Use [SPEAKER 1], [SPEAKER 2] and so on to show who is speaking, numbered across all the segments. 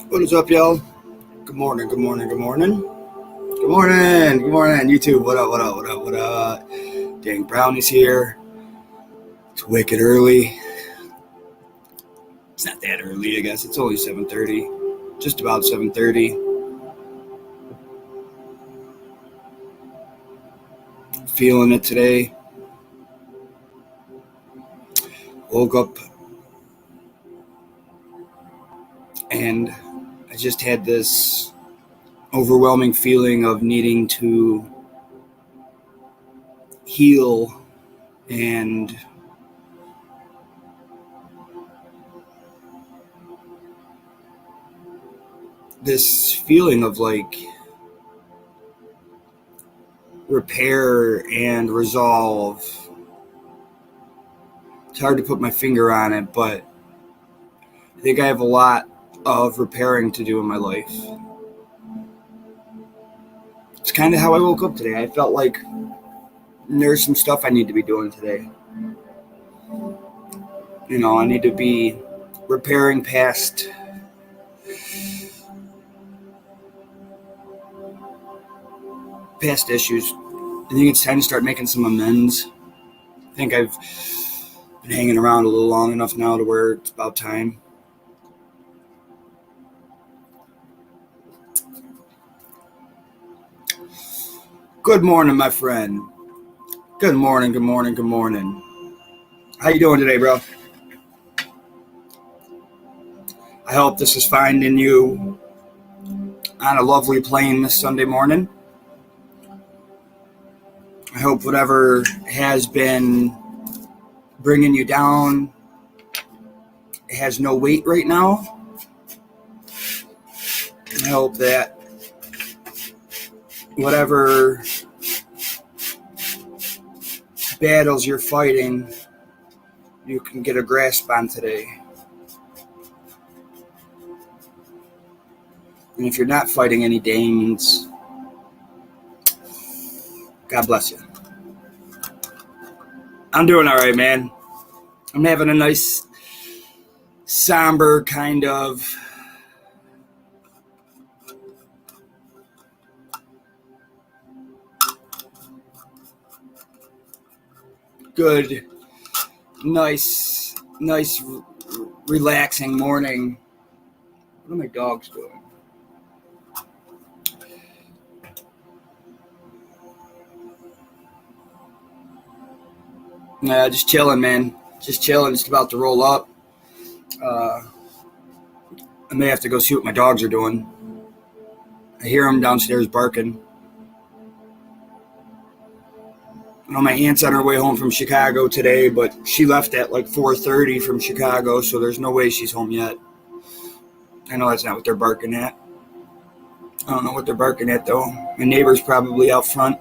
[SPEAKER 1] What is up, y'all? Good morning, good morning, good morning. Good morning, good morning. YouTube, what up, what up, what up, what up? Dank Brownie's here. It's wicked early. It's not that early, I guess. It's only 7:30. Just about 7:30. Feeling it today. Woke up and I just had this overwhelming feeling of needing to heal and this feeling of like repair and resolve. It's hard to put my finger on it, but I think I have a lot of repairing to do in my life. It's kind of how I woke up today. I felt like there's some stuff I need to be doing today. You know, I need to be repairing past issues. I think it's time to start making some amends. I think I've been hanging around a little long enough now to where it's about time. Good morning, my friend. Good morning, good morning, good morning. How you doing today, bro? I hope this is finding you on a lovely plane this Sunday morning. I hope whatever has been bringing you down has no weight right now. I hope that whatever battles you're fighting, you can get a grasp on today. And if you're not fighting any demons, God bless you. I'm doing all right, man. I'm having a nice, somber kind of good, nice, relaxing morning. What are my dogs doing? Just chilling, man. Just chilling. Just about to roll up. I may have to go see what my dogs are doing. I hear them downstairs barking. I know my aunt's on her way home from Chicago today, but she left at like 4:30 from Chicago, so there's no way she's home yet. I know that's not what they're barking at. I don't know what they're barking at, though. My neighbor's probably out front.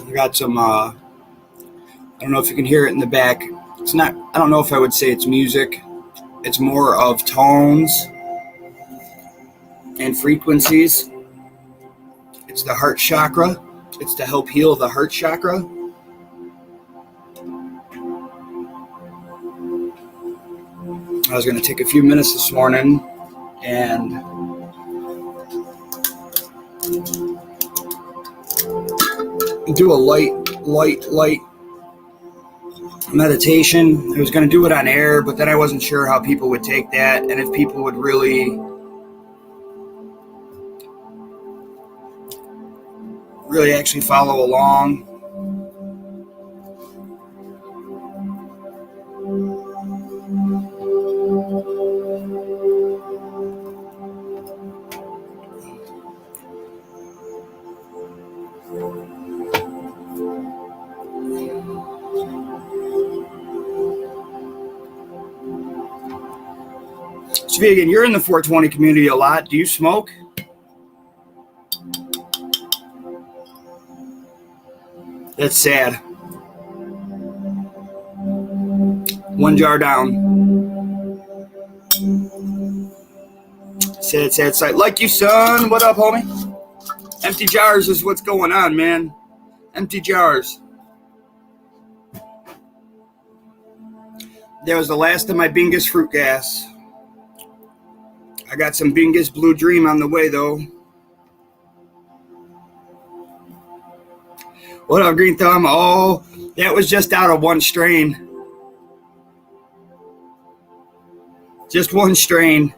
[SPEAKER 1] I got some, I don't know if you can hear it in the back. It's not, I don't know if I would say it's music. It's more of tones and frequencies. It's the heart chakra. It's to help heal the heart chakra. I was going to take a few minutes this morning and do a light meditation. I was going to do it on air, but then I wasn't sure how people would take that and if people would really actually follow along. So Vegan, you're in the 420 community a lot. Do you smoke? That's sad. One jar down. Sad sight. Like you, son. What up, homie? Empty jars is what's going on, man. Empty jars. That was the last of my Bingus fruit gas. I got some Bingus Blue Dream on the way, though. What up, Green Thumb? Oh, that was just out of one strain. Just one strain.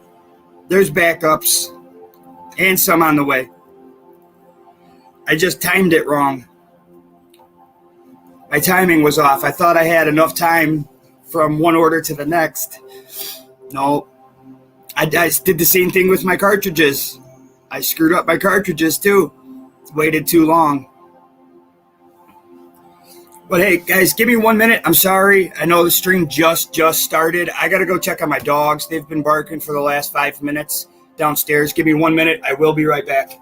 [SPEAKER 1] There's backups and some on the way. I just timed it wrong. My timing was off. I thought I had enough time from one order to the next. No. I did the same thing with my cartridges. I screwed up my cartridges too. Waited too long. But hey, guys, give me 1 minute. I'm sorry. I know the stream just started. I got to go check on my dogs. They've been barking for the last 5 minutes downstairs. Give me 1 minute. I will be right back.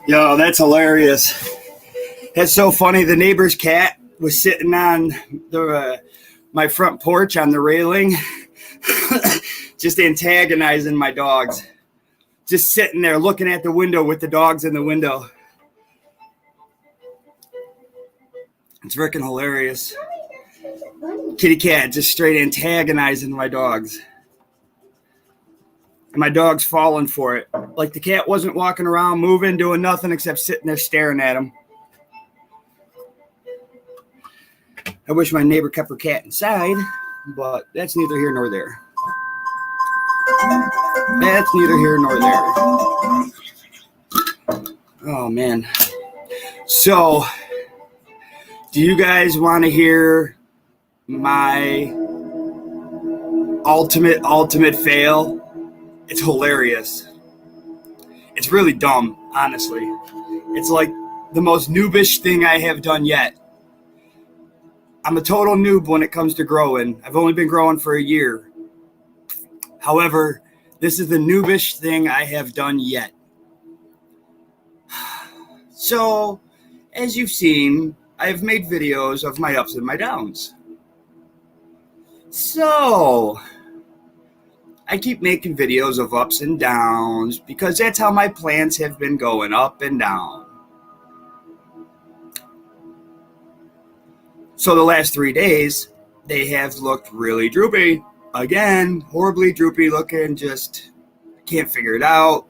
[SPEAKER 1] Yo, that's hilarious. That's so funny. The neighbor's cat was sitting on my front porch on the railing, just antagonizing my dogs. Just sitting there looking at the window with the dogs in the window. It's freaking hilarious. Kitty cat just straight antagonizing my dogs. And my dog's falling for it. Like the cat wasn't walking around, moving, doing nothing except sitting there staring at him. I wish my neighbor kept her cat inside, but that's neither here nor there. That's neither here nor there. Oh, man. So, do you guys want to hear my ultimate fail? It's hilarious. It's really dumb, honestly. It's like the most noobish thing I have done yet. I'm a total noob when it comes to growing. I've only been growing for a year. However, this is the noobish thing I have done yet. So, as you've seen, I've made videos of my ups and my downs. So, I keep making videos of ups and downs because that's how my plants have been going, up and down. So the last 3 days, they have looked really droopy. Again, horribly droopy looking, just can't figure it out.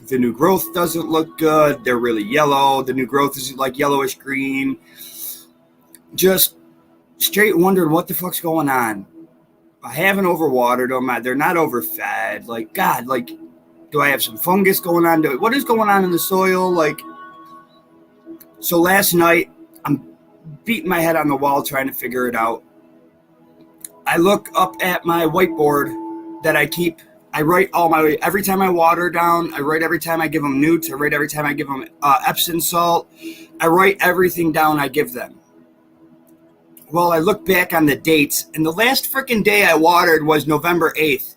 [SPEAKER 1] The new growth doesn't look good. They're really yellow. The new growth is like yellowish green. Just straight wondering what the fuck's going on. I haven't overwatered them. They're not overfed. Like, God, like, do I have some fungus going on? What is going on in the soil? Like, so last night, I'm beating my head on the wall trying to figure it out. I look up at my whiteboard that I keep. I write every time I water down. I write every time I give them newts. I write every time I give them Epsom salt. I write everything down I give them. Well, I look back on the dates, and the last freaking day I watered was November 8th.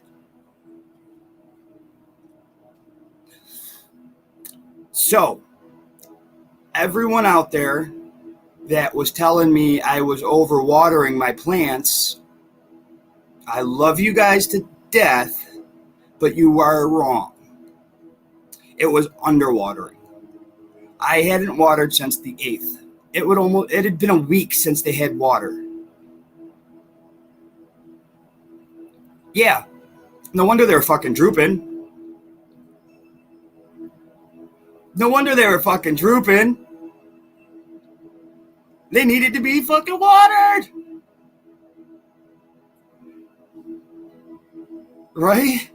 [SPEAKER 1] So, everyone out there that was telling me I was overwatering my plants, I love you guys to death, but you are wrong. It was underwatering. I hadn't watered since the 8th. It had been a week since they had water. Yeah. No wonder they're fucking drooping. No wonder they were fucking drooping. They needed to be fucking watered. Right?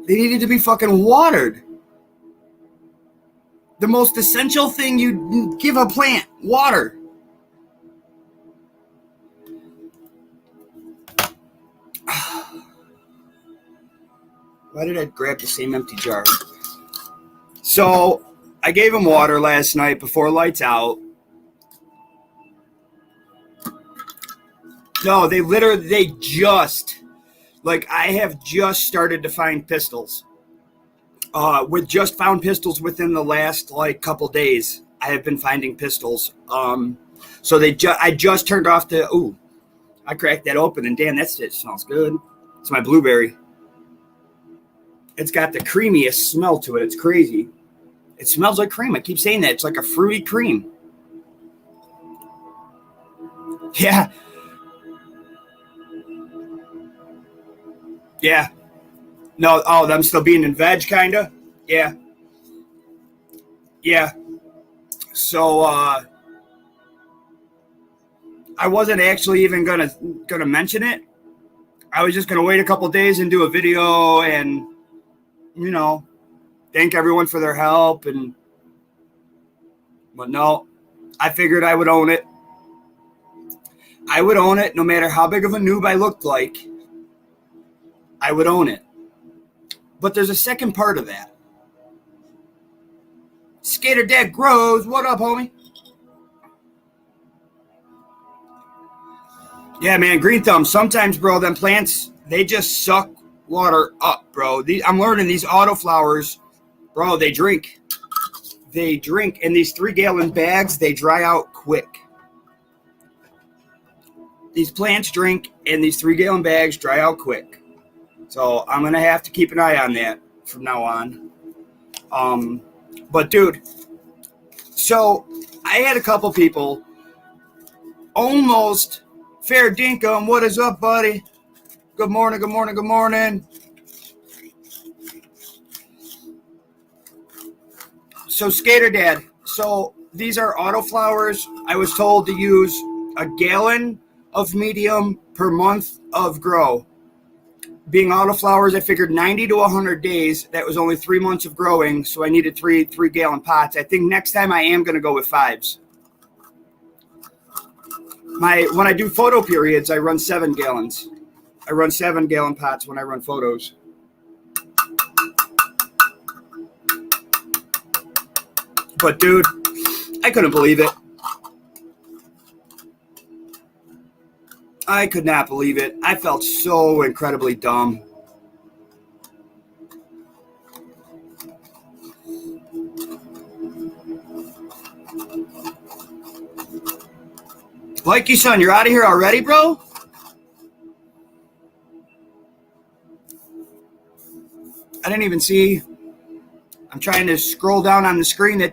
[SPEAKER 1] They needed to be fucking watered. The most essential thing you give a plant, water. Why did I grab the same empty jar? So I gave them water last night before lights out. No, they just, like, I have just started to find pistils. With just found pistils within the last, like, couple days. I have been finding pistils. So I just turned off I cracked that open, and damn, that shit smells good. It's my blueberry. It's got the creamiest smell to it. It's crazy. It smells like cream. I keep saying that. It's like a fruity cream. Yeah. Yeah. No, them still being in veg, kind of? Yeah. Yeah. So, I wasn't actually even gonna mention it. I was just gonna wait a couple days and do a video and, thank everyone for their help. But no, I figured I would own it. I would own it no matter how big of a noob I looked like. I would own it. But there's a second part of that. Skater Dad Grows. What up, homie? Yeah, man, green thumb. Sometimes, bro, them plants, they just suck water up, bro. I'm learning these autoflowers, bro, they drink. They drink. And these 3-gallon bags, they dry out quick. These plants drink, and these 3-gallon bags dry out quick. So I'm going to have to keep an eye on that from now on. But, dude, so I had a couple people almost fair dinkum. What is up, buddy? Good morning, good morning, good morning. So, Skater Dad, so these are autoflowers. I was told to use a gallon of medium per month of grow. Being autoflowers, I figured 90 to 100 days. That was only 3 months of growing, so I needed 3-gallon pots. I think next time I am going to go with 5s. When I do photo periods, I run 7 gallons. I run 7-gallon pots when I run photos. But, dude, I couldn't believe it. I could not believe it. I felt so incredibly dumb. Likey, son, you're out of here already, bro? I didn't even see. I'm trying to scroll down on the screen. How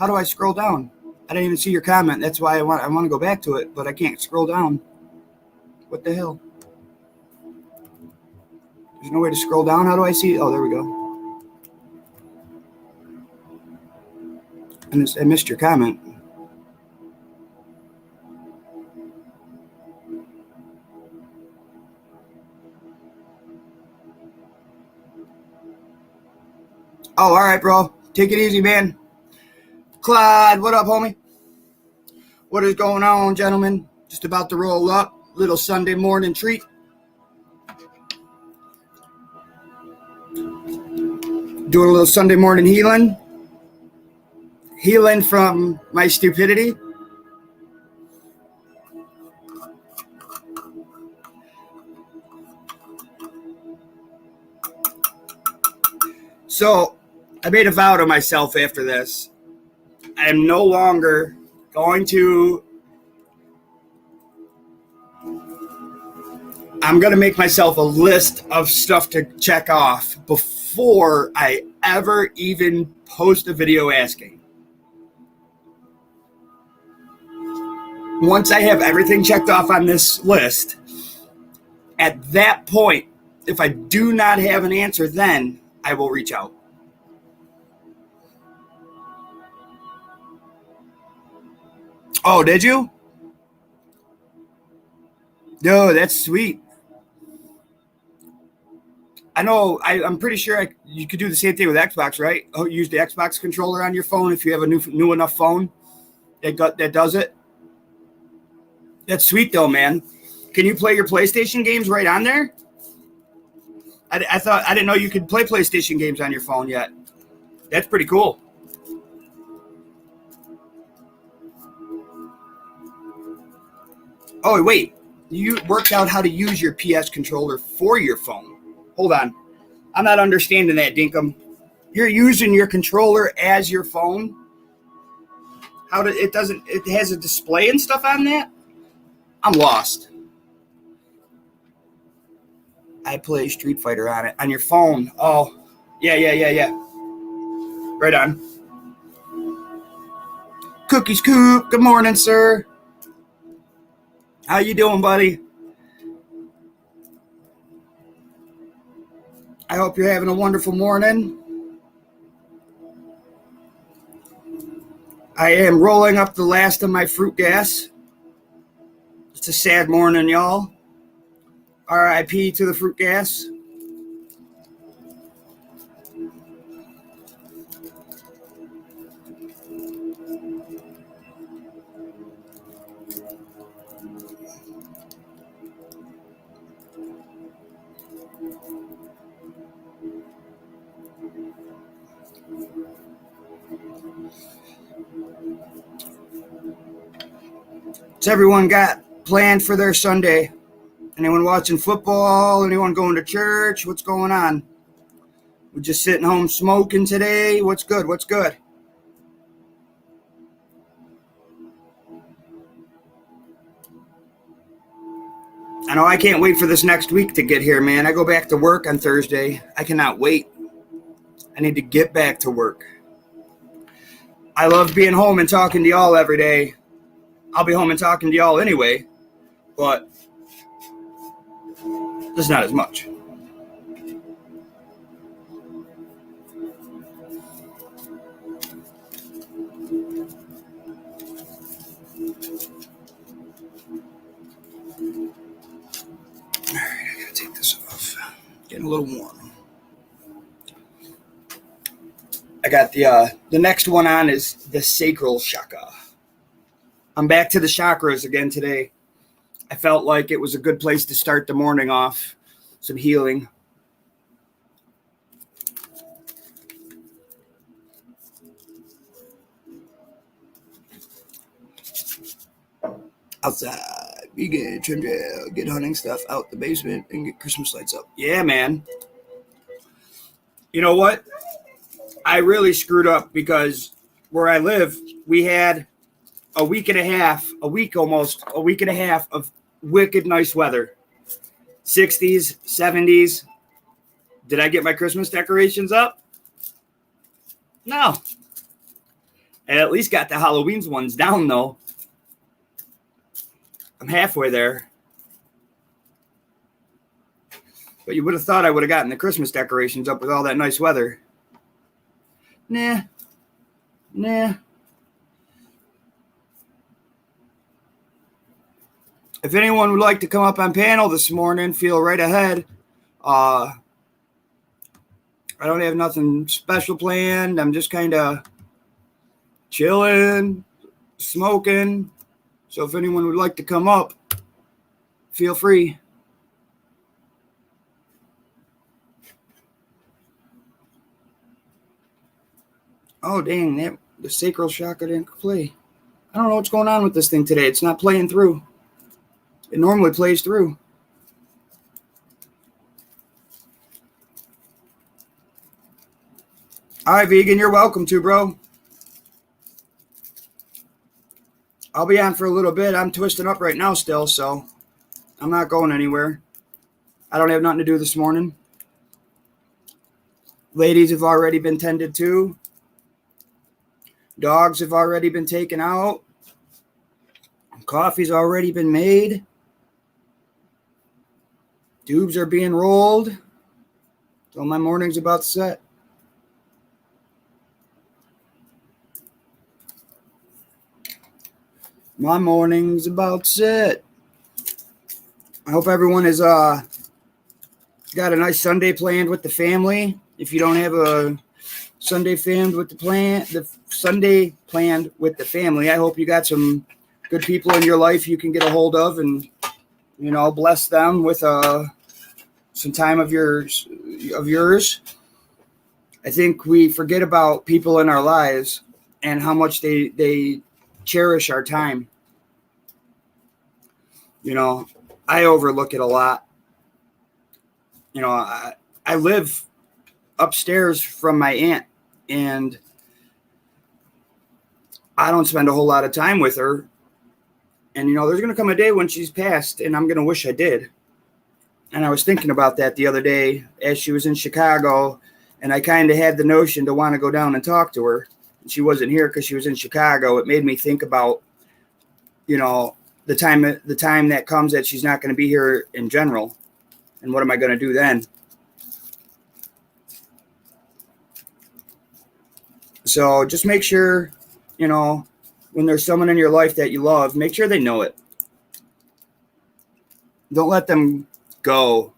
[SPEAKER 1] do I scroll down? I didn't even see your comment. That's why I want to go back to it, but I can't scroll down. What the hell? There's no way to scroll down. How do I see? Oh, there we go. And I missed your comment. Oh, all right, bro. Take it easy, man. Clyde, what up, homie? What is going on, gentlemen? Just about to roll up. Little Sunday morning treat. Doing a little Sunday morning healing. Healing from my stupidity. So, I made a vow to myself after this. I am no longer going to. I'm going to make myself a list of stuff to check off before I ever even post a video asking. Once I have everything checked off on this list, at that point, if I do not have an answer, then I will reach out. Oh, did you? No, that's sweet. I know. I'm pretty sure you could do the same thing with Xbox, right? Oh, use the Xbox controller on your phone if you have a new enough phone that does it. That's sweet though, man. Can you play your PlayStation games right on there? I didn't know you could play PlayStation games on your phone yet. That's pretty cool. Oh wait, you worked out how to use your PS controller for your phone. Hold on, I'm not understanding that, Dinkum. You're using your controller as your phone. How did it doesn't? It has a display and stuff on that. I'm lost. I play Street Fighter on it on your phone. Oh, yeah. Right on. Cookies Coop. Good morning, sir. How you doing, buddy? I hope you're having a wonderful morning. I am rolling up the last of my fruit gas. It's a sad morning, y'all. R.I.P. to the fruit gas. What's everyone got planned for their Sunday? Anyone watching football? Anyone going to church? What's going on? We're just sitting home smoking today. What's good? What's good? I know I can't wait for this next week to get here, man. I go back to work on Thursday. I cannot wait. I need to get back to work. I love being home and talking to y'all every day. I'll be home and talking to y'all anyway, but just not as much. All right, I gotta take this off. Getting a little warm. I got the next one on is the sacral chakra. I'm back to the chakras again today. I felt like it was a good place to start the morning off. Some healing. Outside, vegan, trim trail, get hunting stuff out the basement, and get Christmas lights up. Yeah, man. You know what? I really screwed up because where I live, we had a week and a half of wicked nice weather. 60s, 70s. Did I get my Christmas decorations up? No. I at least got the Halloween ones down, though. I'm halfway there. But you would have thought I would have gotten the Christmas decorations up with all that nice weather. Nah. If anyone would like to come up on panel this morning, feel right ahead. I don't have nothing special planned. I'm just kind of chilling, smoking. So if anyone would like to come up, feel free. Oh, dang, the sacral chakra didn't play. I don't know what's going on with this thing today. It's not playing through. It normally plays through. All right, Vegan, you're welcome to, bro. I'll be on for a little bit. I'm twisting up right now still, so I'm not going anywhere. I don't have nothing to do this morning. Ladies have already been tended to. Dogs have already been taken out. Coffee's already been made. Doobs are being rolled. So my morning's about set. My morning's about set. I hope everyone has got a nice Sunday planned with the family. If you don't have a Sunday planned with the Sunday planned with the family, I hope you got some good people in your life you can get a hold of and bless them with some time of yours. I think we forget about people in our lives and how much they cherish our time. I overlook it a lot. I live upstairs from my aunt, and I don't spend a whole lot of time with her. And, there's going to come a day when she's passed, and I'm going to wish I did. And I was thinking about that the other day as she was in Chicago, and I kind of had the notion to want to go down and talk to her. And she wasn't here because she was in Chicago. It made me think about, the time that comes that she's not going to be here in general. And what am I going to do then? So just make sure, when there's someone in your life that you love, make sure they know it. Don't let them go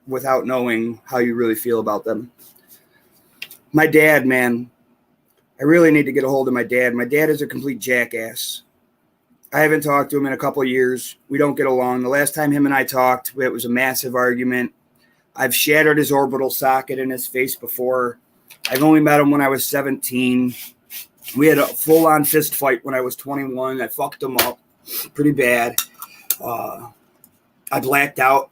[SPEAKER 1] without knowing how you really feel about them. My dad, man, I really need to get a hold of my dad. My dad is a complete jackass. I haven't talked to him in a couple of years. We don't get along. The last time him and I talked, it was a massive argument. I've shattered his orbital socket in his face before. I've only met him when I was 17. We had a full-on fist fight when I was 21. I fucked him up pretty bad. I blacked out.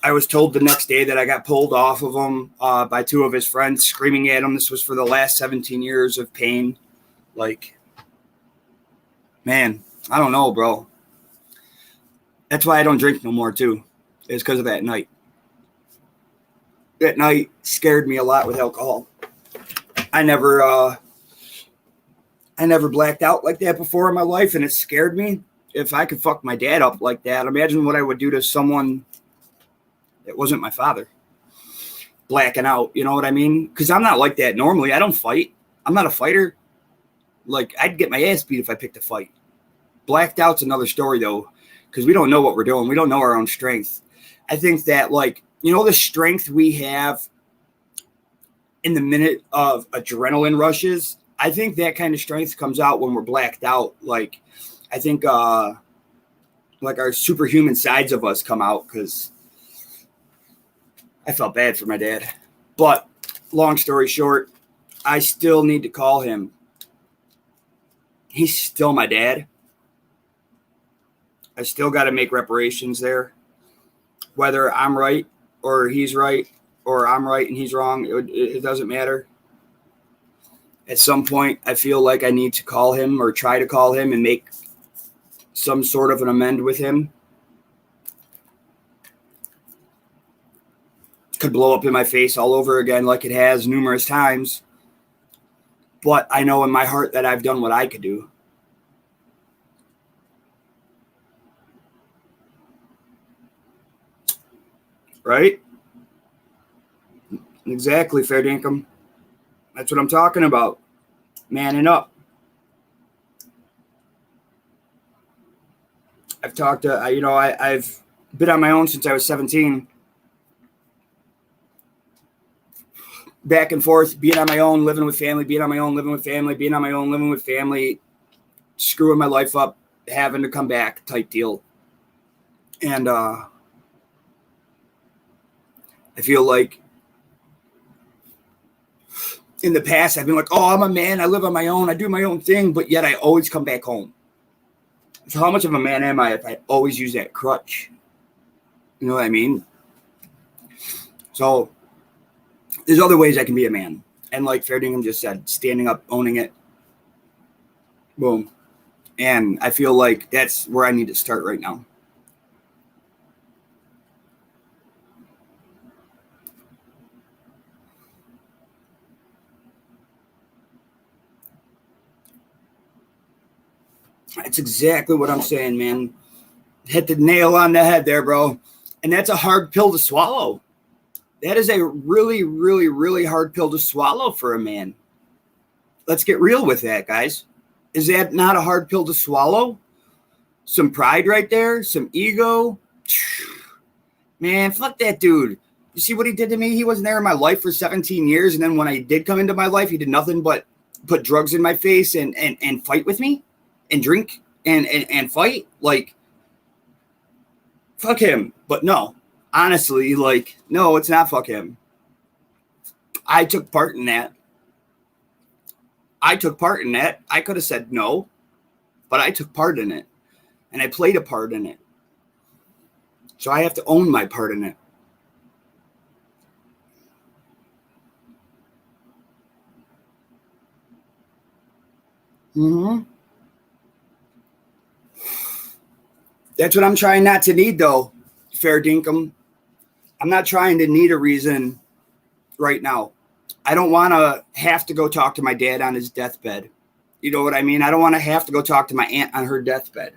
[SPEAKER 1] I was told the next day that I got pulled off of him by two of his friends screaming at him. This was for the last 17 years of pain. Man, I don't know, bro. That's why I don't drink no more, too. It's because of that night. That night scared me a lot with alcohol. I never blacked out like that before in my life, and it scared me. If I could fuck my dad up like that, imagine what I would do to someone that wasn't my father. Blacking out, you know what I mean? Because I'm not like that normally. I don't fight. I'm not a fighter. I'd get my ass beat if I picked a fight. Blacked out's another story, though, because we don't know what we're doing. We don't know our own strength. I think that, the strength we have in the minute of adrenaline rushes, I think that kind of strength comes out when we're blacked out. I think, our superhuman sides of us come out because I felt bad for my dad. But long story short, I still need to call him. He's still my dad. I still got to make reparations there. Whether I'm right or he's right or I'm right and he's wrong, it doesn't matter. At some point, I feel like I need to call him or try to call him and make some sort of an amend with him. Could blow up in my face all over again like it has numerous times. But I know in my heart that I've done what I could do. Right? Exactly, fair dinkum. That's what I'm talking about. Manning up. I've talked to, I've been on my own since I was 17. Back and forth, being on my own, living with family, being on my own, living with family, being on my own, living with family, screwing my life up, having to come back type deal. And I feel like in the past, I've been like, oh, I'm a man. I live on my own. I do my own thing. But yet I always come back home. So how much of a man am I if I always use that crutch? You know what I mean? So there's other ways I can be a man. And like Fair Dingham just said, standing up, owning it. Boom. And I feel like that's where I need to start right now. That's exactly what I'm saying, man. Hit the nail on the head there, bro. And that's a hard pill to swallow. That is a really, really, really hard pill to swallow for a man. Let's get real with that, guys. Is that not a hard pill to swallow? Some pride right there, some ego. Man, fuck that dude. You see what he did to me? He wasn't there in my life for 17 years. And then when I did come into my life, he did nothing but put drugs in my face and fight with me and drink and fight. Like, fuck him. But no, honestly, like, no, it's not fuck him. I took part in that. I could have said no, but I took part in it. And I played a part in it. So I have to own my part in it. Mm-hmm. That's what I'm trying not to need, though, Fair Dinkum. I'm not trying to need a reason right now. I don't want to have to go talk to my dad on his deathbed. You know what I mean? I don't want to have to go talk to my aunt on her deathbed.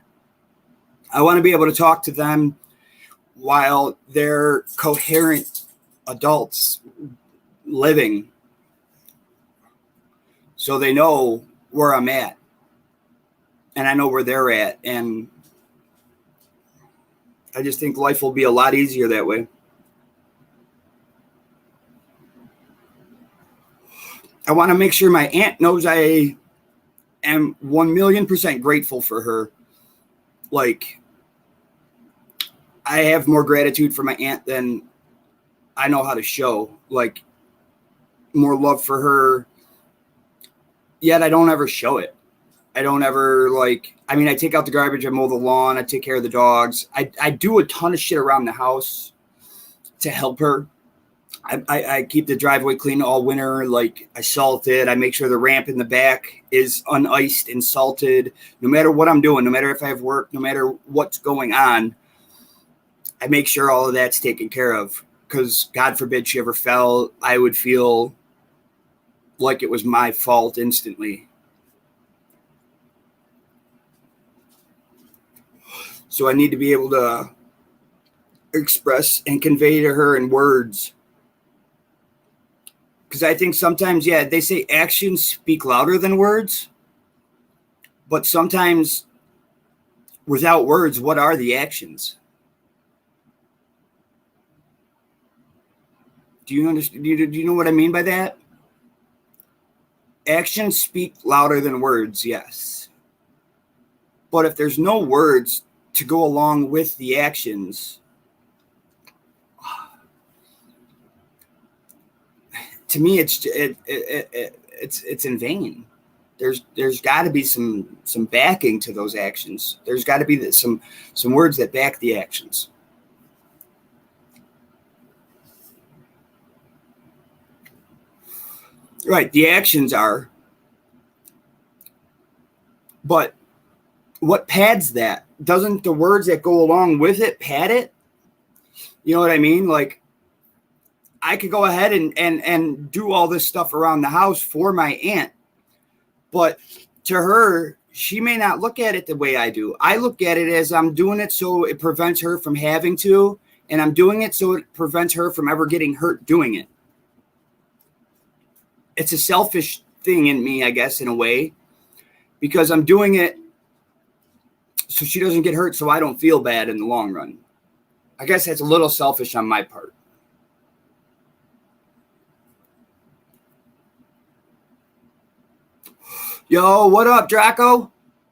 [SPEAKER 1] I want to be able to talk to them while they're coherent adults living, so they know where I'm at and I know where they're at. And I just think life will be a lot easier that way. I want to make sure my aunt knows I am 1,000,000% grateful for her. Like, I have more gratitude for my aunt than I know how to show. Like, more love for her, yet I don't ever show it. I don't ever, like, I mean, I take out the garbage, I mow the lawn, I take care of the dogs. I do a ton of shit around the house to help her. I keep the driveway clean all winter. Like, I salt it. I make sure the ramp in the back is uniced and salted. No matter what I'm doing, no matter if I have work, no matter what's going on, I make sure all of that's taken care of. Because God forbid she ever fell, I would feel like it was my fault instantly. So I need to be able to express and convey to her in words. Because I think sometimes, yeah, they say actions speak louder than words. But sometimes without words, what are the actions? Do you understand? Do you know what I mean by that? Actions speak louder than words, yes. But if there's no words to go along with the actions, to me, it's in vain. There's got to be some backing to those actions. There's got to be some words that back the actions. Right, the actions are, but what pads that? Doesn't the words that go along with it pad it? You know what I mean? Like, I could go ahead and do all this stuff around the house for my aunt, but to her, she may not look at it the way I do. I look at it as I'm doing it so it prevents her from having to, and I'm doing it so it prevents her from ever getting hurt doing it. It's a selfish thing in me, I guess, in a way, because I'm doing it so she doesn't get hurt, so I don't feel bad in the long run. I guess that's a little selfish on my part. Yo, what up, Draco?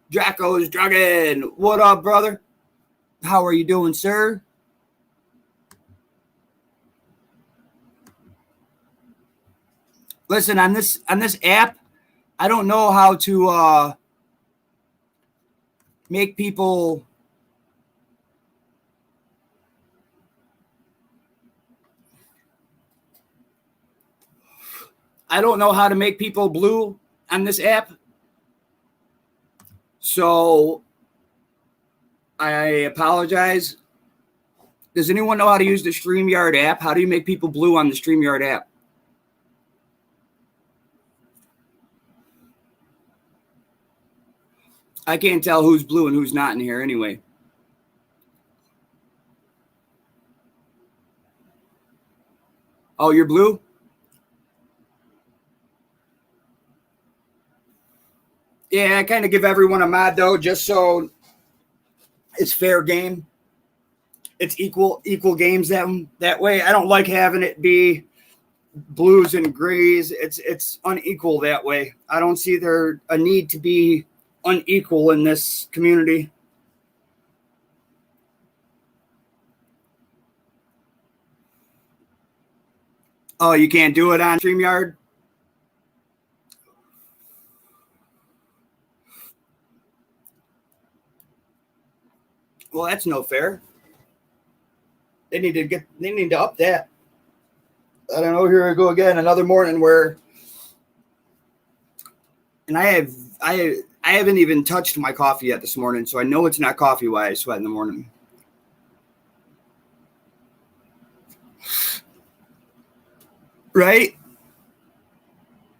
[SPEAKER 1] Draco is drugging. What up, brother? How are you doing, sir? Listen, on this app, I don't know how to make people blue on this app. So I apologize. Does anyone know how to use the StreamYard app? How do you make people blue on the StreamYard app? I can't tell who's blue and who's not in here anyway. Oh, you're blue? Yeah, I kind of give everyone a mod though, just so it's fair game. It's equal games that way. I don't like having it be blues and grays. It's unequal that way. I don't see there a need to be unequal in this community. Oh, you can't do it on StreamYard? Well, that's no fair. They need to up that. I don't know. Here we go again. Another morning where, and I haven't even touched my coffee yet this morning, so I know it's not coffee why I sweat in the morning. Right?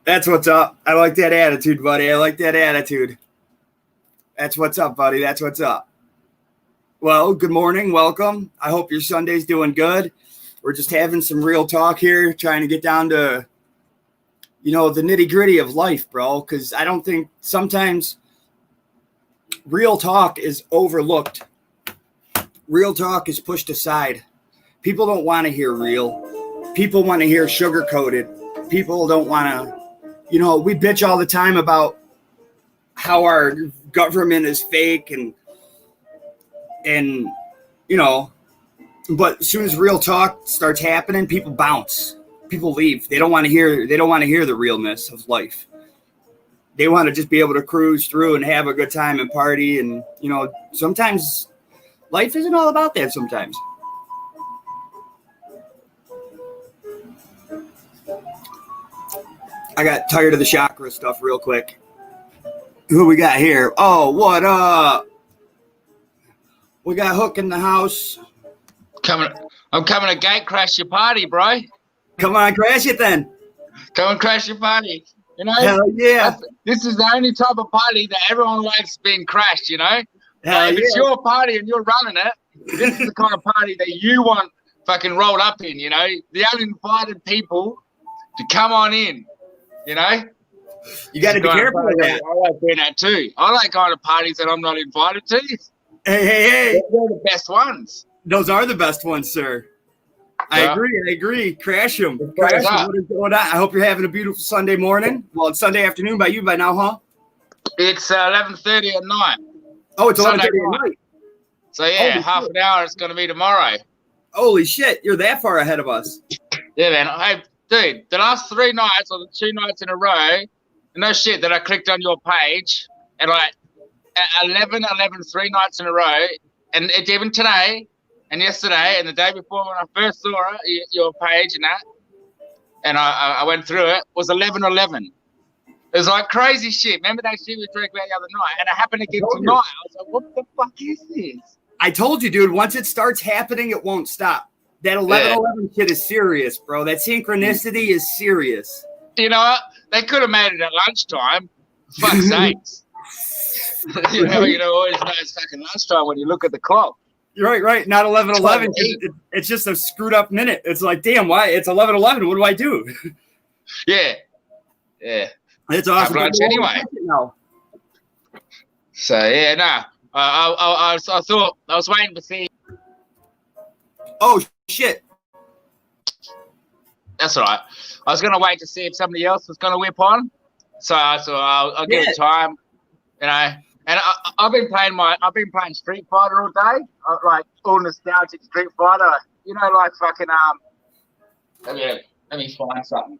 [SPEAKER 1] That's what's up. I like that attitude, buddy. I like that attitude. That's what's up, buddy. That's what's up. Well, good morning. Welcome. I hope your Sunday's doing good. We're just having some real talk here, trying to get down to, the nitty-gritty of life, bro, because I don't think sometimes real talk is overlooked. Real talk is pushed aside. People don't want to hear real. People want to hear sugar-coated. People don't want to, we bitch all the time about how our government is fake and but as soon as real talk starts happening, people bounce. People leave. They don't want to hear the realness of life. They want to just be able to cruise through and have a good time and party. And, sometimes life isn't all about that sometimes. I got tired of the chakra stuff real quick. Who we got here? Oh, what up? We got Hook in the house.
[SPEAKER 2] I'm coming to gate crash your party, bro.
[SPEAKER 1] Come on, crash it then.
[SPEAKER 2] Come and crash your party.
[SPEAKER 1] Hell yeah.
[SPEAKER 2] This is the only type of party that everyone likes being crashed,
[SPEAKER 1] Hell
[SPEAKER 2] if it's your party and you're running it, this is the kind of party that you want fucking rolled up in, The uninvited people to come on in, You
[SPEAKER 1] got to be careful of that.
[SPEAKER 2] I like doing that too. I like going to parties that I'm not invited to.
[SPEAKER 1] Hey.
[SPEAKER 2] They're the best ones.
[SPEAKER 1] Those are the best ones, sir.
[SPEAKER 2] Yeah.
[SPEAKER 1] I agree. Crash them. What is going on? I hope you're having a beautiful Sunday morning. Well, it's Sunday afternoon by you by now, huh?
[SPEAKER 2] It's 11:30 at night.
[SPEAKER 1] Oh, it's 11:30 at night.
[SPEAKER 2] So, yeah, half an hour it's going to be tomorrow.
[SPEAKER 1] Holy shit. You're that far ahead of us.
[SPEAKER 2] Yeah, man. Hey, dude, the last 3 nights or the 2 nights in a row, no shit that I clicked on your page and at 11, 3 nights in a row, and it's even today and yesterday and the day before when I first saw it, your page and that, and I went through it, was 11. It was like crazy shit. Remember that shit we drank about the other night? And it happened again tonight. I was like, what the fuck is this?
[SPEAKER 1] I told you, dude, once it starts happening, it won't stop. That 11 shit is serious, bro. That synchronicity is serious.
[SPEAKER 2] You know what? They could have made it at lunchtime. Fuck's sakes. You always know it's fucking lunchtime when you look at the clock.
[SPEAKER 1] You're right. Not 11:11. It's just a screwed up minute. It's like, damn, why? It's 11:11. What do I do?
[SPEAKER 2] Yeah.
[SPEAKER 1] It's awesome.
[SPEAKER 2] Lunch anyway. So yeah, I thought I was waiting to see.
[SPEAKER 1] Oh shit.
[SPEAKER 2] That's all right. I was gonna wait to see if somebody else was gonna whip on. So I'll give it time, And I've been playing Street Fighter all day, like all nostalgic Street Fighter. Like fucking Let me find something.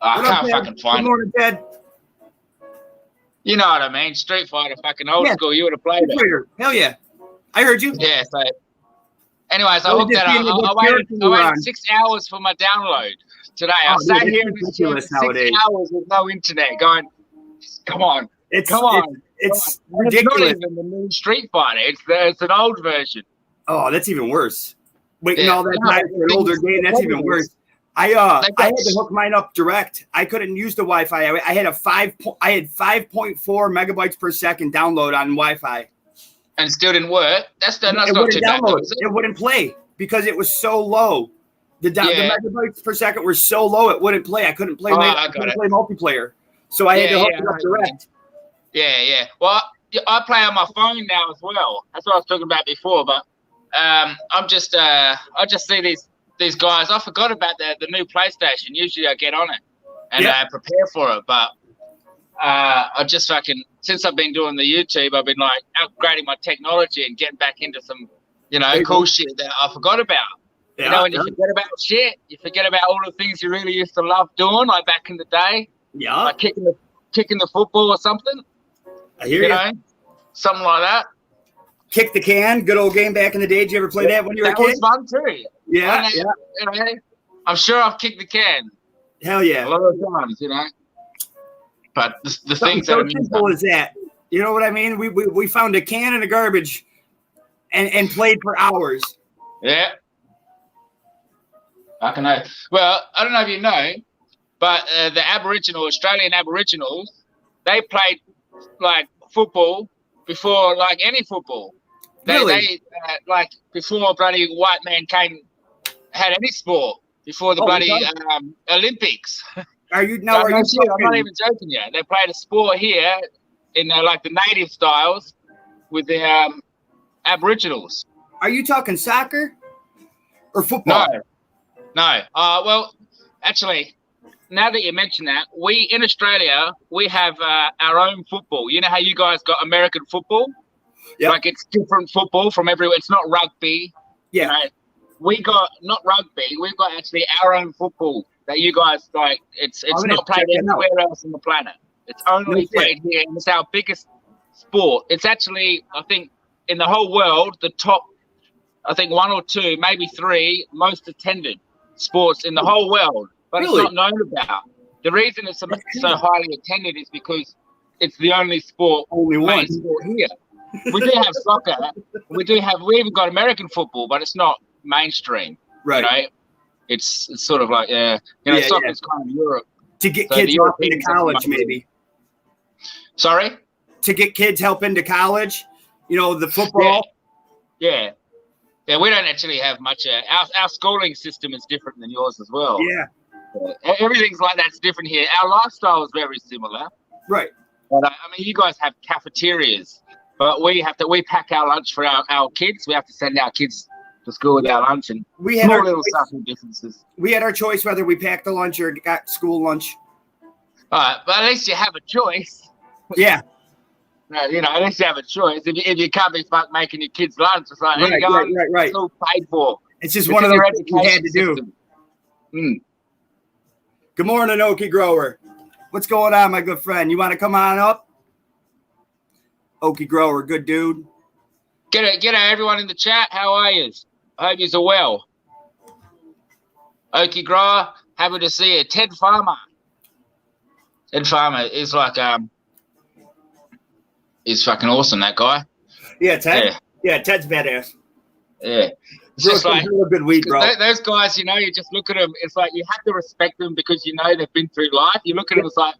[SPEAKER 2] I can't fucking find it.
[SPEAKER 1] Good morning, Dad.
[SPEAKER 2] You know what I mean? Street Fighter, fucking old school. You would have played it.
[SPEAKER 1] Hell yeah. I heard you.
[SPEAKER 2] Yeah, so anyways, I hooked that up. I waited 6 hours for my download today. I sat here in this chair for 6 hours with no internet going, come on. It's ridiculous.
[SPEAKER 1] It's
[SPEAKER 2] not even the new Street Fighter. It's an old version.
[SPEAKER 1] Oh, that's even worse. Waiting all that time for an older game, that's even worse. I had to hook mine up direct. I couldn't use the Wi-Fi. I had 5.4 megabytes per second download on Wi-Fi.
[SPEAKER 2] And still didn't work. That's not too bad.
[SPEAKER 1] It wouldn't play because it was so low. The megabytes per second were so low it wouldn't play. I couldn't play multiplayer. So I had to hook
[SPEAKER 2] yeah,
[SPEAKER 1] it up direct.
[SPEAKER 2] Yeah. Well, I play on my phone now as well. That's what I was talking about before. But I just see these guys. I forgot about the new PlayStation. Usually I get on it and prepare for it. But I just since I've been doing the YouTube, I've been like upgrading my technology and getting back into some, cool shit that I forgot about.
[SPEAKER 1] Yeah,
[SPEAKER 2] when you forget about shit, you forget about all the things you really used to love doing, like back in the day.
[SPEAKER 1] Yeah.
[SPEAKER 2] Like kicking the football or something.
[SPEAKER 1] I hear you.
[SPEAKER 2] Something like that.
[SPEAKER 1] Kick the can, good old game back in the day. Did you ever play that when you were a kid?
[SPEAKER 2] That was fun too.
[SPEAKER 1] Yeah.
[SPEAKER 2] I'm sure I've kicked the can.
[SPEAKER 1] Hell yeah.
[SPEAKER 2] A lot of times, But the things
[SPEAKER 1] so simple as that. You know what I mean? We found a can in the garbage and played for hours.
[SPEAKER 2] Yeah. Well, I don't know if you know, but the Australian Aboriginals, they played like football before like any football. They before bloody white man had any sport, before the bloody Olympics.
[SPEAKER 1] I'm not
[SPEAKER 2] even joking yet. They played a sport here in like the native styles with the Aboriginals.
[SPEAKER 1] Are you talking soccer or football?
[SPEAKER 2] No. Well, actually, now that you mention that, we in Australia, we have our own football. You know how you guys got American football?
[SPEAKER 1] Yeah.
[SPEAKER 2] Like it's different football from everywhere. It's not rugby.
[SPEAKER 1] Yeah.
[SPEAKER 2] We got not rugby. We've got actually our own football that you guys like. It's not played anywhere else on the planet. It's only played here, and it's our biggest sport. It's actually, I think, in the whole world, the top, I think 1 or 2, maybe 3 most attended sports in the whole world. But It's not known about. The reason it's so highly attended is because it's the only sport, main sport here. We do have soccer. We even got American football, but it's not mainstream.
[SPEAKER 1] Right.
[SPEAKER 2] It's sort of like soccer's kind of Europe.
[SPEAKER 1] To get kids up into college, maybe.
[SPEAKER 2] Sorry?
[SPEAKER 1] To get kids help into college, the football.
[SPEAKER 2] Yeah. Yeah, we don't actually have much. Our schooling system is different than yours as well.
[SPEAKER 1] Yeah.
[SPEAKER 2] Everything's like that's different here. Our lifestyle is very similar.
[SPEAKER 1] Right.
[SPEAKER 2] But you guys have cafeterias, but we pack our lunch for our kids. We have to send our kids to school with our lunch, and
[SPEAKER 1] we had
[SPEAKER 2] small little subtle differences.
[SPEAKER 1] We had our choice whether we packed the lunch or got school lunch.
[SPEAKER 2] All right, but at least you have a choice.
[SPEAKER 1] Yeah.
[SPEAKER 2] At least you have a choice. If you can't be making your kids lunch, it's like,
[SPEAKER 1] right.
[SPEAKER 2] It's all paid for.
[SPEAKER 1] It's just one of those things you had to do. Good morning, Okie Grower. What's going on, my good friend? You want to come on up? Okie Grower, good dude.
[SPEAKER 2] G'day, everyone in the chat. How are you? I hope you're well. Okie Grower, happy to see you. Ted Farmer. Ted Farmer is like he's fucking awesome, that guy.
[SPEAKER 1] Yeah, Ted. Yeah, Ted's badass.
[SPEAKER 2] Yeah. It's just like
[SPEAKER 1] a good weed, bro.
[SPEAKER 2] Those guys, you just look at them. It's like you have to respect them because they've been through life. You look at them, it's like,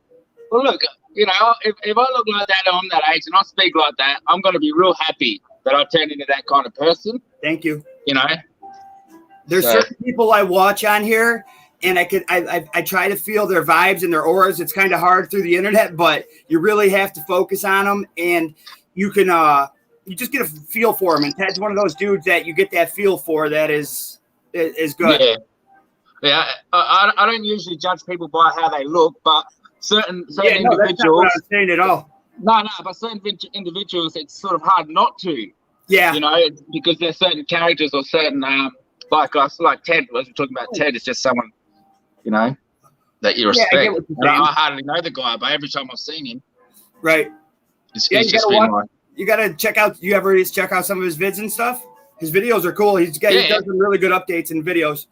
[SPEAKER 2] well, look, if I look like that, I'm that age, and I speak like that, I'm going to be real happy that I turned into that kind of person.
[SPEAKER 1] Thank you. There's certain people I watch on here, and I try to feel their vibes and their auras. It's kind of hard through the internet, but you really have to focus on them, and you can you just get a feel for him. And Ted's one of those dudes that you get that feel for that is good.
[SPEAKER 2] Yeah. I don't usually judge people by how they look, but certain individuals.
[SPEAKER 1] That's not what I was saying at all.
[SPEAKER 2] No, but certain individuals, it's sort of hard not to.
[SPEAKER 1] Yeah.
[SPEAKER 2] Because there's certain characters or certain like us, like Ted. As we're talking about Ted, is just someone, that you respect.
[SPEAKER 1] I get what you're saying.
[SPEAKER 2] I hardly know the guy, but every time I've seen him,
[SPEAKER 1] right.
[SPEAKER 2] He's just been like.
[SPEAKER 1] You gotta check out. You ever check out some of his vids and stuff? His videos are cool. He does some really good updates and videos.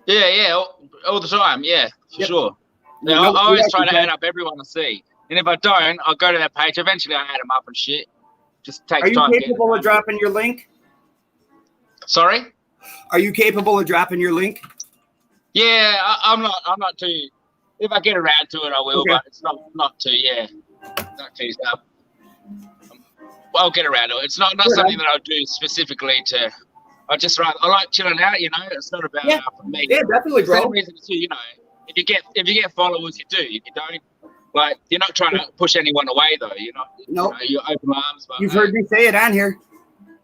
[SPEAKER 2] Yeah, all the time. Yeah, for sure. Yeah, I always try to add up everyone I see, and if I don't, I'll go to that page. Eventually, I add them up and shit. Just takes time.
[SPEAKER 1] Are you capable of dropping your link?
[SPEAKER 2] Sorry.
[SPEAKER 1] Are you capable of dropping your link?
[SPEAKER 2] Yeah, I'm not too. If I get around to it, I will. Okay. But it's not too. Yeah, not too stuff. I'll get around to it. It's not something that I'll do specifically to. I like chilling out. It's not about for me.
[SPEAKER 1] Yeah, definitely, bro.
[SPEAKER 2] Same reason too. If you get followers, you do. If you don't, Like, you're not trying to push anyone away, though. You're not.
[SPEAKER 1] Nope.
[SPEAKER 2] You're open arms. But,
[SPEAKER 1] You've heard me say it on here.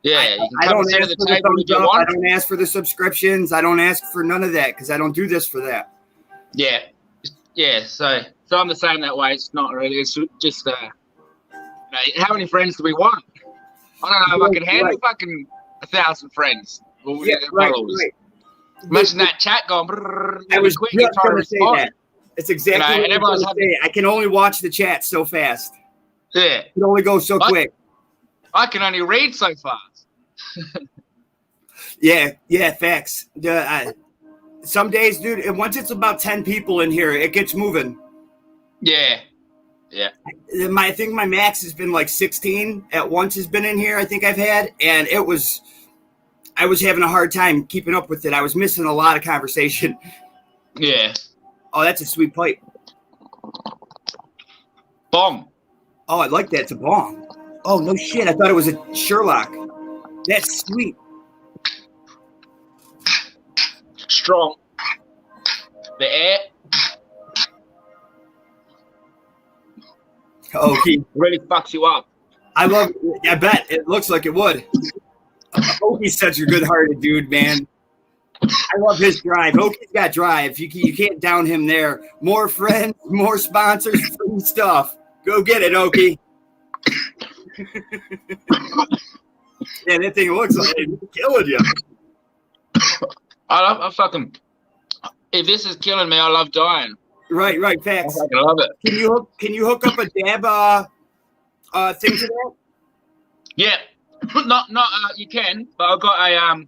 [SPEAKER 2] Yeah, you
[SPEAKER 1] I
[SPEAKER 2] can come and
[SPEAKER 1] don't
[SPEAKER 2] sit
[SPEAKER 1] ask
[SPEAKER 2] at
[SPEAKER 1] for
[SPEAKER 2] the
[SPEAKER 1] the
[SPEAKER 2] table
[SPEAKER 1] thumbs
[SPEAKER 2] if you
[SPEAKER 1] up. I
[SPEAKER 2] want.
[SPEAKER 1] don't ask for the subscriptions. I don't ask for none of that because I don't do this for that.
[SPEAKER 2] Yeah, yeah. So I'm the same that way. It's not really. It's just how many friends do we want? I don't know if I can handle fucking 1,000 friends.
[SPEAKER 1] Yeah, right.
[SPEAKER 2] Imagine that chat going.
[SPEAKER 1] I was
[SPEAKER 2] quick.
[SPEAKER 1] just going to say that. It's exactly what
[SPEAKER 2] and
[SPEAKER 1] I was going to say. I can only watch the chat so fast.
[SPEAKER 2] Yeah,
[SPEAKER 1] it can only go so quick.
[SPEAKER 2] I can only read so fast.
[SPEAKER 1] Yeah, facts. Some days, dude, and once it's about 10 people in here, it gets moving.
[SPEAKER 2] Yeah.
[SPEAKER 1] I think my max has been like 16 at once has been in here, I think I've had, and I was having a hard time keeping up with it. I was missing a lot of conversation.
[SPEAKER 2] Yeah.
[SPEAKER 1] Oh, that's a sweet pipe.
[SPEAKER 2] Bong.
[SPEAKER 1] Oh, I like that. It's a bong. Oh, no shit. I thought it was a Sherlock. That's sweet.
[SPEAKER 2] Strong. The air.
[SPEAKER 1] Oh, he
[SPEAKER 2] really fucks you up.
[SPEAKER 1] I bet. It looks like it would. Oki's such a good-hearted dude, man. I love his drive. Oki's got drive. You can't down him there. More friends, more sponsors, free stuff. Go get it, Oki. Yeah, that thing looks like it's killing you.
[SPEAKER 2] I fucking. If this is killing me, I love dying.
[SPEAKER 1] Right, facts.
[SPEAKER 2] I fucking love it.
[SPEAKER 1] Can you hook up a dab thing to that?
[SPEAKER 2] Yeah, not you can, but I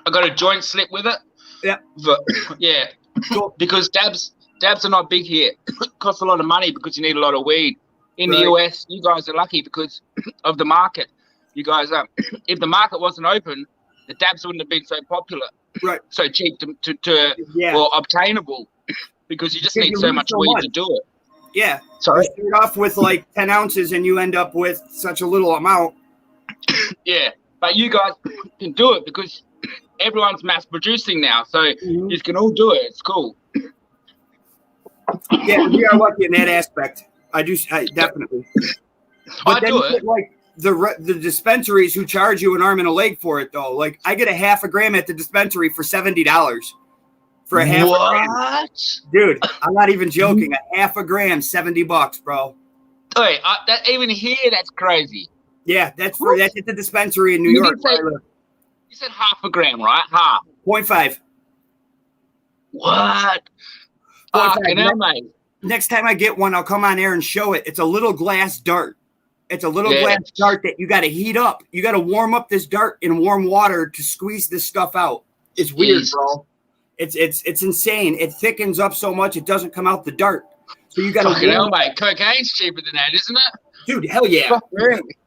[SPEAKER 2] got a joint slip with it.
[SPEAKER 1] Yeah.
[SPEAKER 2] But, yeah.
[SPEAKER 1] Cool.
[SPEAKER 2] Because dabs are not big here. It costs a lot of money because you need a lot of weed. In the US, you guys are lucky because of the market. You guys are. If the market wasn't open, the dabs wouldn't have been so popular.
[SPEAKER 1] Right.
[SPEAKER 2] So cheap or obtainable because you just need so much weed to do it.
[SPEAKER 1] Yeah.
[SPEAKER 2] Sorry.
[SPEAKER 1] You start off with like 10 ounces and you end up with such a little amount. Yeah.
[SPEAKER 2] But you guys can do it because everyone's mass producing now. So you can all do it. It's cool.
[SPEAKER 1] Yeah, we are lucky in that aspect. I definitely. But
[SPEAKER 2] I do it.
[SPEAKER 1] Like the dispensaries who charge you an arm and a leg for it, though. Like I get a half a gram at the dispensary for $70 for a half a gram. Dude, I'm not even joking. A half a gram, $70, bro.
[SPEAKER 2] Hey, even here, that's crazy.
[SPEAKER 1] Yeah, that's at the dispensary in New York.
[SPEAKER 2] You said half a gram, right? Half.
[SPEAKER 1] 0.5.
[SPEAKER 2] What? Fucking hell, mate.
[SPEAKER 1] Next time I get one, I'll come on air and show it. It's a little glass dart. It's a little glass dart that you got to heat up. You got to warm up this dart in warm water to squeeze this stuff out. It's weird, bro. It's insane. It thickens up so much it doesn't come out the dart. So you got to.
[SPEAKER 2] Fucking hell, mate. Cocaine's cheaper than that, isn't it?
[SPEAKER 1] Dude, hell yeah.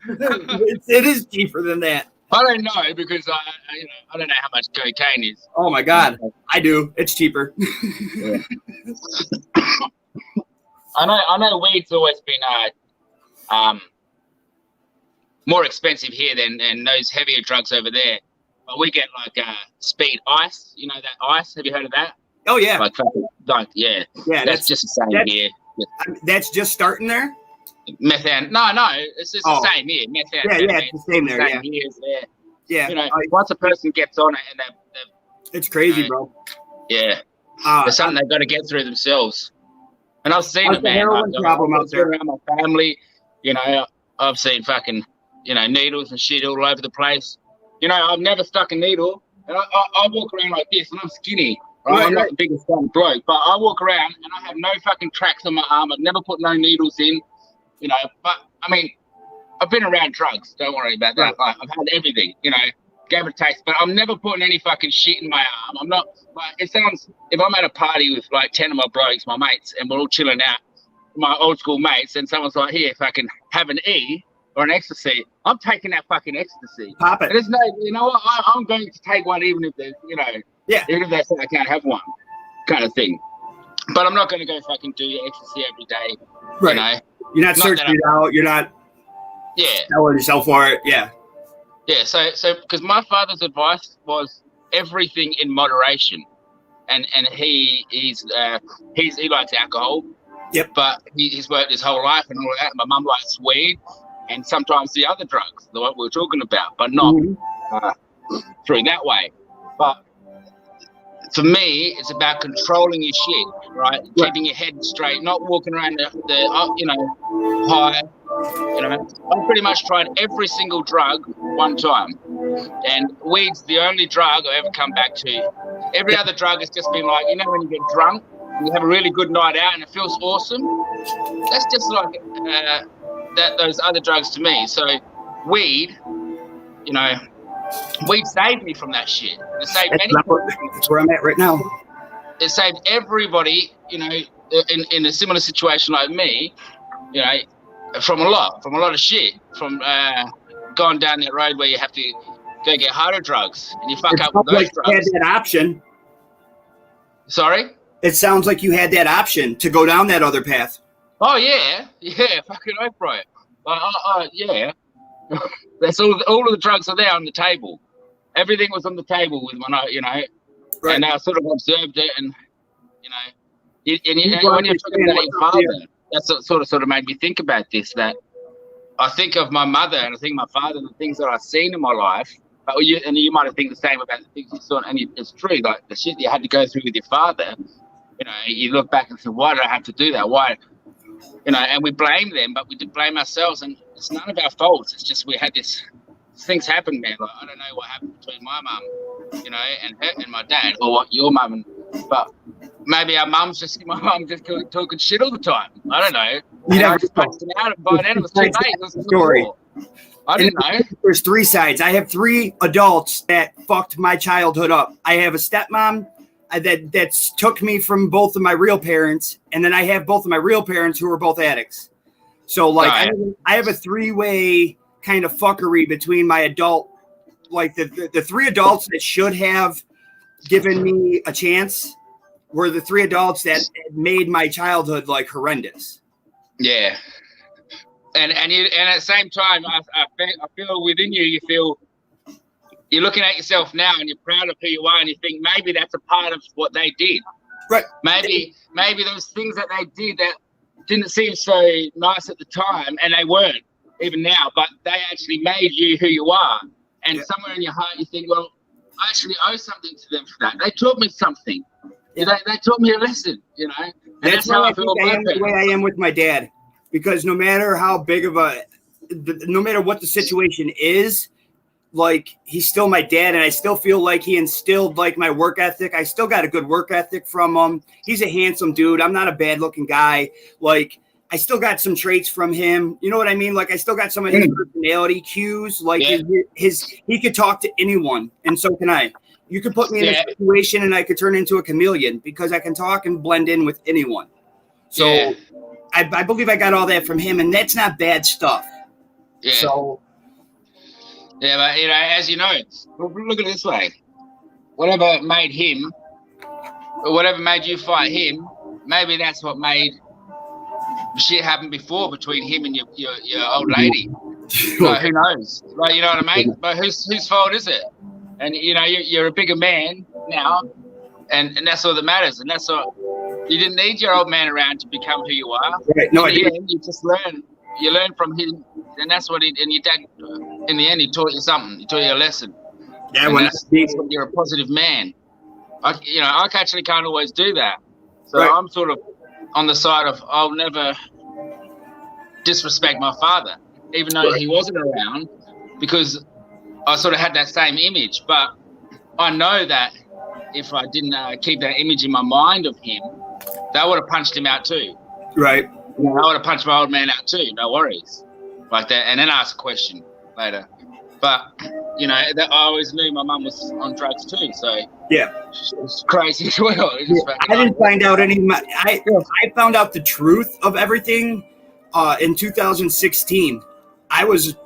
[SPEAKER 1] It is cheaper than that.
[SPEAKER 2] I don't know because I don't know how much cocaine is.
[SPEAKER 1] Oh my God, I do. It's cheaper.
[SPEAKER 2] Yeah. I know weed's always been more expensive here than those heavier drugs over there. But we get like speed ice. You know that ice? Have you heard of that?
[SPEAKER 1] Oh yeah.
[SPEAKER 2] Yeah. That's just the same here.
[SPEAKER 1] That's just starting there.
[SPEAKER 2] Methan? No, it's just the same here. Methan.
[SPEAKER 1] Yeah, it's the same there. Yeah.
[SPEAKER 2] You know, once a person gets on it and they
[SPEAKER 1] it's crazy, bro.
[SPEAKER 2] Yeah. There's something they've got to get through themselves. And I've seen it, man.
[SPEAKER 1] Problem out there.
[SPEAKER 2] Around my family, you know, I've seen fucking, needles and shit all over the place. You know, I've never stuck a needle, and I walk around like this, and I'm skinny. Right? I'm not the biggest bloke, but I walk around and I have no fucking tracks on my arm. I've never put no needles in, But I mean, I've been around drugs. Don't worry about that. Like, I've had everything, gave it a taste, but I'm never putting any fucking shit in my arm. I'm not like, it sounds, if I'm at a party with like 10 of my blokes, my mates, and we're all chilling out, my old school mates, and someone's like, here, fucking have an E or an ecstasy, I'm taking that fucking ecstasy.
[SPEAKER 1] Pop it.
[SPEAKER 2] There's no, you know what, I'm going to take one even if there's, even if they say I can't have one kind of thing. But I'm not going to go fucking do ecstasy every day.
[SPEAKER 1] Right. You're not searching it out. You're not selling yourself for it. Yeah.
[SPEAKER 2] Yeah. So because my father's advice was everything in moderation, and he likes alcohol,
[SPEAKER 1] Yep.
[SPEAKER 2] But he's worked his whole life and all that. My mum likes weed and sometimes the other drugs, the what we were talking about, but not through that way. But for me, it's about controlling your shit, right? Keeping your head straight, not walking around the high. I've pretty much tried every single drug one time, and weed's the only drug I ever come back to. Every other drug has just been like, when you get drunk and you have a really good night out and it feels awesome. That's just like those other drugs to me. So weed, weed saved me from that shit. It saved many people.
[SPEAKER 1] That's where I'm at right now.
[SPEAKER 2] It saved everybody, in a similar situation like me, from a lot of shit, from going down that road where you have to go get harder drugs and you fuck up with those drugs.
[SPEAKER 1] You had that option.
[SPEAKER 2] Sorry?
[SPEAKER 1] It sounds like you had that option to go down that other path.
[SPEAKER 2] Oh yeah, fucking oath, bro. Yeah. That's all of the drugs are there on the table. Everything was on the table with when right. And I sort of observed it, and when you're talking about your father, that's what sort of made me think about this. That I think of my mother and I think of my father, the things that I've seen in my life. But you might have think the same about the things you saw, and it's true. Like the shit you had to go through with your father. You look back and say, why did I have to do that? Why? And we blame them, but we did blame ourselves, and it's none of our faults. It's just we had things happen, man. Like I don't know what happened between my mum, and her and my dad, or what your mum but maybe my mum just talking shit all the time. I don't know. I just punched him out, and by then it was too late. It was story. I didn't know.
[SPEAKER 1] There's three sides. I have three adults that fucked my childhood up. I have a stepmom that took me from both of my real parents, and then I have both of my real parents who are both addicts. So I have a three-way kind of fuckery between my adult, like the three adults that should have given me a chance were the three adults that made my childhood like horrendous.
[SPEAKER 2] Yeah. And at the same time, I feel within you feel you're looking at yourself now and you're proud of who you are, and you think maybe that's a part of what they did.
[SPEAKER 1] Right.
[SPEAKER 2] Maybe those things that they did that didn't seem so nice at the time, and they weren't even now, but they actually made you who you are. And somewhere in your heart you think, well, I actually owe something to them for that. They taught me something. Yeah. They taught me a lesson, And that's how I feel about
[SPEAKER 1] the way I am with my dad. Because no matter how big of no matter what the situation is, like he's still my dad, and I still feel like he instilled like my work ethic. I still got a good work ethic from him. He's a handsome dude. I'm not a bad looking guy. Like I still got some traits from him. You know what I mean? Like I still got some of his personality cues. Like he could talk to anyone, and so can I. You could put me in a situation, and I could turn into a chameleon because I can talk and blend in with anyone. So. I believe I got all that from him, and that's not bad stuff.
[SPEAKER 2] Yeah.
[SPEAKER 1] So.
[SPEAKER 2] Yeah, but as you know, look at it this way: whatever made him, or whatever made you fight him, maybe that's what made shit happen before between him and your old lady. Like, who knows? Like, you know what I mean? But whose fault is it? And you're a bigger man now, and that's all that matters. And that's what. You didn't need your old man around to become who you are.
[SPEAKER 1] Right. No, I
[SPEAKER 2] didn't. You just learn. You learn from him, and that's what. And your dad, in the end, he taught you something. He taught you a lesson.
[SPEAKER 1] Yeah,
[SPEAKER 2] and that's when you're a positive man. I actually can't always do that. So I'm sort of on the side of I'll never disrespect my father, even though he wasn't around, because I sort of had that same image. But I know that if I didn't keep that image in my mind of him, they would have punched him out too.
[SPEAKER 1] Right.
[SPEAKER 2] I would have punched my old man out too. No worries. Like that. And then ask a question later. But, I always knew my mum was on drugs too. So it's crazy as well.
[SPEAKER 1] I didn't find out I found out the truth of everything in 2016. I was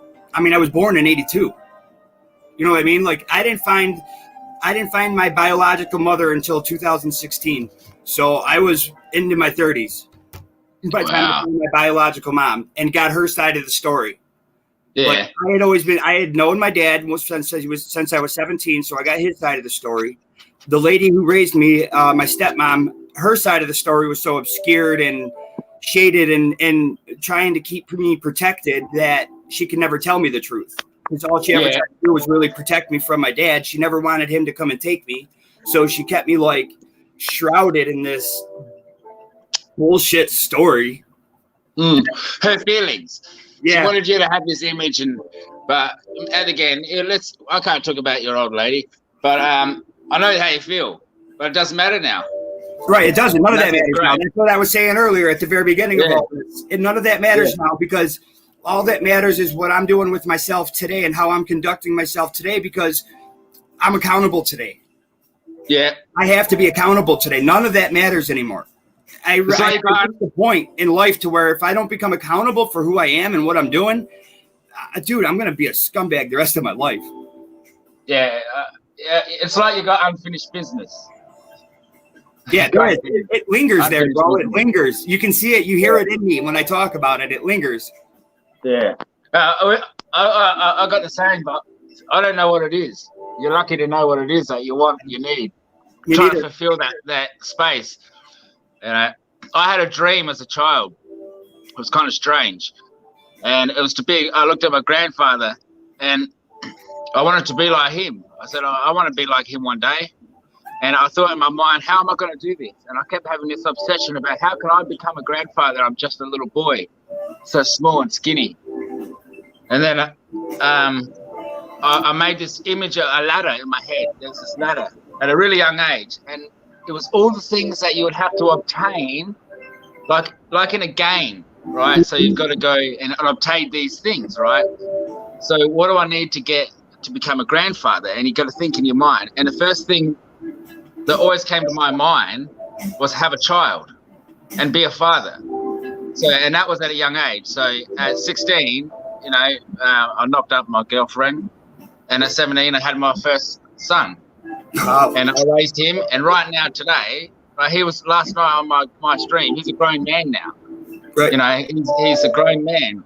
[SPEAKER 1] born in 82. You know what I mean? Like I didn't find my biological mother until 2016. So I was into my 30s by the time I found my biological mom and got her side of the story. Yeah. But I had known my dad since I was 17. So I got his side of the story. The lady who raised me, my stepmom, her side of the story was so obscured, and shaded and trying to keep me protected, that she could never tell me the truth. Because all she ever tried to do was really protect me from my dad. She never wanted him to come and take me. So she kept me like shrouded in this bullshit story.
[SPEAKER 2] Her feelings.
[SPEAKER 1] Yeah.
[SPEAKER 2] She wanted you to have this image, but again, I can't talk about your old lady, but I know how you feel, but it doesn't matter now.
[SPEAKER 1] Right, it doesn't. None of that matters now. That's what I was saying earlier at the very beginning of all this. And none of that matters now, because all that matters is what I'm doing with myself today and how I'm conducting myself today, because I'm accountable today.
[SPEAKER 2] Yeah.
[SPEAKER 1] I have to be accountable today. None of that matters anymore. I reached the point in life to where if I don't become accountable for who I am and what I'm doing, dude, I'm going to be a scumbag the rest of my life.
[SPEAKER 2] Yeah. It's like you got unfinished business.
[SPEAKER 1] Yeah, it lingers there, bro. It lingers. You can see it. You hear it in me when I talk about it. It lingers.
[SPEAKER 2] Yeah. I got the saying, but I don't know what it is. You're lucky to know what it is that you want, you need. Trying to fulfill that space. I had a dream as a child. It was kind of strange. And it was I looked at my grandfather and I wanted to be like him. I said, I want to be like him one day. And I thought in my mind, how am I going to do this? And I kept having this obsession about how can I become a grandfather? I'm just a little boy, so small and skinny. And then I made this image of a ladder in my head. There's this ladder at a really young age. And it was all the things that you would have to obtain, like in a game, right? So you've got to go and obtain these things, right? So what do I need to get to become a grandfather? And you got to think in your mind. And the first thing that always came to my mind was have a child and be a father. So, and that was at a young age. So at 16, I knocked up my girlfriend, and at 17, I had my first son. Wow. And I raised him. And right now, today, he was last night on my stream. He's a grown man now. Right. He's a grown man,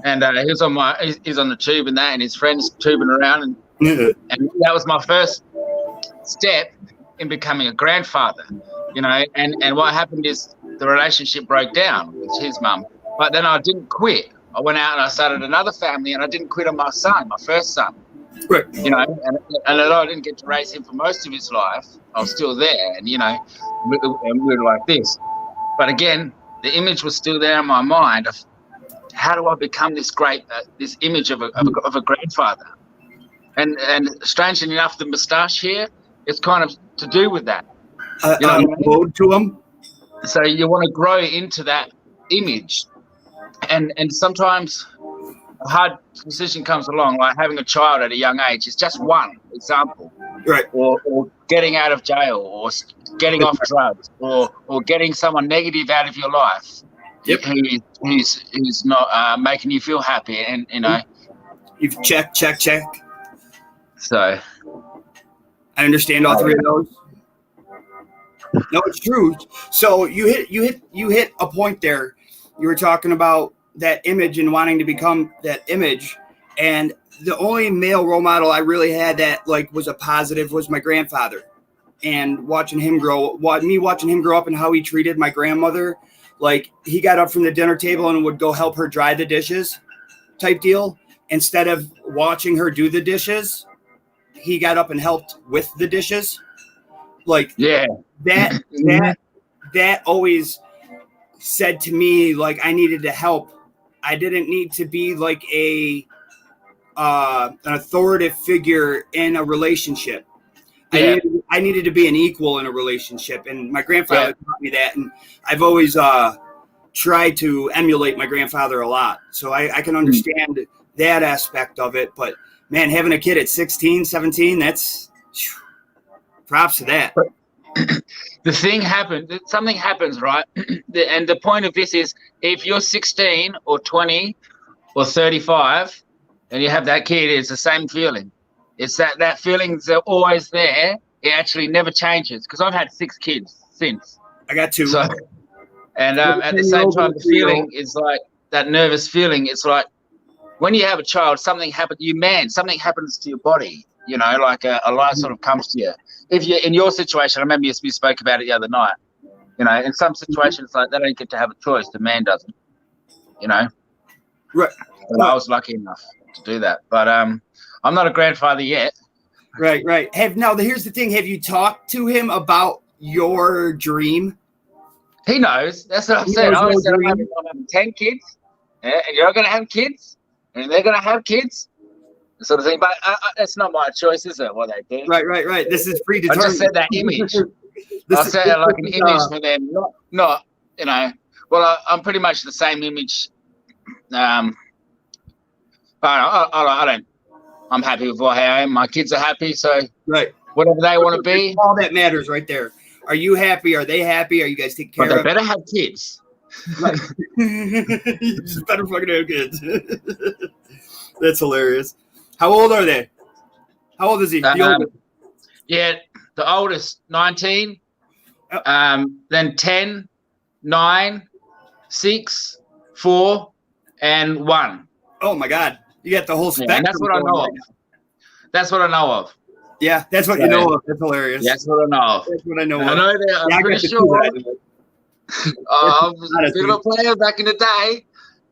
[SPEAKER 2] and he's on the tube and that, and his friends tubing around, and that was my first step in becoming a grandfather, and what happened is the relationship broke down with his mum, but then I didn't quit. I went out and I started another family, and I didn't quit on my son, my first son. Right. And although I didn't get to raise him for most of his life, I was still there, and we were like this. But again, the image was still there in my mind of how do I become this great, this image of a grandfather, and strangely enough, the moustache here, it's kind of to do with that.
[SPEAKER 1] To him.
[SPEAKER 2] So you want to grow into that image, and sometimes a hard decision comes along, like having a child at a young age. It's just one example,
[SPEAKER 1] right?
[SPEAKER 2] Or getting out of jail, or getting off drugs, or getting someone negative out of your life. Yep. Who's not making you feel happy, and
[SPEAKER 1] you've check.
[SPEAKER 2] So.
[SPEAKER 1] I understand all three of those. No, it's true. So you hit a point there. You were talking about that image and wanting to become that image, and the only male role model I really had that was a positive was my grandfather, and watching him grow up and how he treated my grandmother. Like, he got up from the dinner table and would go help her dry the dishes, type deal, instead of watching her do the dishes. He got up and helped with the dishes. That always said to me, I needed to help. I didn't need to be an authoritative figure in a relationship. Yeah. I needed to be an equal in a relationship, and my grandfather taught me that, and I've always tried to emulate my grandfather a lot. So I can understand that aspect of it, but man, having a kid at 16, 17, that's props to that.
[SPEAKER 2] Something happens, right? And the point of this is, if you're 16 or 20 or 35 and you have that kid, it's the same feeling. It's that feeling's always there. It actually never changes, because I've had 6 kids since.
[SPEAKER 1] I got 2.
[SPEAKER 2] So, and at the same time, the feeling is like that nervous feeling. It's like, when you have a child, something happens to your body, a light sort of comes to you. If you're in your situation, I remember we spoke about it the other night. You know, in some situations, like they don't get to have a choice. The man doesn't. You know.
[SPEAKER 1] Right.
[SPEAKER 2] And I was lucky enough to do that, but I'm not a grandfather yet.
[SPEAKER 1] Right. Here's the thing. Have you talked to him about your dream?
[SPEAKER 2] He knows. That's what I said. I always said I'm having 10 kids, and you're going to have kids, and they're going to have kids, sort of thing. But that's not my choice, is it? What they do.
[SPEAKER 1] Right. This is predetermined.
[SPEAKER 2] I just said that image. I said like an image for them, not you know. Well, I'm pretty much the same image. I don't. I'm happy with how I am. My kids are happy, so whatever they want to be.
[SPEAKER 1] All that matters, right there. Are you happy? Are they happy? Are you guys taking care of?
[SPEAKER 2] But they better have kids.
[SPEAKER 1] Right. You just better fucking have kids. That's hilarious. How old are they? How old is he?
[SPEAKER 2] Yeah, the oldest 19. Then 10, 9, 6, 4, and 1.
[SPEAKER 1] Oh my God. You got the whole spectrum.
[SPEAKER 2] Yeah, and that's what I know of. That's what I know of.
[SPEAKER 1] Yeah, that's what you know of. That's hilarious.
[SPEAKER 2] That's what I know of.
[SPEAKER 1] That's what I know of.
[SPEAKER 2] I know that. I'm pretty sure. I was a bit of a player back in the day.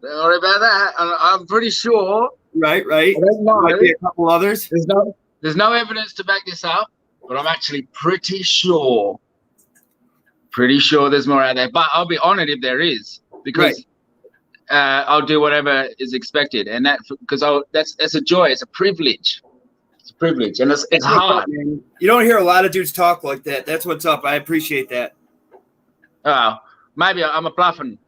[SPEAKER 2] Don't worry about that. I'm pretty sure.
[SPEAKER 1] Right.
[SPEAKER 2] I don't know.
[SPEAKER 1] Might be a couple others.
[SPEAKER 2] There's no evidence to back this up, but I'm actually pretty sure. Pretty sure there's more out there. But I'll be honored if there is, because I'll do whatever is expected, and that's a joy. It's a privilege. It's a privilege, and it's hard.
[SPEAKER 1] You don't hear a lot of dudes talk like that. That's what's up. I appreciate that.
[SPEAKER 2] Oh, maybe I'm a bluffing.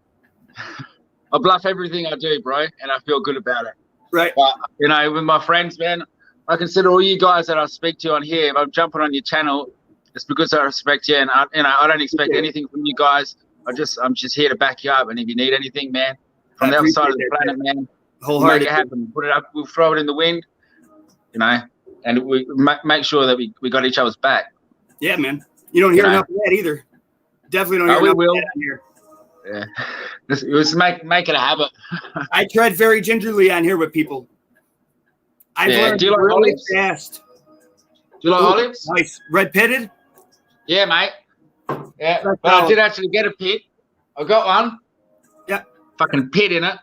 [SPEAKER 2] I bluff everything I do, bro, and I feel good about it.
[SPEAKER 1] Right.
[SPEAKER 2] But, you know, with my friends, man, I consider all you guys that I speak to on here, if I'm jumping on your channel, it's because I respect you, and I don't expect anything from you guys. I'm just here to back you up, and if you need anything, man, from the other side of the planet, man, we'll make it happen. Put it up, we'll throw it in the wind, you know, and we make sure that we got each other's back.
[SPEAKER 1] Yeah, man. You don't hear enough of that either. Definitely don't hear enough of that on here.
[SPEAKER 2] Yeah, let's make it a habit.
[SPEAKER 1] I tread very gingerly on here with people. I've learned
[SPEAKER 2] do you like
[SPEAKER 1] really
[SPEAKER 2] olives?
[SPEAKER 1] fast.
[SPEAKER 2] Do you like olives?
[SPEAKER 1] Nice. Red pitted?
[SPEAKER 2] Yeah, mate. Yeah, but I did actually get a pit. I got one.
[SPEAKER 1] Yeah.
[SPEAKER 2] Fucking pit in it.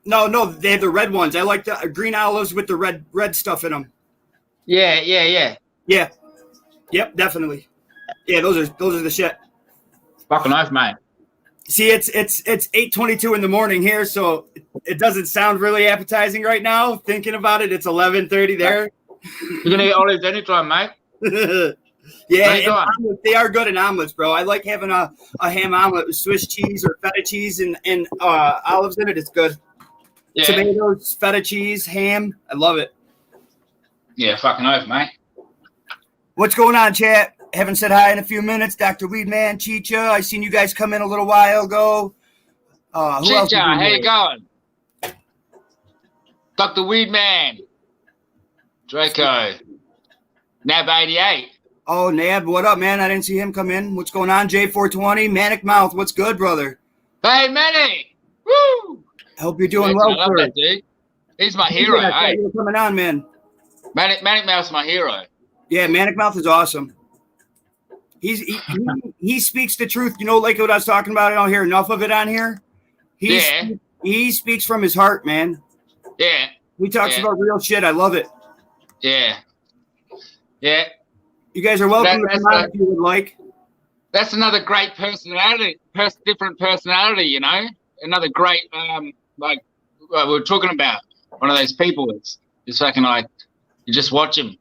[SPEAKER 1] No, they have the red ones. I like the green olives with the red stuff in them.
[SPEAKER 2] Yeah.
[SPEAKER 1] Yep, definitely. Yeah, those are the shit.
[SPEAKER 2] Fucking nice, mate.
[SPEAKER 1] See, it's 8:22 in the morning here, so it doesn't sound really appetizing right now. Thinking about it, it's 11:30 there.
[SPEAKER 2] You're gonna eat olives anytime, mate.
[SPEAKER 1] Yeah, they are good in omelets, bro. I like having a ham omelet with Swiss cheese or feta cheese and olives in it. It's good. Yeah. Tomatoes, feta cheese, ham. I love it.
[SPEAKER 2] Yeah, fucking oath, mate.
[SPEAKER 1] What's going on, chat? Haven't said hi in a few minutes. Dr. Weedman, Chicha. I seen you guys come in a little while ago.
[SPEAKER 2] Chicha, how you going? Dr. Weedman. Draco. Nab 88.
[SPEAKER 1] Oh, Nab, what up, man? I didn't see him come in. What's going on, J420? Manic Mouth, what's good, brother?
[SPEAKER 2] Hey, Manic! Woo!
[SPEAKER 1] I hope you're doing well,
[SPEAKER 2] I love that dude. He's my hero.
[SPEAKER 1] Hey, you're coming on, man.
[SPEAKER 2] Manic Mouth's my hero.
[SPEAKER 1] Yeah, Manic Mouth is awesome. He speaks the truth. You know, like what I was talking about. I don't hear enough of it on here. He speaks from his heart, man.
[SPEAKER 2] Yeah.
[SPEAKER 1] He talks about real shit. I love it.
[SPEAKER 2] Yeah. Yeah.
[SPEAKER 1] You guys are welcome to come out if you would like.
[SPEAKER 2] That's another great personality, different personality, you know. Another great, like we were talking about, one of those people. It's just fucking like, you just watch him.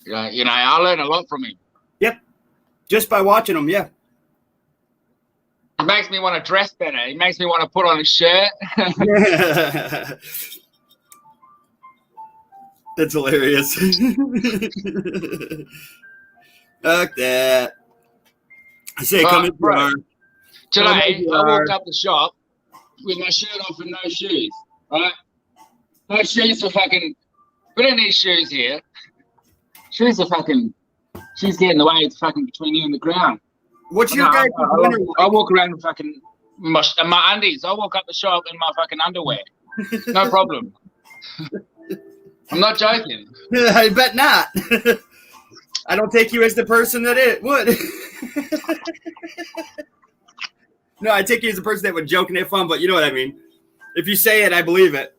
[SPEAKER 2] You know, I learn a lot from him.
[SPEAKER 1] Yep. Just by watching him, yeah.
[SPEAKER 2] It makes me want to dress better. It makes me want to put on a shirt.
[SPEAKER 1] That's hilarious. Fuck that. I say, come in for our...
[SPEAKER 2] Today, I walked up the shop with my shirt off and no shoes, right? No shoes for fucking... We don't need shoes here. Shoes are fucking... Shoes get in the way. It's fucking between you and the ground.
[SPEAKER 1] What's your guys' winter like?
[SPEAKER 2] I walk around with fucking... My undies. I walk up the shop in my fucking underwear. No problem. I'm not joking.
[SPEAKER 1] I bet not. I don't take you as the person that it would. No, I take you as a person that would joke and have fun, but you know what I mean. If you say it, I believe it.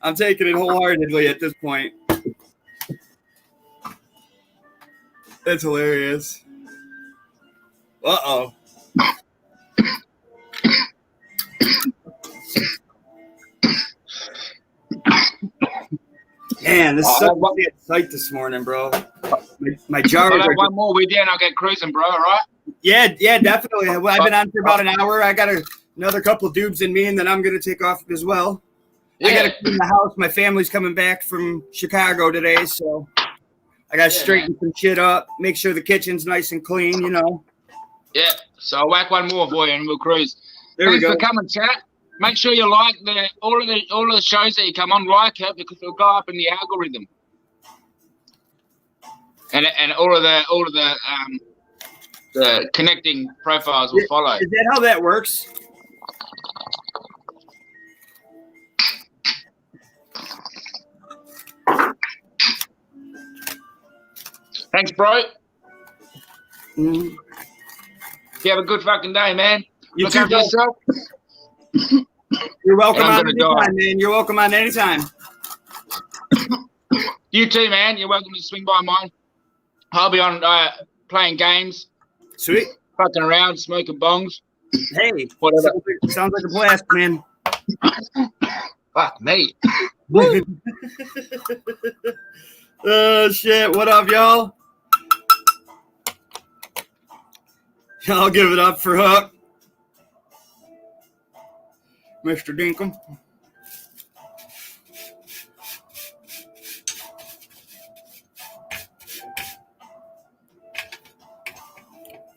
[SPEAKER 1] I'm taking it wholeheartedly at this point. That's hilarious. Uh-oh. Man, this sucks to be at sight this morning, bro. My jars
[SPEAKER 2] I'll
[SPEAKER 1] are
[SPEAKER 2] have one more with you and I'll get cruising, bro, all right?
[SPEAKER 1] Yeah, definitely. Well, I've been on for about an hour. I got another couple Doobs in me, and then I'm going to take off as well. Yeah. I got to clean the house. My family's coming back from Chicago today, so I got to straighten some shit up, make sure the kitchen's nice and clean, you know.
[SPEAKER 2] Yeah, so I'll whack one more for you and we'll cruise.
[SPEAKER 1] There we go.
[SPEAKER 2] Thanks for coming, chat. Make sure you like all of the shows that you come on, like it, because it'll go up in the algorithm. And all of the connecting profiles will follow.
[SPEAKER 1] Is that how that works?
[SPEAKER 2] Thanks, bro. You have a good fucking day, man. Look after yourself.
[SPEAKER 1] You're welcome on anytime, man. You're welcome on anytime.
[SPEAKER 2] You too, man. You're welcome to swing by mine. I'll be on playing games.
[SPEAKER 1] Sweet.
[SPEAKER 2] Fucking around, smoking bongs.
[SPEAKER 1] Hey,
[SPEAKER 2] whatever.
[SPEAKER 1] Sounds like a blast, man.
[SPEAKER 2] Fuck me.
[SPEAKER 1] Oh, shit. What up, y'all? I'll give it up for Hook. Mr. Dinkum.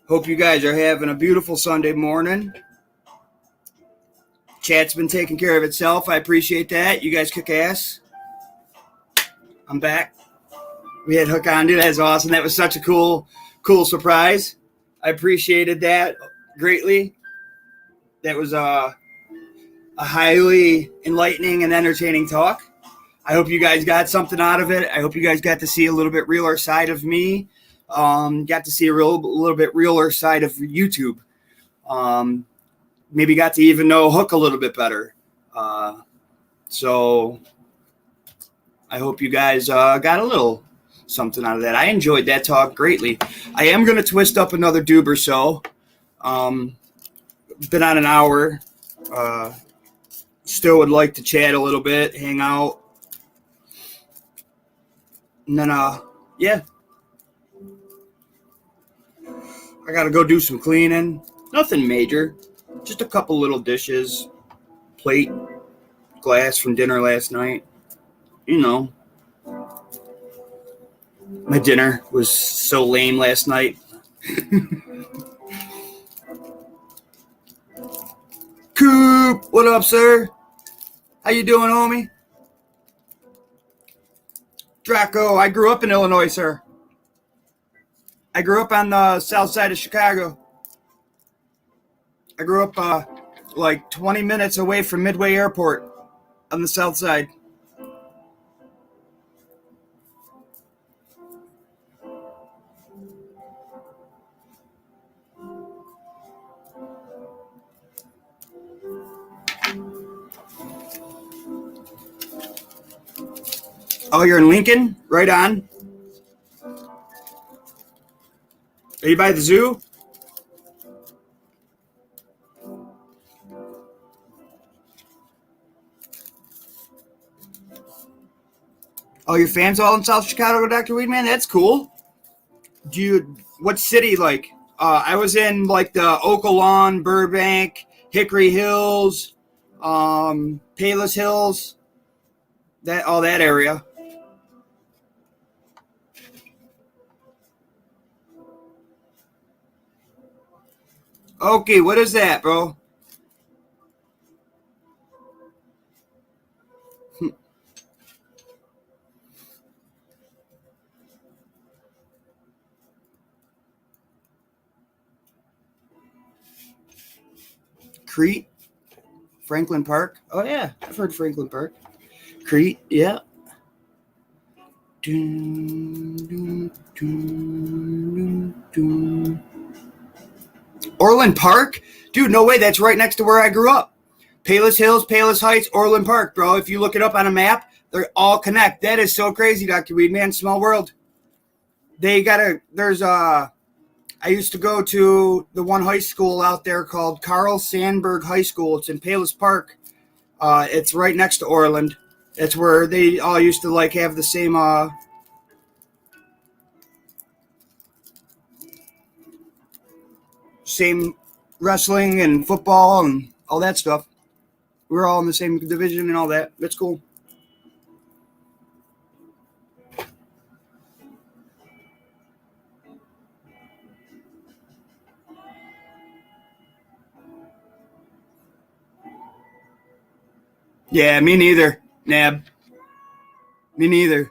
[SPEAKER 1] Hope you guys are having a beautiful Sunday morning. Chat's been taking care of itself. I appreciate that. You guys kick ass. I'm back. We had Hook on, dude. That's awesome. That was such a cool surprise. I appreciated that greatly. That was a highly enlightening and entertaining talk. I hope you guys got something out of it. I hope you guys got to see a little bit realer side of me. Got to see a little bit realer side of YouTube. Maybe got to even know Hook a little bit better. So I hope you guys got a little something out of that. I enjoyed that talk greatly. I am going to twist up another doob or so. Been on an hour. Still would like to chat a little bit, hang out. And then, yeah. I got to go do some cleaning. Nothing major. Just a couple little dishes. Plate. Glass from dinner last night. You know. My dinner was so lame last night. Coop, what up, sir? How you doing, homie? Draco, I grew up in Illinois, sir. I grew up on the south side of Chicago. I grew up like 20 minutes away from Midway Airport on the south side. Oh, you're in Lincoln? Right on. Are you by the zoo? Oh, your fans all in South Chicago, Dr. Weedman? That's cool. What city, like? I was in, like, the Oakalawn, Burbank, Hickory Hills, Palos Hills, all that area. Okay, what is that, bro? Crete? Franklin Park? Oh, yeah, I've heard Franklin Park. Crete, yeah. Orland Park? Dude, no way. That's right next to where I grew up. Palos Hills, Palos Heights, Orland Park, bro. If you look it up on a map, they all connect. That is so crazy, Dr. Weed, man. Small world. I used to go to the one high school out there called Carl Sandburg High School. It's in Palos Park. It's right next to Orland. It's where they all used to like have the same wrestling and football and all that stuff. We're all in the same division and all that. That's cool. Yeah, me neither, Nab. Me neither.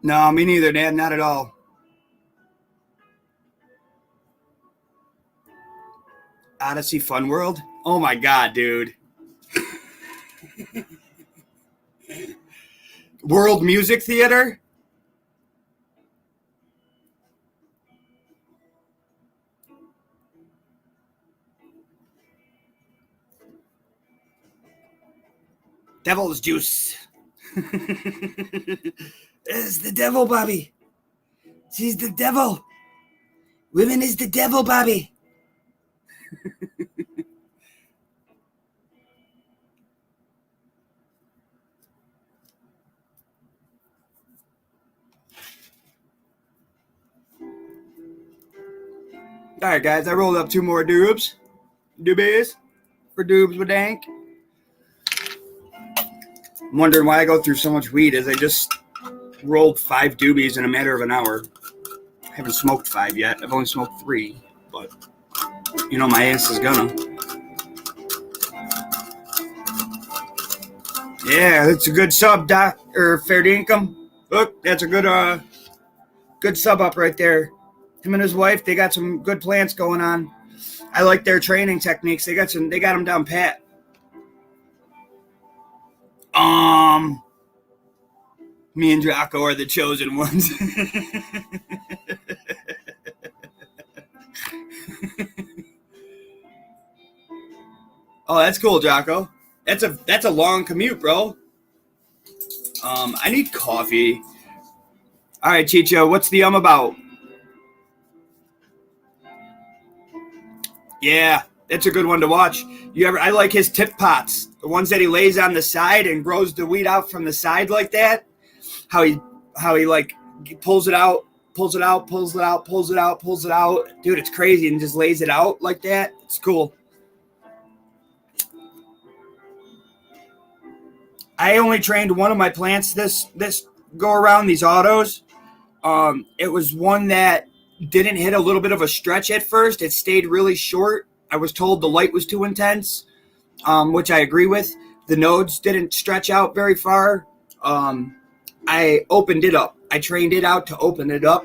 [SPEAKER 1] No, me neither, Nab. Not at all. Odyssey Fun World? Oh my god, dude. World Music Theater? Devil's juice. It's the devil, Bobby. She's the devil. Women is the devil, Bobby. All right, guys, I rolled up 2 more Doobs. Doobies for Doobs with Dank. I'm wondering why I go through so much weed as I just rolled 5 doobies in a matter of an hour. I haven't smoked 5 yet. I've only smoked 3, but you know my ass is gonna. Yeah, that's a good sub, Doc, or fair income. Look, that's a good sub up right there. Him and his wife, they got some good plants going on. I like their training techniques. They got them down pat. Me and Draco are the chosen ones. Oh, that's cool, Draco. That's a long commute, bro. I need coffee. All right, Chicho, what's the about? Yeah, that's a good one to watch. I like his tip pots, the ones that he lays on the side and grows the weed out from the side like that. How he like pulls it out, pulls it out, pulls it out, pulls it out, pulls it out. Dude, it's crazy, and just lays it out like that. It's cool. I only trained one of my plants this go around, these autos. It was one that didn't hit a little bit of a stretch at first. It stayed really short. I was told the light was too intense, which I agree with. The nodes didn't stretch out very far. I opened it up. I trained it out to open it up.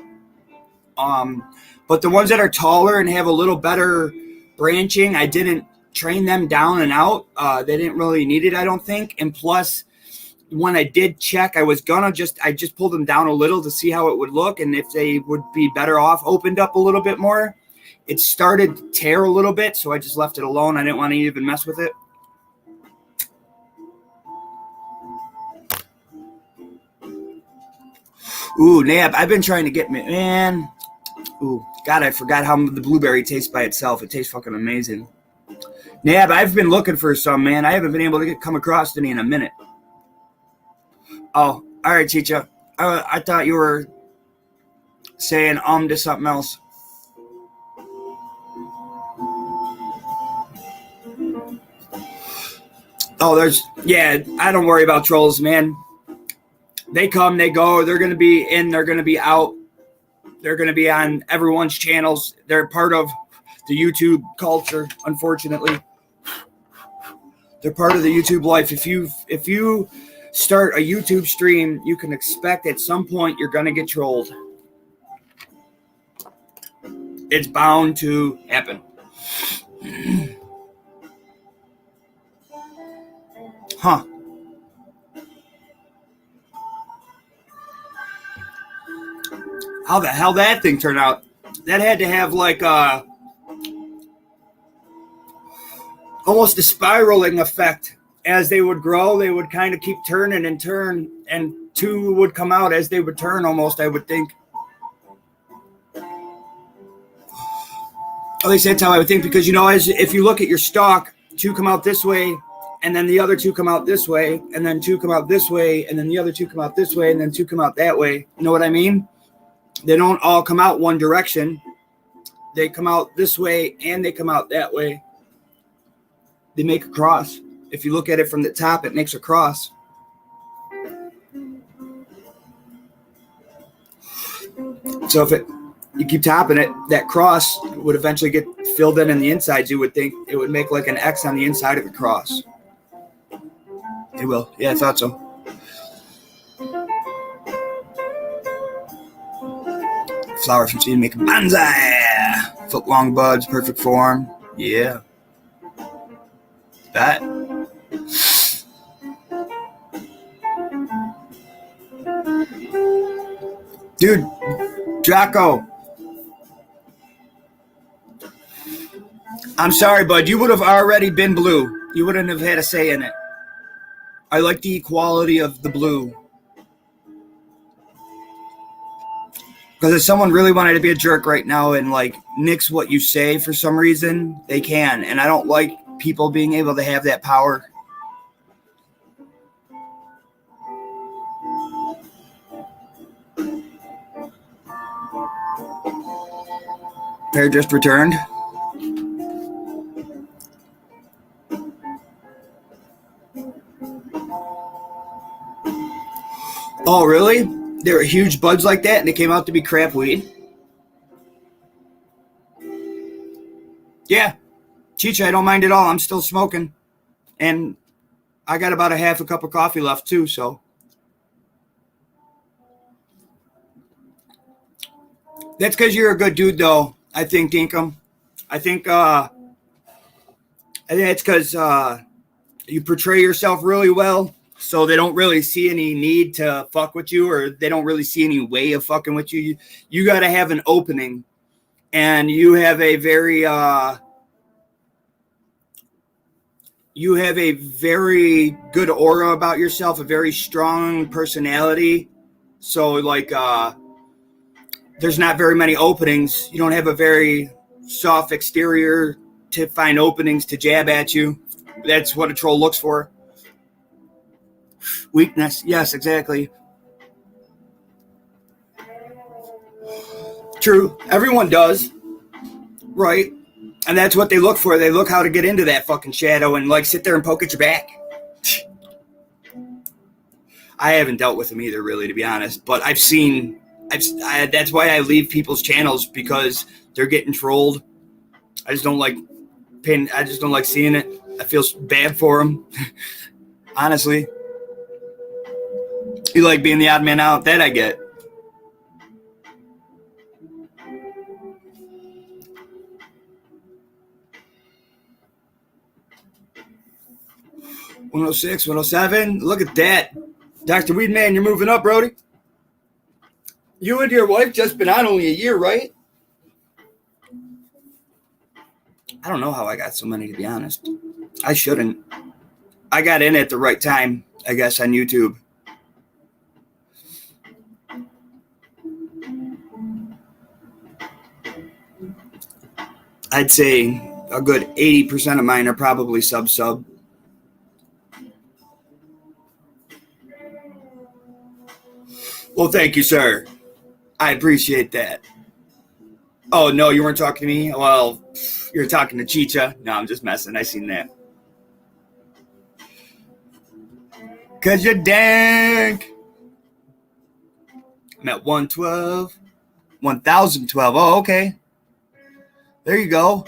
[SPEAKER 1] But the ones that are taller and have a little better branching, I didn't train them down and out. They didn't really need it, I don't think. And plus, when I did check, I just pulled them down a little to see how it would look and if they would be better off opened up a little bit more. It started to tear a little bit, so I just left it alone. I didn't want to even mess with it. Ooh, Nab, I've been trying to get me, man. Ooh, God, I forgot how the blueberry tastes by itself. It tastes fucking amazing. Nab, I've been looking for some, man. I haven't been able to come across any in a minute. Oh, all right, Chicha. I thought you were saying to something else. Oh, I don't worry about trolls, man. They come, they go. They're going to be in, they're going to be out. They're going to be on everyone's channels. They're part of the YouTube culture, unfortunately. They're part of the YouTube life. If you start a YouTube stream, you can expect at some point you're going to get trolled. It's bound to happen. Huh. How the hell that thing turned out? That had to have like almost a spiraling effect. As they would grow, they would kind of keep turning and turn, and two would come out as they would turn almost, I would think. At least that's how I would think, because, you know, as if you look at your stalk, two come out this way, and then the other two come out this way, and then two come out this way, and then the other two come out this way, and then two come out that way. You know what I mean? They don't all come out one direction. They come out this way, and they come out that way. They make a cross. If you look at it from the top, it makes a cross. So if you keep topping it, that cross would eventually get filled in the insides. You would think it would make like an X on the inside of the cross. It will. Yeah, I thought so. Flower from seed make a bonsai. Foot long buds, perfect form. Yeah. That. Dude, Draco. I'm sorry, bud. You would have already been blue. You wouldn't have had a say in it. I like the equality of the blue. Because if someone really wanted to be a jerk right now and like nix what you say for some reason, they can. And I don't like people being able to have that power. Pair just returned. Oh, really? They were huge buds like that and they came out to be crap weed? Yeah. Chicha, I don't mind at all. I'm still smoking. And I got about a half a cup of coffee left too, so. That's because you're a good dude, though. I think, Dinkum. I think it's because you portray yourself really well, so they don't really see any need to fuck with you, or they don't really see any way of fucking with you. You got to have an opening, and you have a very good aura about yourself, a very strong personality. So, like, there's not very many openings. You don't have a very soft exterior to find openings to jab at you. That's what a troll looks for. Weakness. Yes, exactly. True. Everyone does. Right. And that's what they look for. They look how to get into that fucking shadow and like sit there and poke at your back. I haven't dealt with them either, really, to be honest. But I've seen... that's why I leave people's channels, because they're getting trolled. I just don't like seeing it. I feel bad for them. Honestly. You like being the odd man out. That I get. $106, 107. Look at that. Dr. Weedman, you're moving up, Brody. You and your wife just been on only a year, right? I don't know how I got so many, to be honest. I shouldn't. I got in at the right time, I guess, on YouTube. I'd say a good 80% of mine are probably sub. Well, thank you, sir. I appreciate that. Oh, no, you weren't talking to me? Well, you're talking to Chicha. No, I'm just messing. I seen that. Because you're dank. I'm at 112. 1012. Oh, okay. There you go.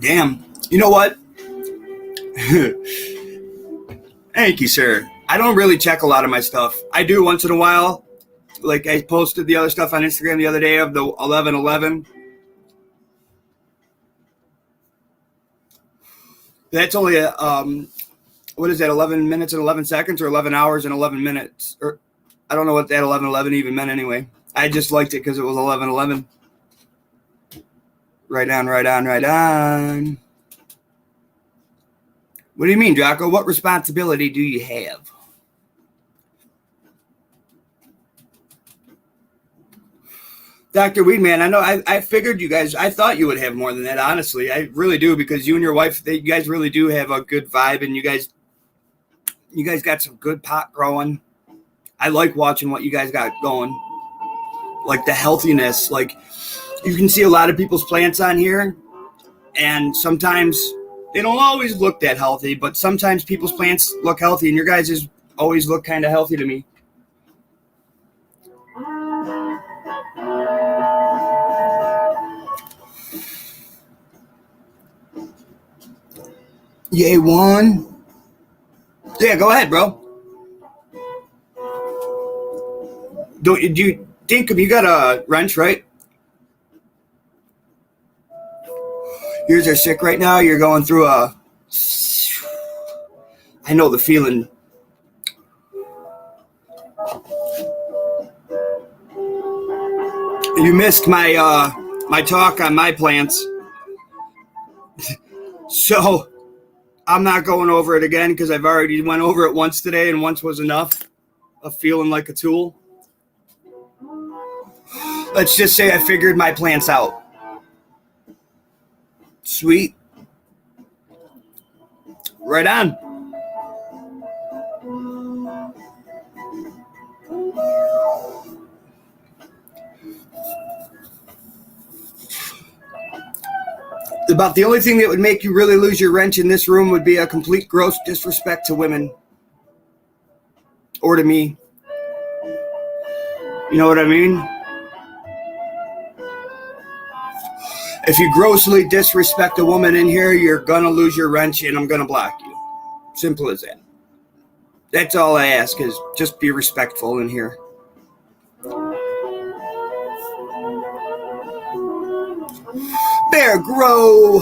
[SPEAKER 1] Damn. You know what? Thank you, sir. I don't really check a lot of my stuff. I do once in a while. Like I posted the other stuff on Instagram the other day of the 11/11. That's only what is that? 11 minutes and 11 seconds, or 11 hours and 11 minutes, or I don't know what that 11:11 even meant anyway. I just liked it because it was 11:11. Right on, right on, right on. What do you mean, Jocko? What responsibility do you have? Dr. Weedman, I know I figured you guys, I thought you would have more than that, honestly. I really do, because you and your wife, you guys really do have a good vibe, and you guys got some good pot growing. I like watching what you guys got going. Like the healthiness. Like, you can see a lot of people's plants on here, and sometimes they don't always look that healthy, but sometimes people's plants look healthy, and your guys' always look kind of healthy to me. Yay, one. Yeah, go ahead, bro. Do you think you got a wrench, right? Yours are sick right now. You're going through I know the feeling. You missed my my talk on my plants. So I'm not going over it again, because I've already went over it once today, and once was enough of feeling like a tool. Let's just say I figured my plants out. Sweet. Right on. About the only thing that would make you really lose your wrench in this room would be a complete gross disrespect to women. Or to me. You know what I mean? If you grossly disrespect a woman in here, you're gonna lose your wrench, and I'm gonna block you. Simple as that. That's all I ask, is just be respectful in here. Bear Grow,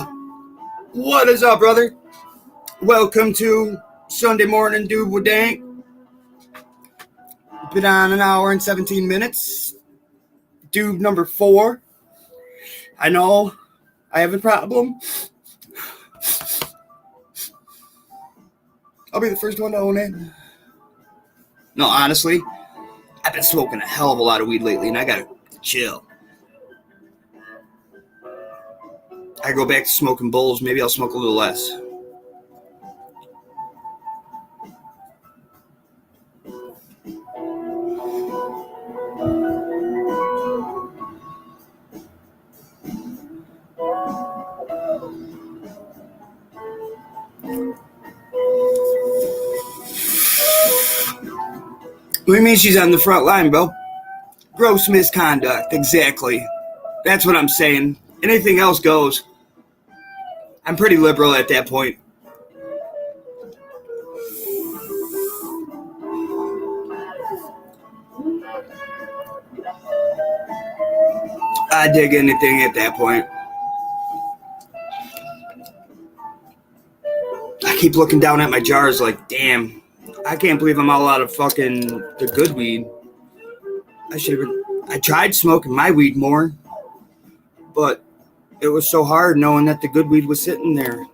[SPEAKER 1] what is up, brother? Welcome to Sunday morning Doob with Dank. Been on an hour and 17 minutes. Doob number 4. I know I have a problem. I'll be the first one to own it. No, honestly, I've been smoking a hell of a lot of weed lately, and I gotta chill. I go back to smoking bowls. Maybe I'll smoke a little less. What do you mean she's on the front line, bro? Gross misconduct, exactly. That's what I'm saying. Anything else goes. I'm pretty liberal at that point. I dig anything at that point. I keep looking down at my jars like, damn, I can't believe I'm all out of fucking the good weed. I tried smoking my weed more, but it was so hard knowing that the good weed was sitting there.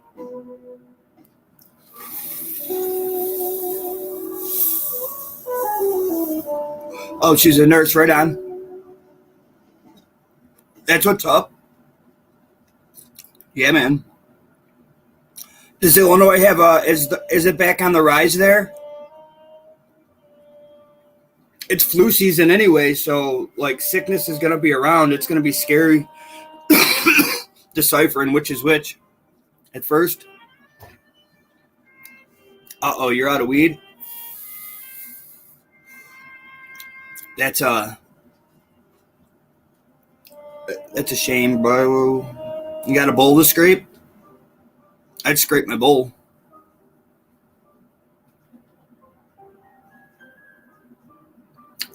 [SPEAKER 1] Oh, she's a nurse, right on. That's what's up. Yeah, man. Does Illinois have is it back on the rise there? It's flu season anyway, so like sickness is gonna be around. It's gonna be scary deciphering which is which at first. Uh-oh, you're out of weed? That's a shame, bro. You got a bowl to scrape? I'd scrape my bowl.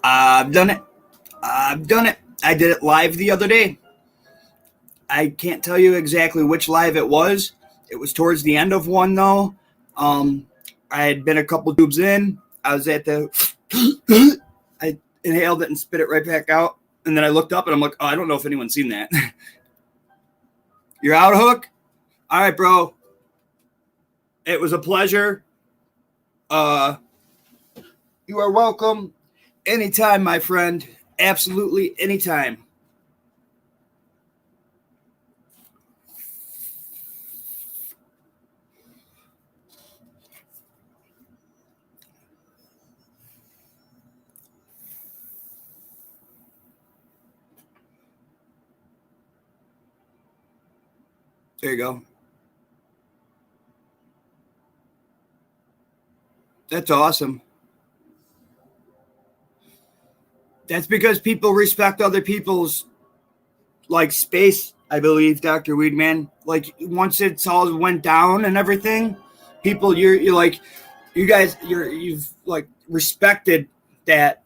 [SPEAKER 1] I've done it. I did it live the other day. I can't tell you exactly which live it was. It was towards the end of one, though. I had been a couple Doobs in. I was at the... I inhaled it and spit it right back out. And then I looked up and I'm like, oh, I don't know if anyone's seen that. You're out, Hook? All right, bro. It was a pleasure. You are welcome anytime, my friend. Absolutely anytime. There you go. That's awesome. That's because people respect other people's like space, I believe, Dr. Weedman. Like once it's all went down and everything, people you're like you guys you've like respected that.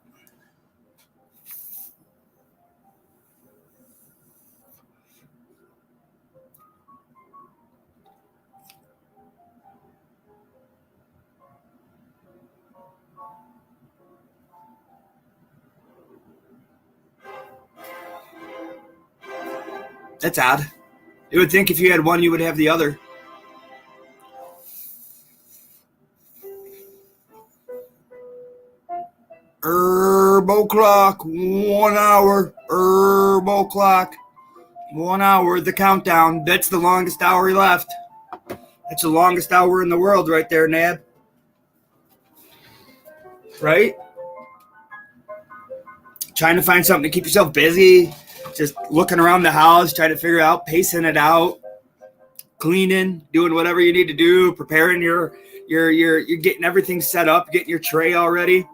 [SPEAKER 1] That's odd. You would think if you had one, you would have the other. Herbo clock, 1 hour. Herbo clock, 1 hour. The countdown. That's the longest hour left. That's the longest hour in the world right there, Nab. Right? Trying to find something to keep yourself busy. Just looking around the house, trying to figure out, pacing it out, cleaning, doing whatever you need to do, preparing you're getting everything set up, getting your tray all ready.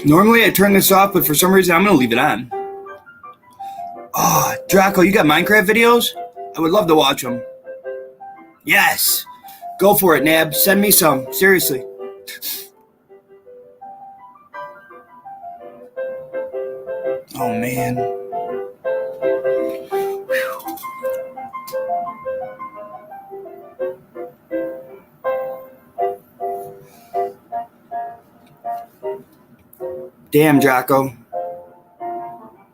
[SPEAKER 1] Normally I turn this off, but for some reason I'm going to leave it on. Oh, Draco, you got Minecraft videos? I would love to watch them. Yes. Go for it, Nab. Send me some. Seriously. Oh, man. Damn, Draco.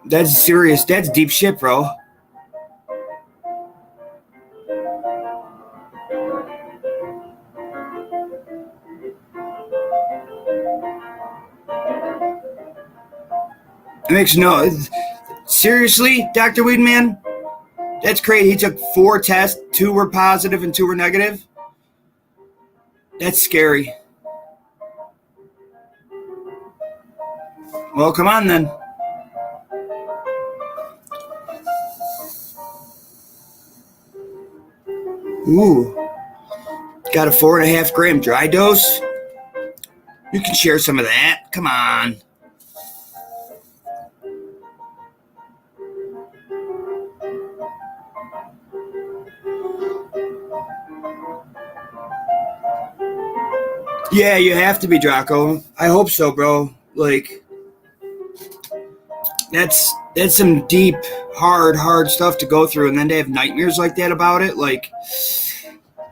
[SPEAKER 1] That's serious. That's deep shit, bro. It makes no... Seriously, Dr. Weedman? That's crazy. He took 4 tests. 2 were positive and 2 were negative. That's scary. Well, come on then. Ooh. Got a 4.5 gram dry dose. You can share some of that. Come on. Yeah, you have to be, Draco. I hope so, bro. Like, that's some deep, hard stuff to go through, and then to have nightmares like that about it, like,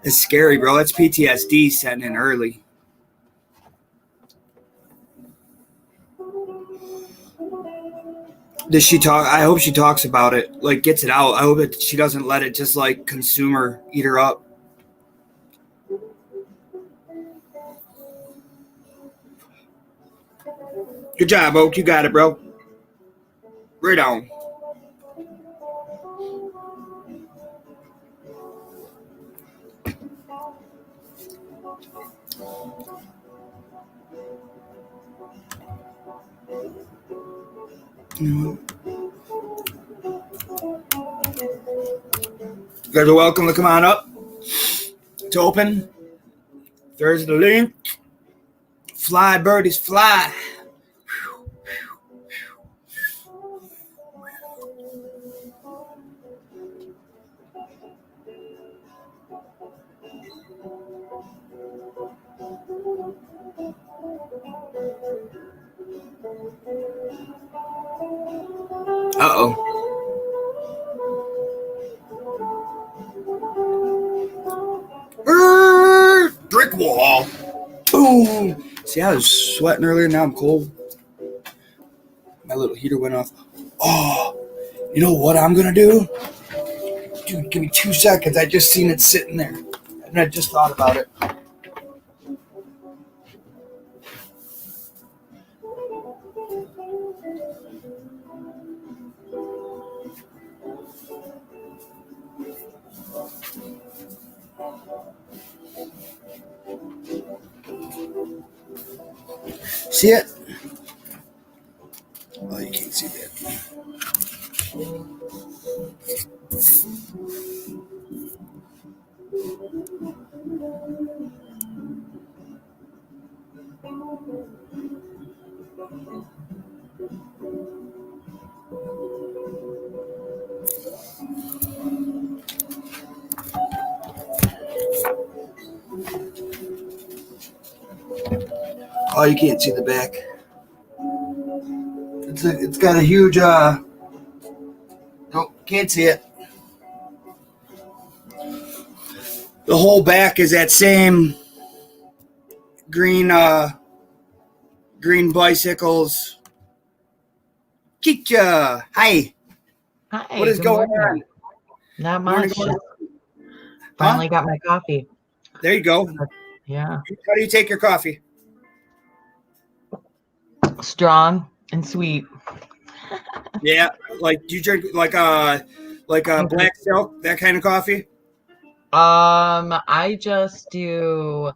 [SPEAKER 1] it's scary, bro. That's PTSD setting in early. Does she talk? I hope she talks about it, like, gets it out. I hope that she doesn't let it just, like, consume her, eat her up. Good job, Oak. You got it, bro. Right on. You guys are welcome to come on up. It's open. There's the link. Fly, birdies, fly. brick wall. Boom. See, I was sweating earlier. Now I'm cold. My little heater went off. Oh, you know what I'm going to do? Dude, give me 2 seconds. I just seen it sitting there. And I just thought about it. See it? Oh, you can't see that. Oh, you can't see the back. It's got a huge, nope, can't see it. The whole back is that same green, green bicycles. Chicha, hi.
[SPEAKER 3] Hi.
[SPEAKER 1] What is
[SPEAKER 3] good
[SPEAKER 1] going
[SPEAKER 3] morning.
[SPEAKER 1] on?
[SPEAKER 3] Not
[SPEAKER 1] Morning,
[SPEAKER 3] much.
[SPEAKER 1] morning.
[SPEAKER 3] Finally got my coffee.
[SPEAKER 1] There you go.
[SPEAKER 3] Yeah.
[SPEAKER 1] How do you take your coffee?
[SPEAKER 3] Strong and sweet.
[SPEAKER 1] Yeah, like do you drink like black silk, that kind of coffee?
[SPEAKER 3] I just do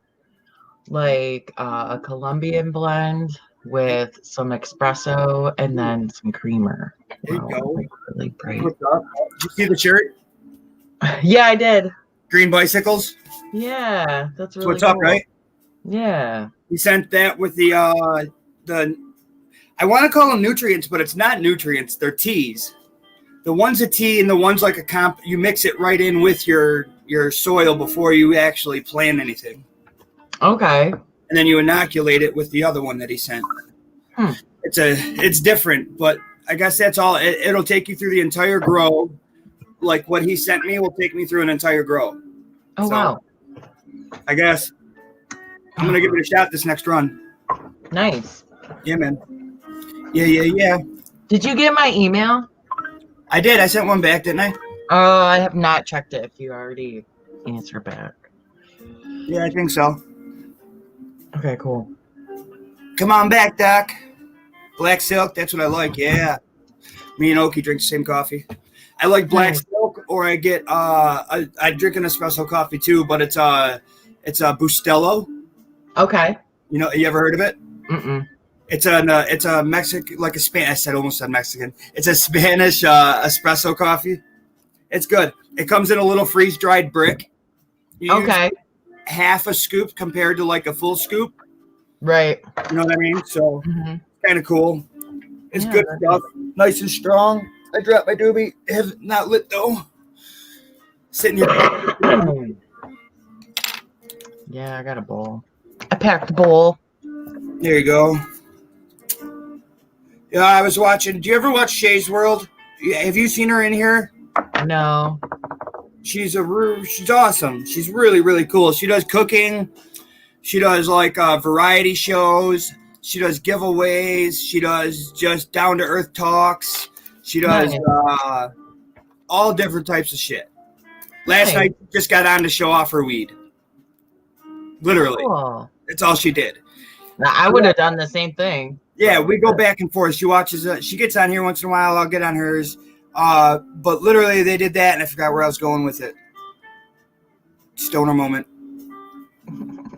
[SPEAKER 3] like a Colombian blend with some espresso and then some creamer.
[SPEAKER 1] There you go.
[SPEAKER 3] Like really bright.
[SPEAKER 1] What's up? Did you see the shirt?
[SPEAKER 3] Yeah, I did.
[SPEAKER 1] Green bicycles.
[SPEAKER 3] Yeah, that's really
[SPEAKER 1] What's up,
[SPEAKER 3] cool.
[SPEAKER 1] right?
[SPEAKER 3] Yeah.
[SPEAKER 1] He sent that with the I want to call them nutrients, but it's not nutrients. They're teas. The one's a tea, and the one's like a comp. You mix it right in with your soil before you actually plant anything,
[SPEAKER 3] Okay.
[SPEAKER 1] and then you inoculate it with the other one that he sent. It's different, but I guess that's all. It'll take you through the entire grow. Like what he sent me will take me through an entire grow.
[SPEAKER 3] Oh, wow.
[SPEAKER 1] I guess I'm gonna give it a shot this next run.
[SPEAKER 3] Nice.
[SPEAKER 1] Yeah, man. Yeah.
[SPEAKER 3] Did you get my email?
[SPEAKER 1] I did. I sent one back, didn't I?
[SPEAKER 3] I have not checked it if you already answered back.
[SPEAKER 1] Yeah, I think so.
[SPEAKER 3] Okay, cool.
[SPEAKER 1] Come on back, Doc. Black silk, that's what I like. Yeah. Me and Oki drink the same coffee. I like black silk, or I get I drink an espresso coffee too, but it's a Bustelo.
[SPEAKER 3] Okay.
[SPEAKER 1] You know, you ever heard of it?
[SPEAKER 3] Mm-mm.
[SPEAKER 1] It's a Mexican, like a Spanish. I almost said Mexican. It's a Spanish espresso coffee. It's good. It comes in a little freeze dried brick. You
[SPEAKER 3] Okay.
[SPEAKER 1] use half a scoop compared to like a full scoop.
[SPEAKER 3] Right.
[SPEAKER 1] You know what I mean? So kind of cool. It's
[SPEAKER 3] Yeah,
[SPEAKER 1] good
[SPEAKER 3] that's
[SPEAKER 1] stuff. Nice and strong. I dropped my doobie. Have not lit though. Sitting here.
[SPEAKER 3] Yeah, I got a bowl. I packed a bowl.
[SPEAKER 1] There you go. Yeah, I was watching. Do you ever watch Shay's World? Have you seen her in here?
[SPEAKER 3] No.
[SPEAKER 1] She's awesome. She's really, really cool. She does cooking. She does like variety shows. She does giveaways. She does just down to earth talks. She does all different types of shit. Last night, just got on to show off her weed. Literally. Cool. That's all she did.
[SPEAKER 3] Now, I would have done the same thing.
[SPEAKER 1] Yeah, we go back and forth. She watches she gets on here once in a while. I'll get on hers. But literally, they did that, and I forgot where I was going with it. Stoner moment.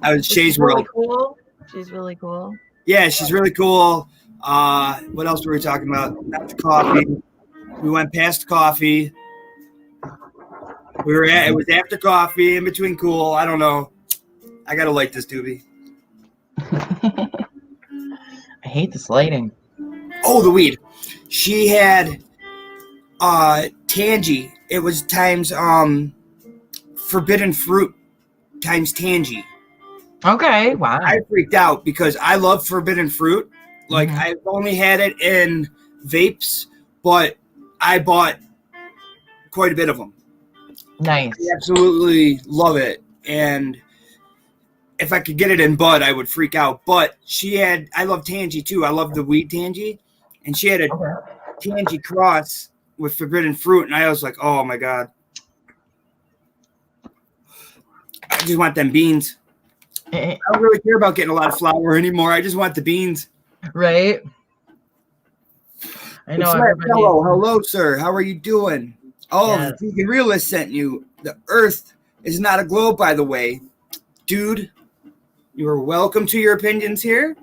[SPEAKER 1] I was Shay's World.
[SPEAKER 3] Cool. She's really cool.
[SPEAKER 1] Yeah, she's really cool. What else were we talking about? Not the coffee. We went past coffee. It was after coffee, in between cool. I don't know. I gotta light this doobie.
[SPEAKER 3] I hate this lighting.
[SPEAKER 1] Oh, the weed. She had Tangy. It was times forbidden fruit times Tangy.
[SPEAKER 3] Okay, wow.
[SPEAKER 1] I freaked out because I love forbidden fruit. Like I've only had it in vapes, but I bought quite a bit of them.
[SPEAKER 3] Nice.
[SPEAKER 1] I absolutely love it. And if I could get it in bud, I would freak out. But I love Tangy too. I love the weed Tangy. And she had a Tangy cross with forbidden fruit. And I was like, oh my God. I just want them beans. I don't really care about getting a lot of flour anymore. I just want the beans.
[SPEAKER 3] Right? I know.
[SPEAKER 1] Hello, sir. How are you doing? Oh,
[SPEAKER 3] Yes.
[SPEAKER 1] the vegan realist sent you. The earth is not a globe, by the way. Dude, you are welcome to your opinions here.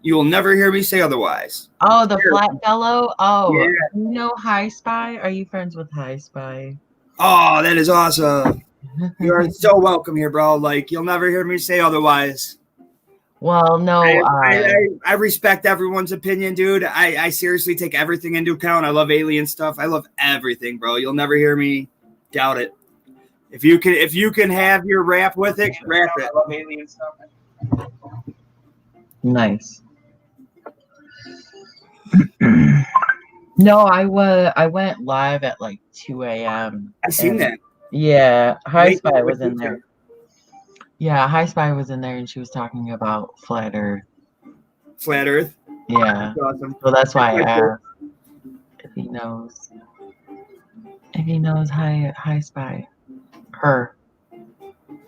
[SPEAKER 1] You will never hear me say otherwise.
[SPEAKER 3] Oh, the flat fellow? Oh,
[SPEAKER 1] Yeah.
[SPEAKER 3] you know High Spy? Are you friends with High Spy?
[SPEAKER 1] Oh, that is awesome. You are so welcome here, bro. Like, you'll never hear me say otherwise.
[SPEAKER 3] Well, no.
[SPEAKER 1] I respect everyone's opinion, dude. I seriously take everything into account. I love alien stuff. I love everything, bro. You'll never hear me doubt it. If you can have your rap with it, rap it. I love alien stuff.
[SPEAKER 3] Nice. No, I went live at like 2 a.m.
[SPEAKER 1] I seen that.
[SPEAKER 3] Yeah, High Spy was in there. Yeah, High Spy was in there, and she was talking about flat Earth.
[SPEAKER 1] Flat Earth.
[SPEAKER 3] Yeah.
[SPEAKER 1] That's awesome.
[SPEAKER 3] So that's why I asked if he knows. If he knows High Spy. Her.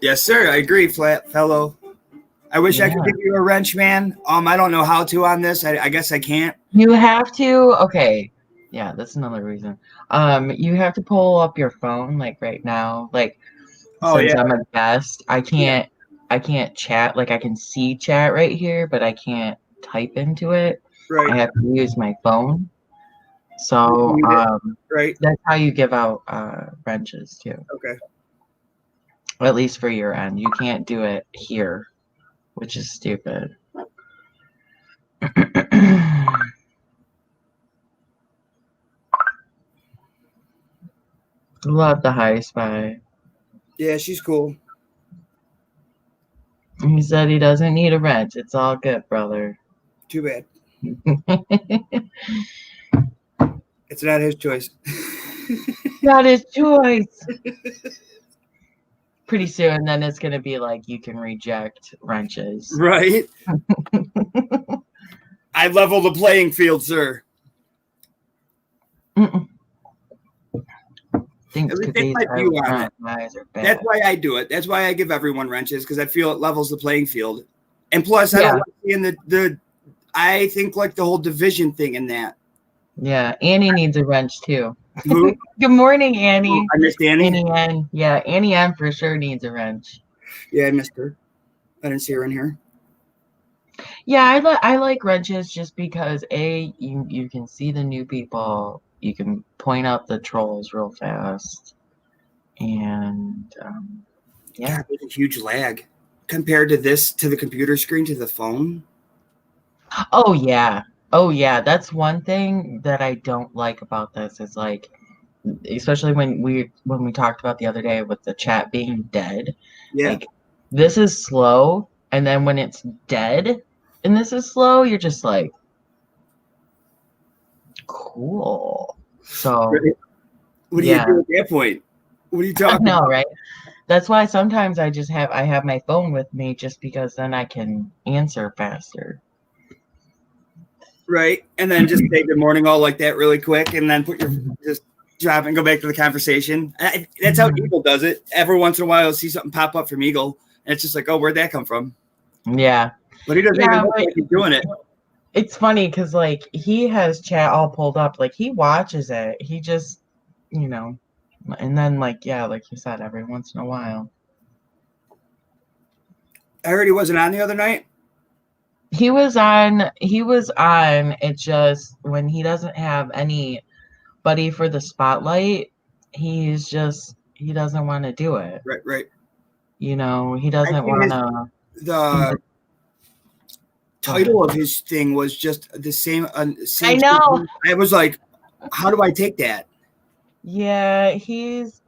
[SPEAKER 1] Yes, sir. I agree, flat fellow. I wish I could give you a wrench, man. I don't know how to on this. I guess I can't.
[SPEAKER 3] You have to. Okay. Yeah, that's another reason. You have to pull up your phone like right now. Like, since I'm a guest, I can't chat. Like, I can see chat right here, but I can't type into it.
[SPEAKER 1] Right.
[SPEAKER 3] I have to use my phone. So
[SPEAKER 1] right.
[SPEAKER 3] That's how you give out wrenches too.
[SPEAKER 1] Okay.
[SPEAKER 3] At least for your end. You can't do it here, which is stupid. Love the High Spy.
[SPEAKER 1] Yeah, she's cool.
[SPEAKER 3] He said he doesn't need a wrench. It's all good, brother.
[SPEAKER 1] Too bad. It's not his choice.
[SPEAKER 3] Not his choice. Pretty soon, then it's going to be like you can reject wrenches.
[SPEAKER 1] Right? I level the playing field, sir.
[SPEAKER 3] That's
[SPEAKER 1] why I do it. That's why I give everyone wrenches, because I feel it levels the playing field. And plus, I don't like seeing I think like the whole division thing in that.
[SPEAKER 3] Yeah, Annie needs a wrench too.
[SPEAKER 1] Who?
[SPEAKER 3] Good morning, Annie.
[SPEAKER 1] Oh, I missed Annie.
[SPEAKER 3] Annie N. Yeah, Annie N for sure needs a wrench.
[SPEAKER 1] Yeah, I missed her. I didn't see her in here.
[SPEAKER 3] Yeah, I like wrenches just because you can see the new people. You can point out the trolls real fast, and yeah,
[SPEAKER 1] God, there's a huge lag compared to the computer screen to the phone.
[SPEAKER 3] Oh yeah, that's one thing that I don't like about this is like, especially when we talked about the other day with the chat being dead.
[SPEAKER 1] Yeah,
[SPEAKER 3] like, this is slow, and then when it's dead and this is slow, you're just like, cool. So
[SPEAKER 1] what do you do at that point? What are you talking about?
[SPEAKER 3] Right? That's why sometimes I have my phone with me, just because then I can answer faster.
[SPEAKER 1] Right, and then just say good morning all like that really quick, and then just drop and go back to the conversation. That's how Eagle does it. Every once in a while, I'll see something pop up from Eagle, and it's just like, oh, where'd that come from?
[SPEAKER 3] Yeah,
[SPEAKER 1] but he doesn't even look like he's doing it.
[SPEAKER 3] It's funny because like he has chat all pulled up, like he watches it. He just, and then like like you said, every once in a while.
[SPEAKER 1] I heard he wasn't on the other night.
[SPEAKER 3] He was on. It's just when he doesn't have anybody for the spotlight, he doesn't want to do it.
[SPEAKER 1] Right.
[SPEAKER 3] He doesn't want to.
[SPEAKER 1] The title of his thing was just the same.
[SPEAKER 3] I know.
[SPEAKER 1] I was like, how do I take that?
[SPEAKER 3] Yeah, he just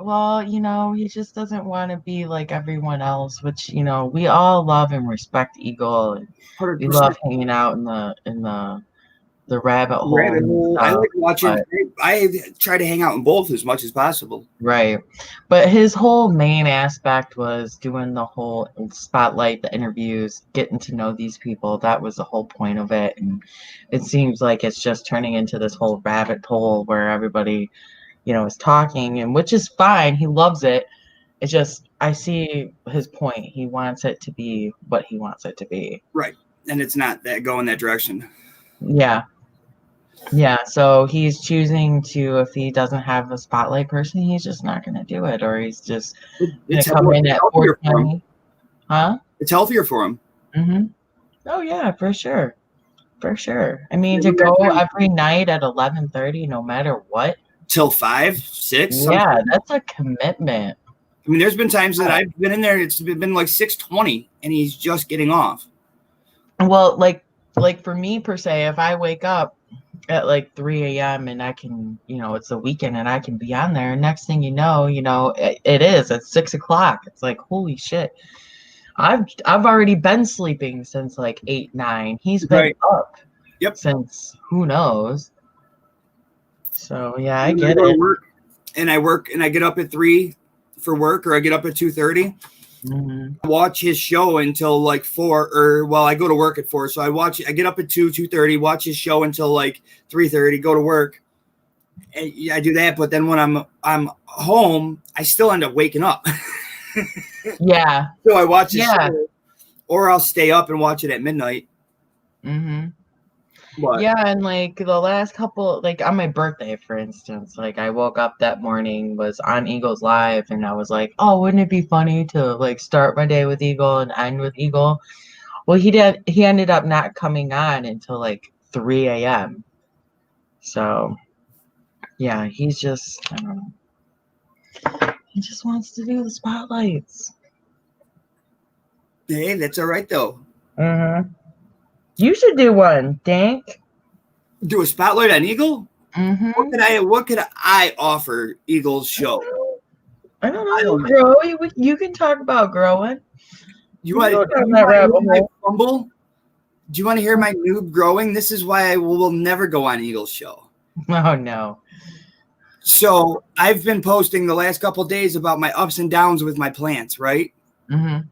[SPEAKER 3] doesn't want to be like everyone else, which, we all love and respect Eagle. And we love hanging out in the the rabbit hole.
[SPEAKER 1] Rabbit hole. I like watching.
[SPEAKER 3] But,
[SPEAKER 1] I try to hang out in both as much as possible.
[SPEAKER 3] right. But his whole main aspect was doing the whole spotlight, the interviews, getting to know these people. That was the whole point of it. And it seems like it's just turning into this whole rabbit hole where everybody, is talking, and which is fine. He loves it. It's just, I see his point. He wants it to be what he wants it to be.
[SPEAKER 1] Right. And it's not that going that direction.
[SPEAKER 3] Yeah. Yeah, so he's choosing to, if he doesn't have a spotlight person, he's just not going to do it, or he's just going to come in at 4:20. Huh?
[SPEAKER 1] It's healthier for him.
[SPEAKER 3] Mm-hmm. Oh, yeah, for sure. For sure. I mean, to go every night at 11:30, no matter what.
[SPEAKER 1] Till 5, 6.
[SPEAKER 3] Yeah, that's a commitment.
[SPEAKER 1] I mean, there's been times that I've been in there, it's been like 6:20, and he's just getting off.
[SPEAKER 3] Well, like for me, per se, if I wake up at like 3 a.m. and I can, it's the weekend and I can be on there. Next thing you know, it is at 6 o'clock. It's like, holy shit. I've already been sleeping since like 8, 9. He's been up since who knows. So yeah, I get it.
[SPEAKER 1] I work and I get up at 3 for work, or I get up at 2:30. I watch his show until like 4, I go to work at 4. So I get up at 2:30, watch his show until like 3:30, go to work. And I do that. But then when I'm home, I still end up waking up.
[SPEAKER 3] Yeah.
[SPEAKER 1] So I watch his show, or I'll stay up and watch it at midnight.
[SPEAKER 3] Mm-hmm.
[SPEAKER 1] But,
[SPEAKER 3] yeah, and like the last couple, like on my birthday, for instance, like I woke up that morning, was on Eagles Live, and I was like, oh, wouldn't it be funny to like start my day with Eagle and end with Eagle? Well, he ended up not coming on until like 3 a.m. So yeah, he's just, I don't know. He just wants to do the spotlights.
[SPEAKER 1] Hey, that's all right though.
[SPEAKER 3] Mm-hmm. You should do one, Dank.
[SPEAKER 1] Do a spotlight on Eagle?
[SPEAKER 3] Mm-hmm.
[SPEAKER 1] What could I offer Eagle's show?
[SPEAKER 3] I don't know. Grow. You can talk about growing.
[SPEAKER 1] You want to hear my fumble? Do you want to hear my noob growing? This is why I will never go on Eagle's show.
[SPEAKER 3] Oh no.
[SPEAKER 1] So I've been posting the last couple of days about my ups and downs with my plants, right?
[SPEAKER 3] Mm-hmm.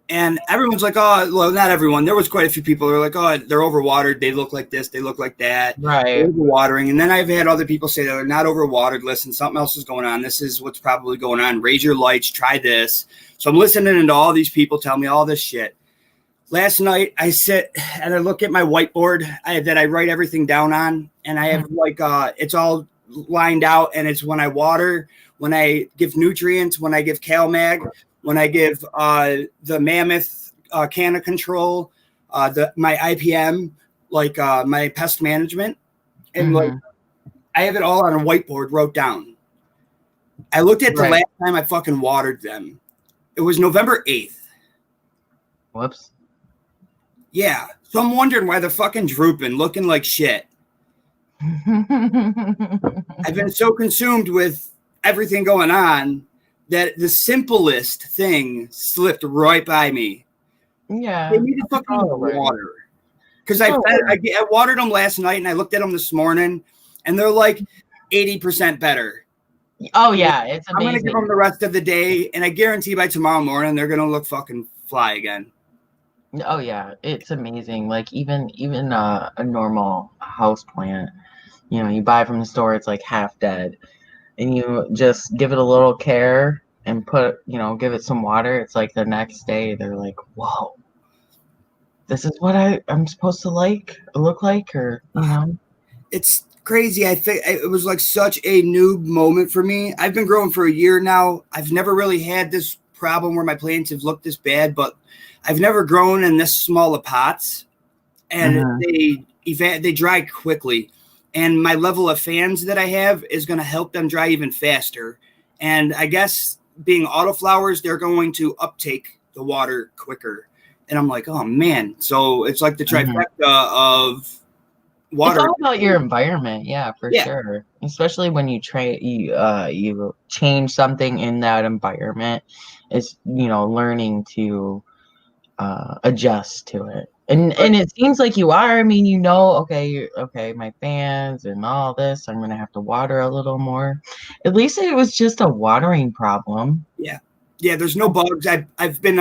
[SPEAKER 1] And everyone's like, oh, well, not everyone. There was quite a few people who are like, oh, they're overwatered. They look like this. They look like that.
[SPEAKER 3] Right.
[SPEAKER 1] They're overwatering. And then I've had other people say they're not overwatered. Listen, something else is going on. This is what's probably going on. Raise your lights. Try this. So I'm listening to all these people tell me all this shit. Last night, I sit and I look at my whiteboard that I write everything down on. And I have it's all lined out. And it's when I water, when I give nutrients, when I give CalMag, when I give the Mammoth canna control, my IPM, my pest management, and I have it all on a whiteboard wrote down. I looked at the last time I fucking watered them. It was November 8th.
[SPEAKER 3] Whoops.
[SPEAKER 1] Yeah. So I'm wondering why they're fucking drooping, looking like shit. I've been so consumed with everything going on that the simplest thing slipped right by me.
[SPEAKER 3] Yeah.
[SPEAKER 1] They need to fucking water. Because I watered them last night and I looked at them this morning and they're like 80% better.
[SPEAKER 3] Oh, yeah. It's amazing.
[SPEAKER 1] I'm going to give them the rest of the day and I guarantee by tomorrow morning they're going to look fucking fly again.
[SPEAKER 3] Oh, yeah. It's amazing. Like even a normal house plant, you buy from the store, it's like half dead. And you just give it a little care and give it some water. It's like the next day they're like, whoa, this is what I'm supposed to look like, or,
[SPEAKER 1] It's crazy. I think it was like such a noob moment for me. I've been growing for a year now. I've never really had this problem where my plants have looked this bad, but I've never grown in this small of pots, and they dry quickly. And my level of fans that I have is going to help them dry even faster. And I guess being autoflowers, they're going to uptake the water quicker. And I'm like, oh, man. So it's like the trifecta of water.
[SPEAKER 3] It's all about your environment. Yeah, for sure. Especially when you you change something in that environment, is, learning to adjust to it. And it seems like you are. I mean, okay, my fans and all this, I'm gonna have to water a little more. At least it was just a watering problem.
[SPEAKER 1] Yeah. Yeah, there's no bugs. I've been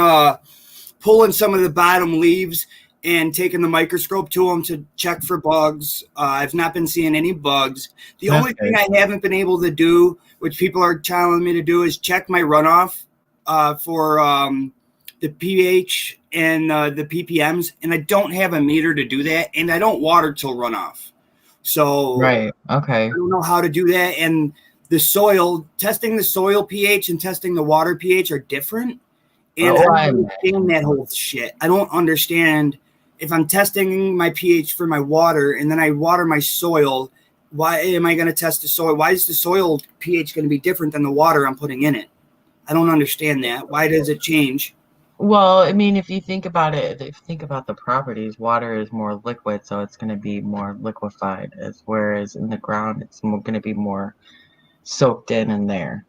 [SPEAKER 1] pulling some of the bottom leaves and taking the microscope to them to check for bugs. I've not been seeing any bugs. The
[SPEAKER 3] That's
[SPEAKER 1] only thing
[SPEAKER 3] good.
[SPEAKER 1] I haven't been able to do, which people are telling me to do, is check my runoff for the pH and the ppms, and I don't have a meter to do that, and I don't water till runoff. So
[SPEAKER 3] Right. Okay.
[SPEAKER 1] I don't know how to do that. And the soil, testing the soil pH and testing the water pH are different. And I
[SPEAKER 3] Oh,
[SPEAKER 1] don't
[SPEAKER 3] I
[SPEAKER 1] understand that whole shit. I don't understand if I'm testing my pH for my water and then I water my soil. Why am I going to test the soil? Why is the soil pH going to be different than the water I'm putting in it? I don't understand that. Why does it change?
[SPEAKER 3] Well, I mean, if you think about it, if you think about the properties, water is more liquid, so it's going to be more liquefied, whereas in the ground, it's going to be more soaked in there.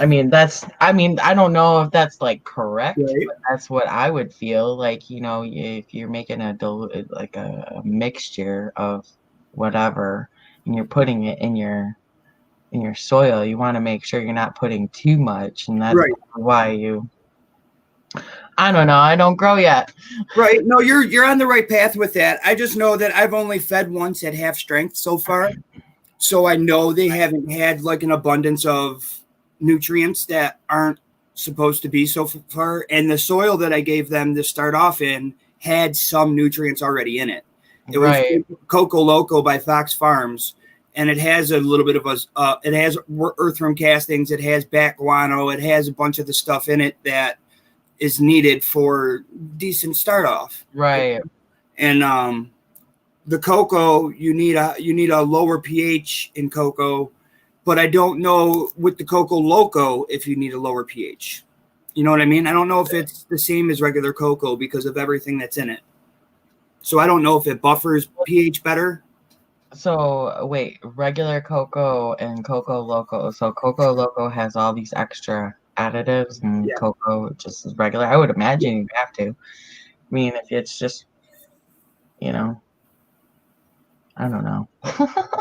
[SPEAKER 3] I mean, I don't know if that's like correct,
[SPEAKER 1] Right.
[SPEAKER 3] but that's what I would feel like, if you're making like a mixture of whatever and you're putting it in your soil, you want to make sure you're not putting too much, and that's
[SPEAKER 1] Right.
[SPEAKER 3] why I don't know, I don't grow yet.
[SPEAKER 1] Right. No, you're on the right path with that. I just know that I've only fed once at half strength so far. So I know they haven't had like an abundance of nutrients that aren't supposed to be so far. And the soil that I gave them to start off in had some nutrients already in it. It was
[SPEAKER 3] Right.
[SPEAKER 1] Coco Loco by Fox Farms, and it has a little bit of it has earthworm castings, it has back guano, it has a bunch of the stuff in it that is needed for decent start off.
[SPEAKER 3] Right.
[SPEAKER 1] And the cocoa, you need a lower pH in cocoa, but I don't know with the Coco Loco if you need a lower pH. You know what I mean? I don't know if it's the same as regular cocoa because of everything that's in it. So I don't know if it buffers pH better.
[SPEAKER 3] So wait, regular cocoa and Coco Loco. So Coco Loco has all these extra additives, and
[SPEAKER 1] Yeah.
[SPEAKER 3] cocoa just is regular. I would imagine you have to. I mean, if it's just, I don't know.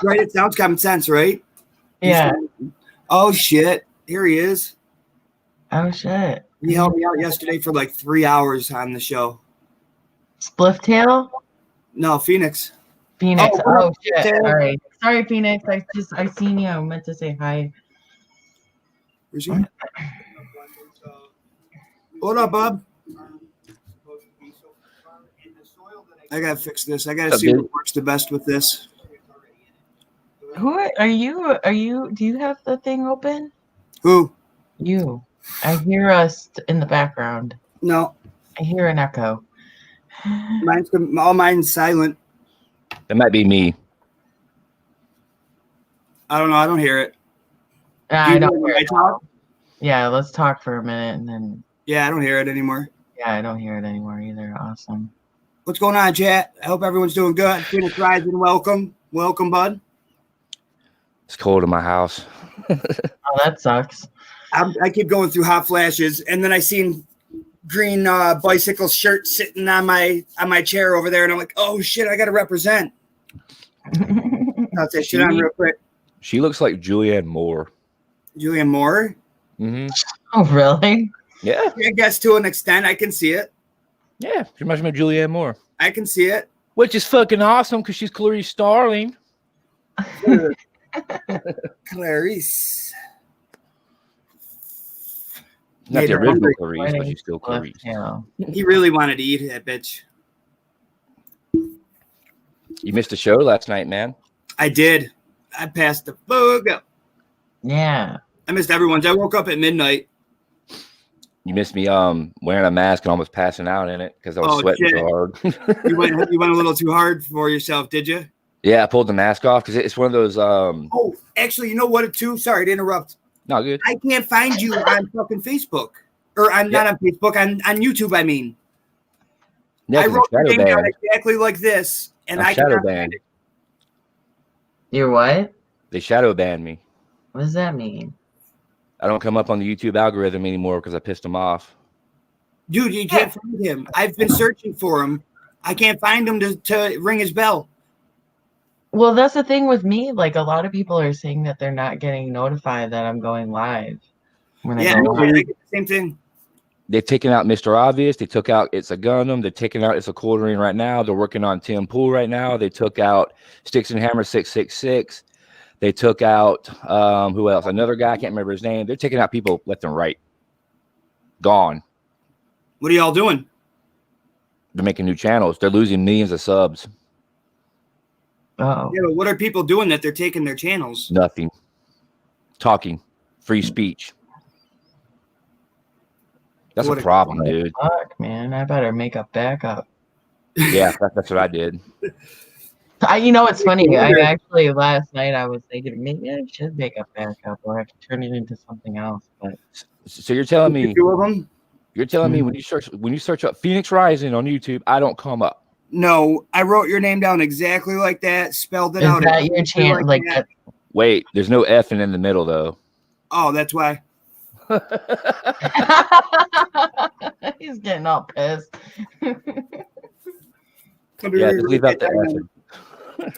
[SPEAKER 1] Right? It sounds common sense, right?
[SPEAKER 3] Yeah.
[SPEAKER 1] Oh shit! Here he is.
[SPEAKER 3] Oh shit.
[SPEAKER 1] He helped me out yesterday for like 3 hours on the show.
[SPEAKER 3] Spliff tail?
[SPEAKER 1] No, Phoenix.
[SPEAKER 3] Phoenix.
[SPEAKER 1] Oh,
[SPEAKER 3] Oh shit.
[SPEAKER 1] tail.
[SPEAKER 3] All right. Sorry, Phoenix. I seen you. I meant to say hi.
[SPEAKER 1] Where's he at? What up, Bob? I gotta fix this. I gotta see what works the best with this.
[SPEAKER 3] Who are you? Do you have the thing open?
[SPEAKER 1] Who?
[SPEAKER 3] You. I hear us in the background.
[SPEAKER 1] No,
[SPEAKER 3] I hear an echo.
[SPEAKER 1] mine's silent.
[SPEAKER 4] That might be me.
[SPEAKER 1] I don't know. I don't hear it.
[SPEAKER 3] I don't hear
[SPEAKER 1] I
[SPEAKER 3] it.
[SPEAKER 1] talk?
[SPEAKER 3] Yeah, let's talk for a minute and then.
[SPEAKER 1] Yeah, I don't hear it anymore.
[SPEAKER 3] Yeah, I don't hear it anymore either. Awesome.
[SPEAKER 1] What's going on, chat? I hope everyone's doing good. Phoenix Rising, welcome. Welcome, bud.
[SPEAKER 4] It's cold in my house.
[SPEAKER 3] Oh, that sucks.
[SPEAKER 1] I keep going through hot flashes, and then I seen green bicycle shirt sitting on my chair over there, and I'm like, oh shit, I gotta represent. I'll say shit on real quick.
[SPEAKER 4] She looks like Julianne Moore.
[SPEAKER 1] Julianne Moore?
[SPEAKER 4] Mm-hmm.
[SPEAKER 3] Oh, really?
[SPEAKER 4] Yeah.
[SPEAKER 1] I guess to an extent, I can see it.
[SPEAKER 4] Yeah. She reminds me of Julianne Moore.
[SPEAKER 1] I can see it.
[SPEAKER 4] Which is fucking awesome because she's Clarice Starling.
[SPEAKER 1] Clarice.
[SPEAKER 4] Not
[SPEAKER 1] Made
[SPEAKER 4] the
[SPEAKER 1] her
[SPEAKER 4] original
[SPEAKER 1] hungry.
[SPEAKER 4] Clarice, but she's still Clarice.
[SPEAKER 3] Yeah.
[SPEAKER 1] He really wanted to eat that bitch.
[SPEAKER 4] You missed the show last night, man.
[SPEAKER 1] I did. I passed the fuck up.
[SPEAKER 3] Yeah.
[SPEAKER 1] I missed everyone's. I woke up at midnight.
[SPEAKER 4] You missed me wearing a mask and almost passing out in it because I was sweating so hard.
[SPEAKER 1] You went a little too hard for yourself, did you?
[SPEAKER 4] Yeah, I pulled the mask off because it's one of those.
[SPEAKER 1] Oh, actually, you know what? Too. Sorry to interrupt.
[SPEAKER 4] No, good.
[SPEAKER 1] I can't find you on fucking Facebook, or I'm not on Facebook. On YouTube, I mean.
[SPEAKER 4] Yeah,
[SPEAKER 1] I wrote your
[SPEAKER 4] shadow
[SPEAKER 1] name down
[SPEAKER 4] banned.
[SPEAKER 1] exactly like this, and
[SPEAKER 4] I'm
[SPEAKER 1] I
[SPEAKER 4] shadow
[SPEAKER 1] cannot
[SPEAKER 4] banned.
[SPEAKER 1] find it.
[SPEAKER 3] You're what?
[SPEAKER 4] They shadow banned me.
[SPEAKER 3] What does that mean?
[SPEAKER 4] I don't come up on the YouTube algorithm anymore because I pissed them off.
[SPEAKER 1] Dude, you can't find him. I've been searching for him, I can't find him to ring his bell.
[SPEAKER 3] Well, that's the thing with me. Like, a lot of people are saying that they're not getting notified that I'm going live when I go live.
[SPEAKER 1] I get the same thing.
[SPEAKER 4] They've taken out Mr. Obvious. They took out It's a Gundam. They're taking out It's a Quartering right now. They're working on Tim Pool right now. They took out Sticks and Hammer 666. They took out who else? Another guy. I can't remember his name. They're taking out people left and right. Gone.
[SPEAKER 1] What are y'all doing?
[SPEAKER 4] They're making new channels. They're losing millions of subs.
[SPEAKER 3] Oh.
[SPEAKER 1] Yeah, but what are people doing that they're taking their channels?
[SPEAKER 4] Nothing. Talking. Free speech. That's
[SPEAKER 1] What
[SPEAKER 4] a problem, dude.
[SPEAKER 3] Fuck, man. I better make a backup.
[SPEAKER 4] Yeah, that's what I did.
[SPEAKER 3] You know, it's funny. I actually, last night, I was thinking, maybe I should make a backup or I could turn it into something else. But
[SPEAKER 4] so you're telling me,
[SPEAKER 1] two of them?
[SPEAKER 4] You're telling me when you search up Phoenix Rising on YouTube, I don't come up.
[SPEAKER 1] No, I wrote your name down exactly like that, spelled it out.
[SPEAKER 3] Is that your channel? Like that?
[SPEAKER 4] Wait, there's no F in the middle though.
[SPEAKER 1] Oh, that's why.
[SPEAKER 3] He's getting all pissed.
[SPEAKER 4] Yeah, just leave out the F.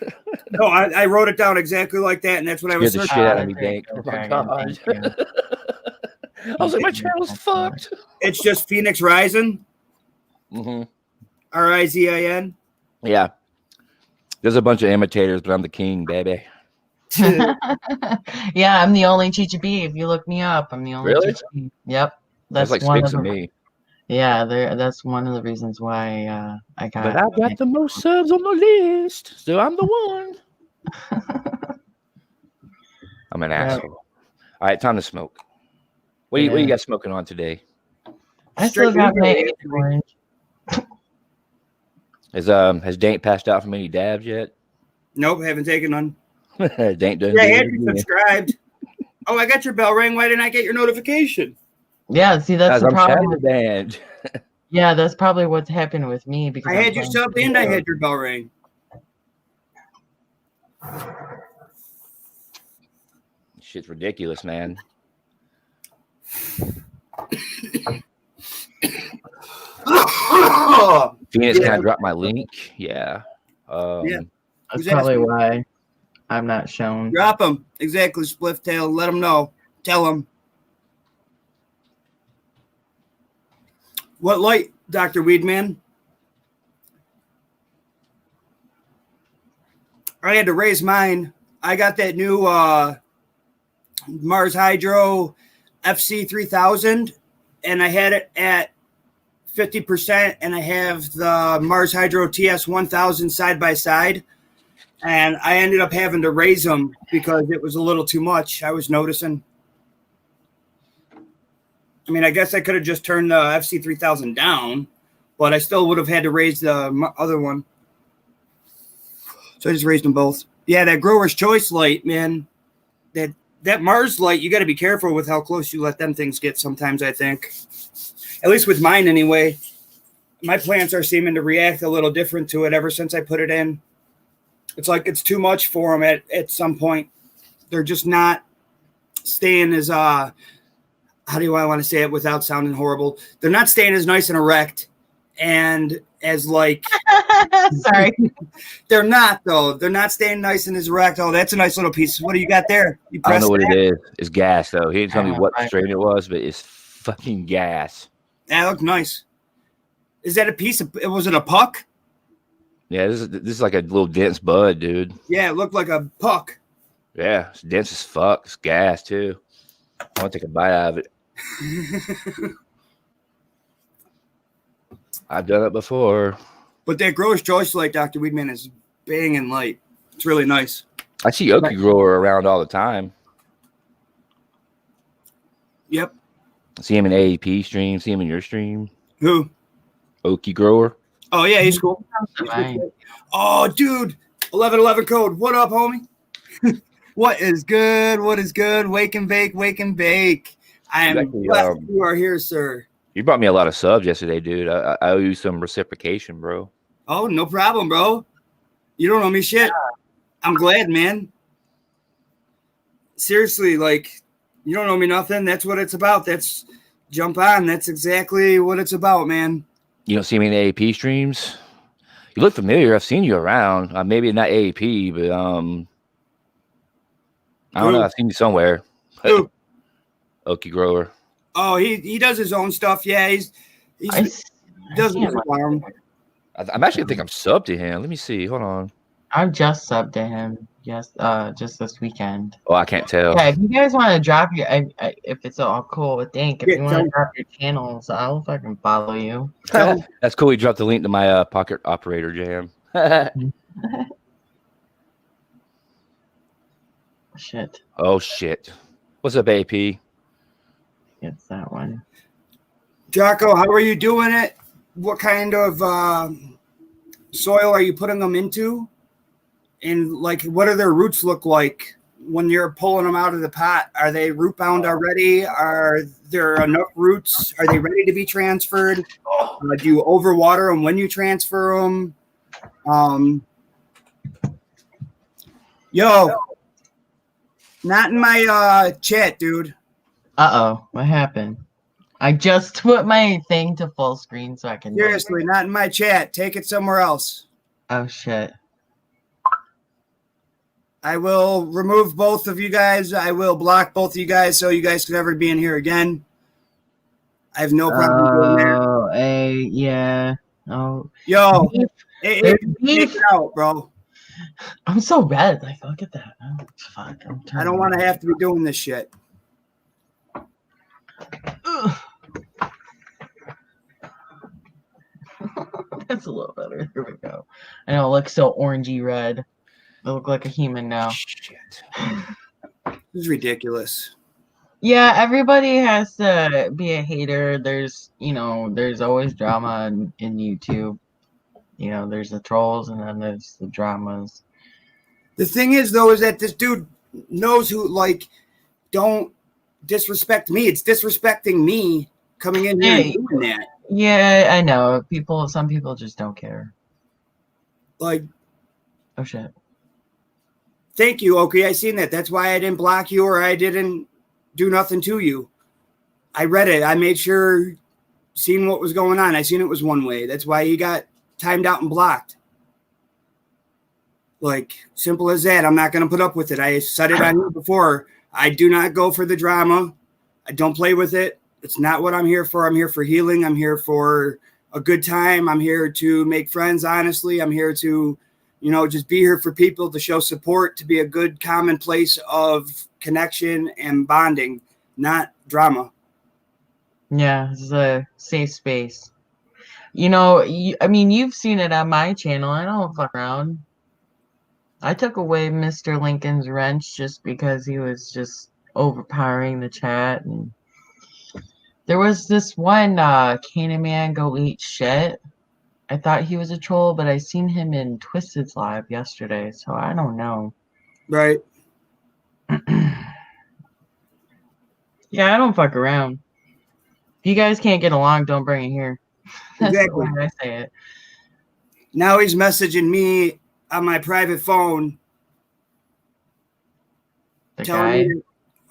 [SPEAKER 1] No, I wrote it down exactly like that, and that's what I was
[SPEAKER 4] searching.
[SPEAKER 1] searching.
[SPEAKER 4] Shit out of me, Dank. Oh my God. I was like, my channel's fucked.
[SPEAKER 1] It's just Phoenix Rising.
[SPEAKER 4] Mm-hmm.
[SPEAKER 1] Rizin.
[SPEAKER 4] Yeah. There's a bunch of imitators, but I'm the king, baby.
[SPEAKER 3] Yeah, I'm the only Chicha B. If you look me up, I'm the only
[SPEAKER 4] Really?
[SPEAKER 3] Chicha B. Yep. That's
[SPEAKER 4] like
[SPEAKER 3] one
[SPEAKER 4] six
[SPEAKER 3] of
[SPEAKER 4] of
[SPEAKER 3] the,
[SPEAKER 4] me.
[SPEAKER 3] Yeah, that's one of the reasons why I got.
[SPEAKER 4] But I got the most subs on the list, so I'm the one. I'm an asshole. All right, time to smoke. What do you got smoking on today?
[SPEAKER 3] I still got my orange.
[SPEAKER 4] Has Dank passed out from any dabs yet?
[SPEAKER 1] Nope, haven't taken none.
[SPEAKER 4] Dank doesn't.
[SPEAKER 1] Yeah, I had you subscribed. Oh, I got your bell ring. Why didn't I get your notification?
[SPEAKER 3] Yeah, see, that's the problem.
[SPEAKER 4] Banned.
[SPEAKER 3] Yeah, that's probably what's happened with me because
[SPEAKER 1] I had you subbed and I had your bell ring.
[SPEAKER 4] Shit's ridiculous, man. Phoenix, can I drop my link? Yeah.
[SPEAKER 3] That's probably why I'm not shown.
[SPEAKER 1] Drop them. Exactly, Spliff Tail. Let them know. Tell them. What light, Dr. Weedman? I had to raise mine. I got that new Mars Hydro FC3000, and I had it at 50%, and I have the Mars Hydro TS1000 side by side, and I ended up having to raise them because it was a little too much. I was noticing. I mean, I guess I could have just turned the FC3000 down, but I still would have had to raise the other one. So I just raised them both. Yeah, that Grower's Choice light, man. That Mars light, you got to be careful with how close you let them things get sometimes, I think. At least with mine anyway. My plants are seeming to react a little different to it ever since I put it in. It's like it's too much for them at some point. They're just not staying as, how do I want to say it without sounding horrible? They're not staying as nice and erect and as like...
[SPEAKER 3] Sorry.
[SPEAKER 1] They're not, though. They're not staying nice and as erect. Oh, that's a nice little piece. What do you got there? You
[SPEAKER 4] I don't know what
[SPEAKER 1] that?
[SPEAKER 4] it is. It's gas, though. He didn't tell me what strain it was, but it's fucking gas.
[SPEAKER 1] That looked nice. Is that a piece of... Was it a puck?
[SPEAKER 4] Yeah, this is like a little dense bud, dude.
[SPEAKER 1] Yeah, it looked like a puck.
[SPEAKER 4] Yeah, it's dense as fuck. It's gas, too. I want to take a bite out of it. I've done it before.
[SPEAKER 1] But that Grower's Choice light, Dr. Weedman, is banging light. It's really nice.
[SPEAKER 4] I see Okie Grower around all the time.
[SPEAKER 1] Yep.
[SPEAKER 4] See him in AAP stream. See him in your stream.
[SPEAKER 1] Who?
[SPEAKER 4] Okie Grower.
[SPEAKER 1] Oh, yeah, he's cool. Oh, dude. 1111 code. What up, homie? What is good? What is good? Wake and bake, wake and bake. I am glad you are here, sir.
[SPEAKER 4] You brought me a lot of subs yesterday, dude. I owe you some reciprocation, bro.
[SPEAKER 1] Oh, no problem, bro. You don't owe me shit. I'm glad, man. Seriously, like, you don't owe me nothing. That's what it's about. That's jump on. That's exactly what it's about, man.
[SPEAKER 4] You don't see me in the AP streams? You look familiar. I've seen you around. Maybe not AAP, but I don't know. I've seen you somewhere.
[SPEAKER 1] Who?
[SPEAKER 4] Okie Grower.
[SPEAKER 1] Oh, he does his own stuff. Yeah, he doesn't farm.
[SPEAKER 4] I'm actually think I'm subbed to him. Let me see. Hold on.
[SPEAKER 3] I'm just subbed to him. Yes, just this weekend.
[SPEAKER 4] Oh, I can't tell.
[SPEAKER 3] Yeah, if you guys want to drop your, if it's all cool with Dank, if you want to drop your channels, I'll fucking follow you.
[SPEAKER 4] That's cool. He dropped the link to my Pocket Operator Jam.
[SPEAKER 3] Shit.
[SPEAKER 4] Oh shit. What's up, AP?
[SPEAKER 3] It's that one.
[SPEAKER 1] Jocko, how are you doing it? What kind of soil are you putting them into? And like, what do their roots look like when you're pulling them out of the pot? Are they root bound already? Are there enough roots? Are they ready to be transferred? Do you overwater them when you transfer them? Yo, not in my chat, dude.
[SPEAKER 3] Uh-oh, what happened? I just put my thing to full screen so I can...
[SPEAKER 1] Seriously, not in my chat. Take it somewhere else.
[SPEAKER 3] Oh, shit.
[SPEAKER 1] I will remove both of you guys. I will block both of you guys so you guys can never be in here again. I have no problem doing that.
[SPEAKER 3] Oh, yeah. Oh.
[SPEAKER 1] Yo,
[SPEAKER 3] beef.
[SPEAKER 1] Take it out, bro.
[SPEAKER 3] I'm so red. Like, look at that. Oh, fuck.
[SPEAKER 1] I don't want to have to be doing this shit.
[SPEAKER 3] That's a little better. Here we go. I know it looks so orangey red. I look like a human now.
[SPEAKER 1] Shit. This is ridiculous.
[SPEAKER 3] Yeah, everybody has to be a hater. There's always drama in YouTube. You know, there's the trolls and then there's the dramas.
[SPEAKER 1] The thing is, though, is that this dude knows who, like, don't disrespect me. It's disrespecting me coming in here and doing that.
[SPEAKER 3] Yeah, I know. Some people just don't care.
[SPEAKER 1] Like,
[SPEAKER 3] oh, shit.
[SPEAKER 1] Thank you, Oki. I seen that. That's why I didn't block you or I didn't do nothing to you. I read it. I made sure, seeing what was going on. I seen it was one way. That's why you got timed out and blocked. Like, simple as that. I'm not going to put up with it. I said it on here before. I do not go for the drama. I don't play with it. It's not what I'm here for. I'm here for healing. I'm here for a good time. I'm here to make friends, honestly. I'm here to, just be here for people, to show support, to be a good common place of connection and bonding, not drama.
[SPEAKER 3] Yeah, it's a safe space. You've seen it on my channel. I don't fuck around. I took away Mr. Lincoln's wrench just because he was just overpowering the chat. And there was this one Candyman Go Eat Shit. I thought he was a troll, but I seen him in Twisted's live yesterday, so I don't know.
[SPEAKER 1] Right.
[SPEAKER 3] Yeah, I don't fuck around. If you guys can't get along, don't bring it here. That's
[SPEAKER 1] Exactly.
[SPEAKER 3] the way I say it.
[SPEAKER 1] Now he's messaging me on my private phone. Telling me,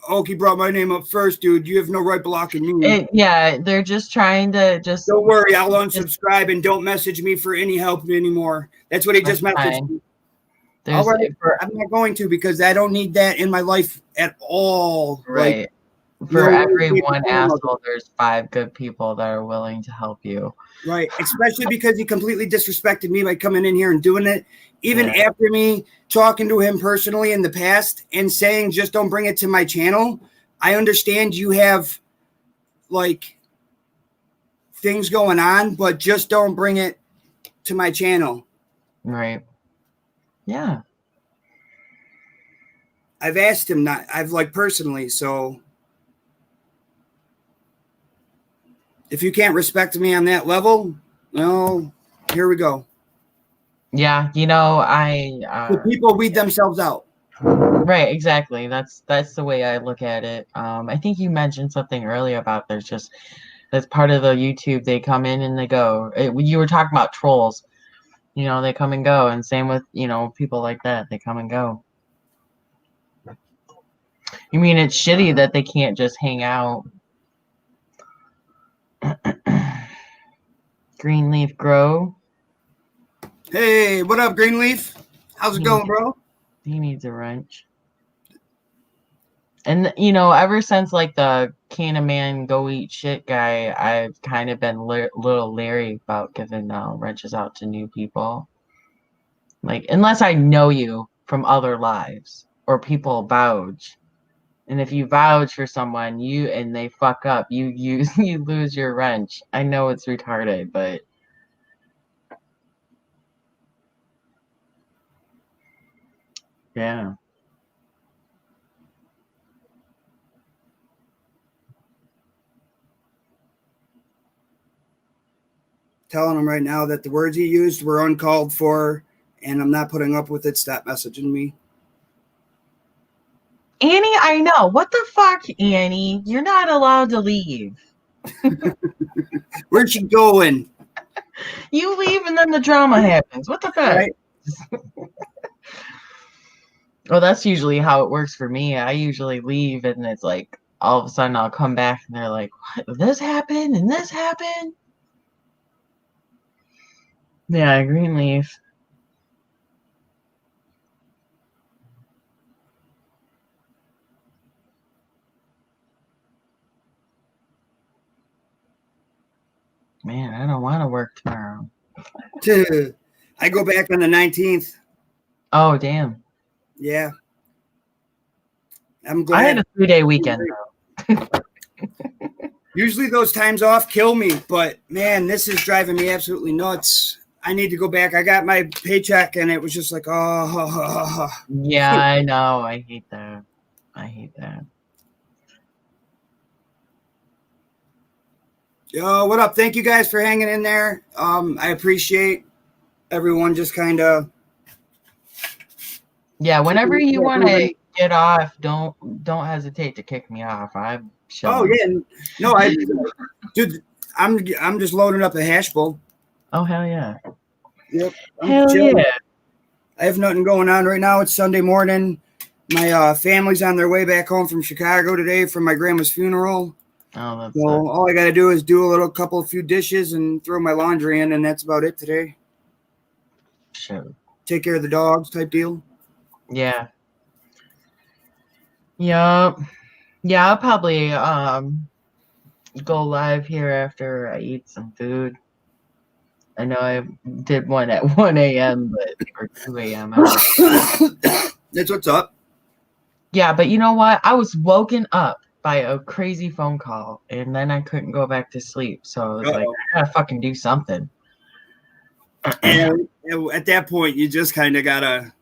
[SPEAKER 1] Oki brought my name up first, dude. You have no right blocking me.
[SPEAKER 3] Yeah, they're just trying to just...
[SPEAKER 1] Don't worry, I'll unsubscribe and don't message me for any help anymore. That's what he just messaged me. I'm not going to, because I don't need that in my life at all.
[SPEAKER 3] Right. Like, for every one asshole, there's 5 good people that are willing to help you.
[SPEAKER 1] Right. Especially because he completely disrespected me by coming in here and doing it. Even after me talking to him personally in the past and saying, just don't bring it to my channel. I understand you have, like, things going on, but just don't bring it to my channel.
[SPEAKER 3] Right. Yeah.
[SPEAKER 1] I've asked him not. I've, like, personally, so... If you can't respect me on that level, well, here we go.
[SPEAKER 3] Yeah,
[SPEAKER 1] the people weed themselves out.
[SPEAKER 3] Right, exactly. That's the way I look at it. I think you mentioned something earlier about that's part of the YouTube. They come in and they go. You were talking about trolls. They come and go, and same with people like that. They come and go. You mean it's shitty that they can't just hang out? Greenleaf Grow.
[SPEAKER 1] Hey, what up, Greenleaf? How's it going, bro?
[SPEAKER 3] He needs a wrench. And, you know, ever since, like, the can of man go eat shit guy, I've kind of been little leery about giving wrenches out to new people. Like, unless I know you from other lives or people vouch. And if you vouch for someone, and they fuck up, you you lose your wrench. I know it's retarded, but yeah.
[SPEAKER 1] Telling him right now that the words he used were uncalled for, and I'm not putting up with it. Stop messaging me.
[SPEAKER 3] Annie, I know. What the fuck, Annie? You're not allowed to leave.
[SPEAKER 1] Where'd she going?
[SPEAKER 3] You leave and then the drama happens. What the fuck?
[SPEAKER 1] Right?
[SPEAKER 3] Well, that's usually how it works for me. I usually leave and it's like all of a sudden I'll come back and they're like, what? This happened and this happened? Yeah, Greenleaf. Man, I don't want to work tomorrow.
[SPEAKER 1] I go back on the 19th.
[SPEAKER 3] Oh, damn.
[SPEAKER 1] Yeah. I'm glad.
[SPEAKER 3] I had a 3-day weekend, though.
[SPEAKER 1] Usually those times off kill me, but man, this is driving me absolutely nuts. I need to go back. I got my paycheck and it was just like, oh.
[SPEAKER 3] Yeah, I know. I hate that. I hate that.
[SPEAKER 1] Yo, what up? Thank you guys for hanging in there. I appreciate everyone just kind of.
[SPEAKER 3] Yeah, whenever you want to get off, don't hesitate to kick me off. I'm chilling.
[SPEAKER 1] Oh yeah, no, dude, I'm just loading up a hash bowl.
[SPEAKER 3] Oh hell yeah.
[SPEAKER 1] Yep.
[SPEAKER 3] Hell yeah.
[SPEAKER 1] I have nothing going on right now. It's Sunday morning. My family's on their way back home from Chicago today from my grandma's funeral.
[SPEAKER 3] Oh, that's
[SPEAKER 1] so all I got to do is do a few dishes and throw my laundry in, and that's about it today.
[SPEAKER 3] Sure.
[SPEAKER 1] Take care of the dogs type deal.
[SPEAKER 3] Yeah. Yup. Yeah, I'll probably go live here after I eat some food. I know I did one at 1 a.m. or 2 a.m.
[SPEAKER 1] That's what's up.
[SPEAKER 3] Yeah, but you know what? I was woken up by a crazy phone call, and then I couldn't go back to sleep. So I was like, I gotta fucking do something.
[SPEAKER 1] And at that point, you just kind of gotta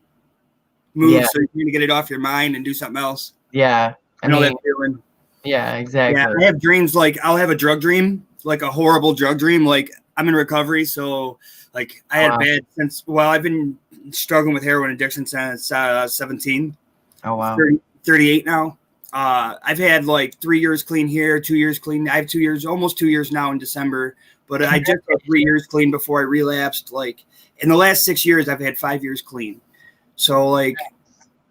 [SPEAKER 1] move so you're gonna get it off your mind and do something else.
[SPEAKER 3] Yeah,
[SPEAKER 1] I know that feeling.
[SPEAKER 3] Yeah, exactly.
[SPEAKER 1] Yeah, I have dreams like I'll have a drug dream, like a horrible drug dream. Like I'm in recovery, so like I had bad since. Well, I've been struggling with heroin addiction since 17.
[SPEAKER 3] Oh wow.
[SPEAKER 1] 38 now. I've had like 3 years clean here, 2 years clean. I have 2 years, almost 2 years now in December. But I just had 3 years clean before I relapsed. Like in the last 6 years, I've had 5 years clean. So like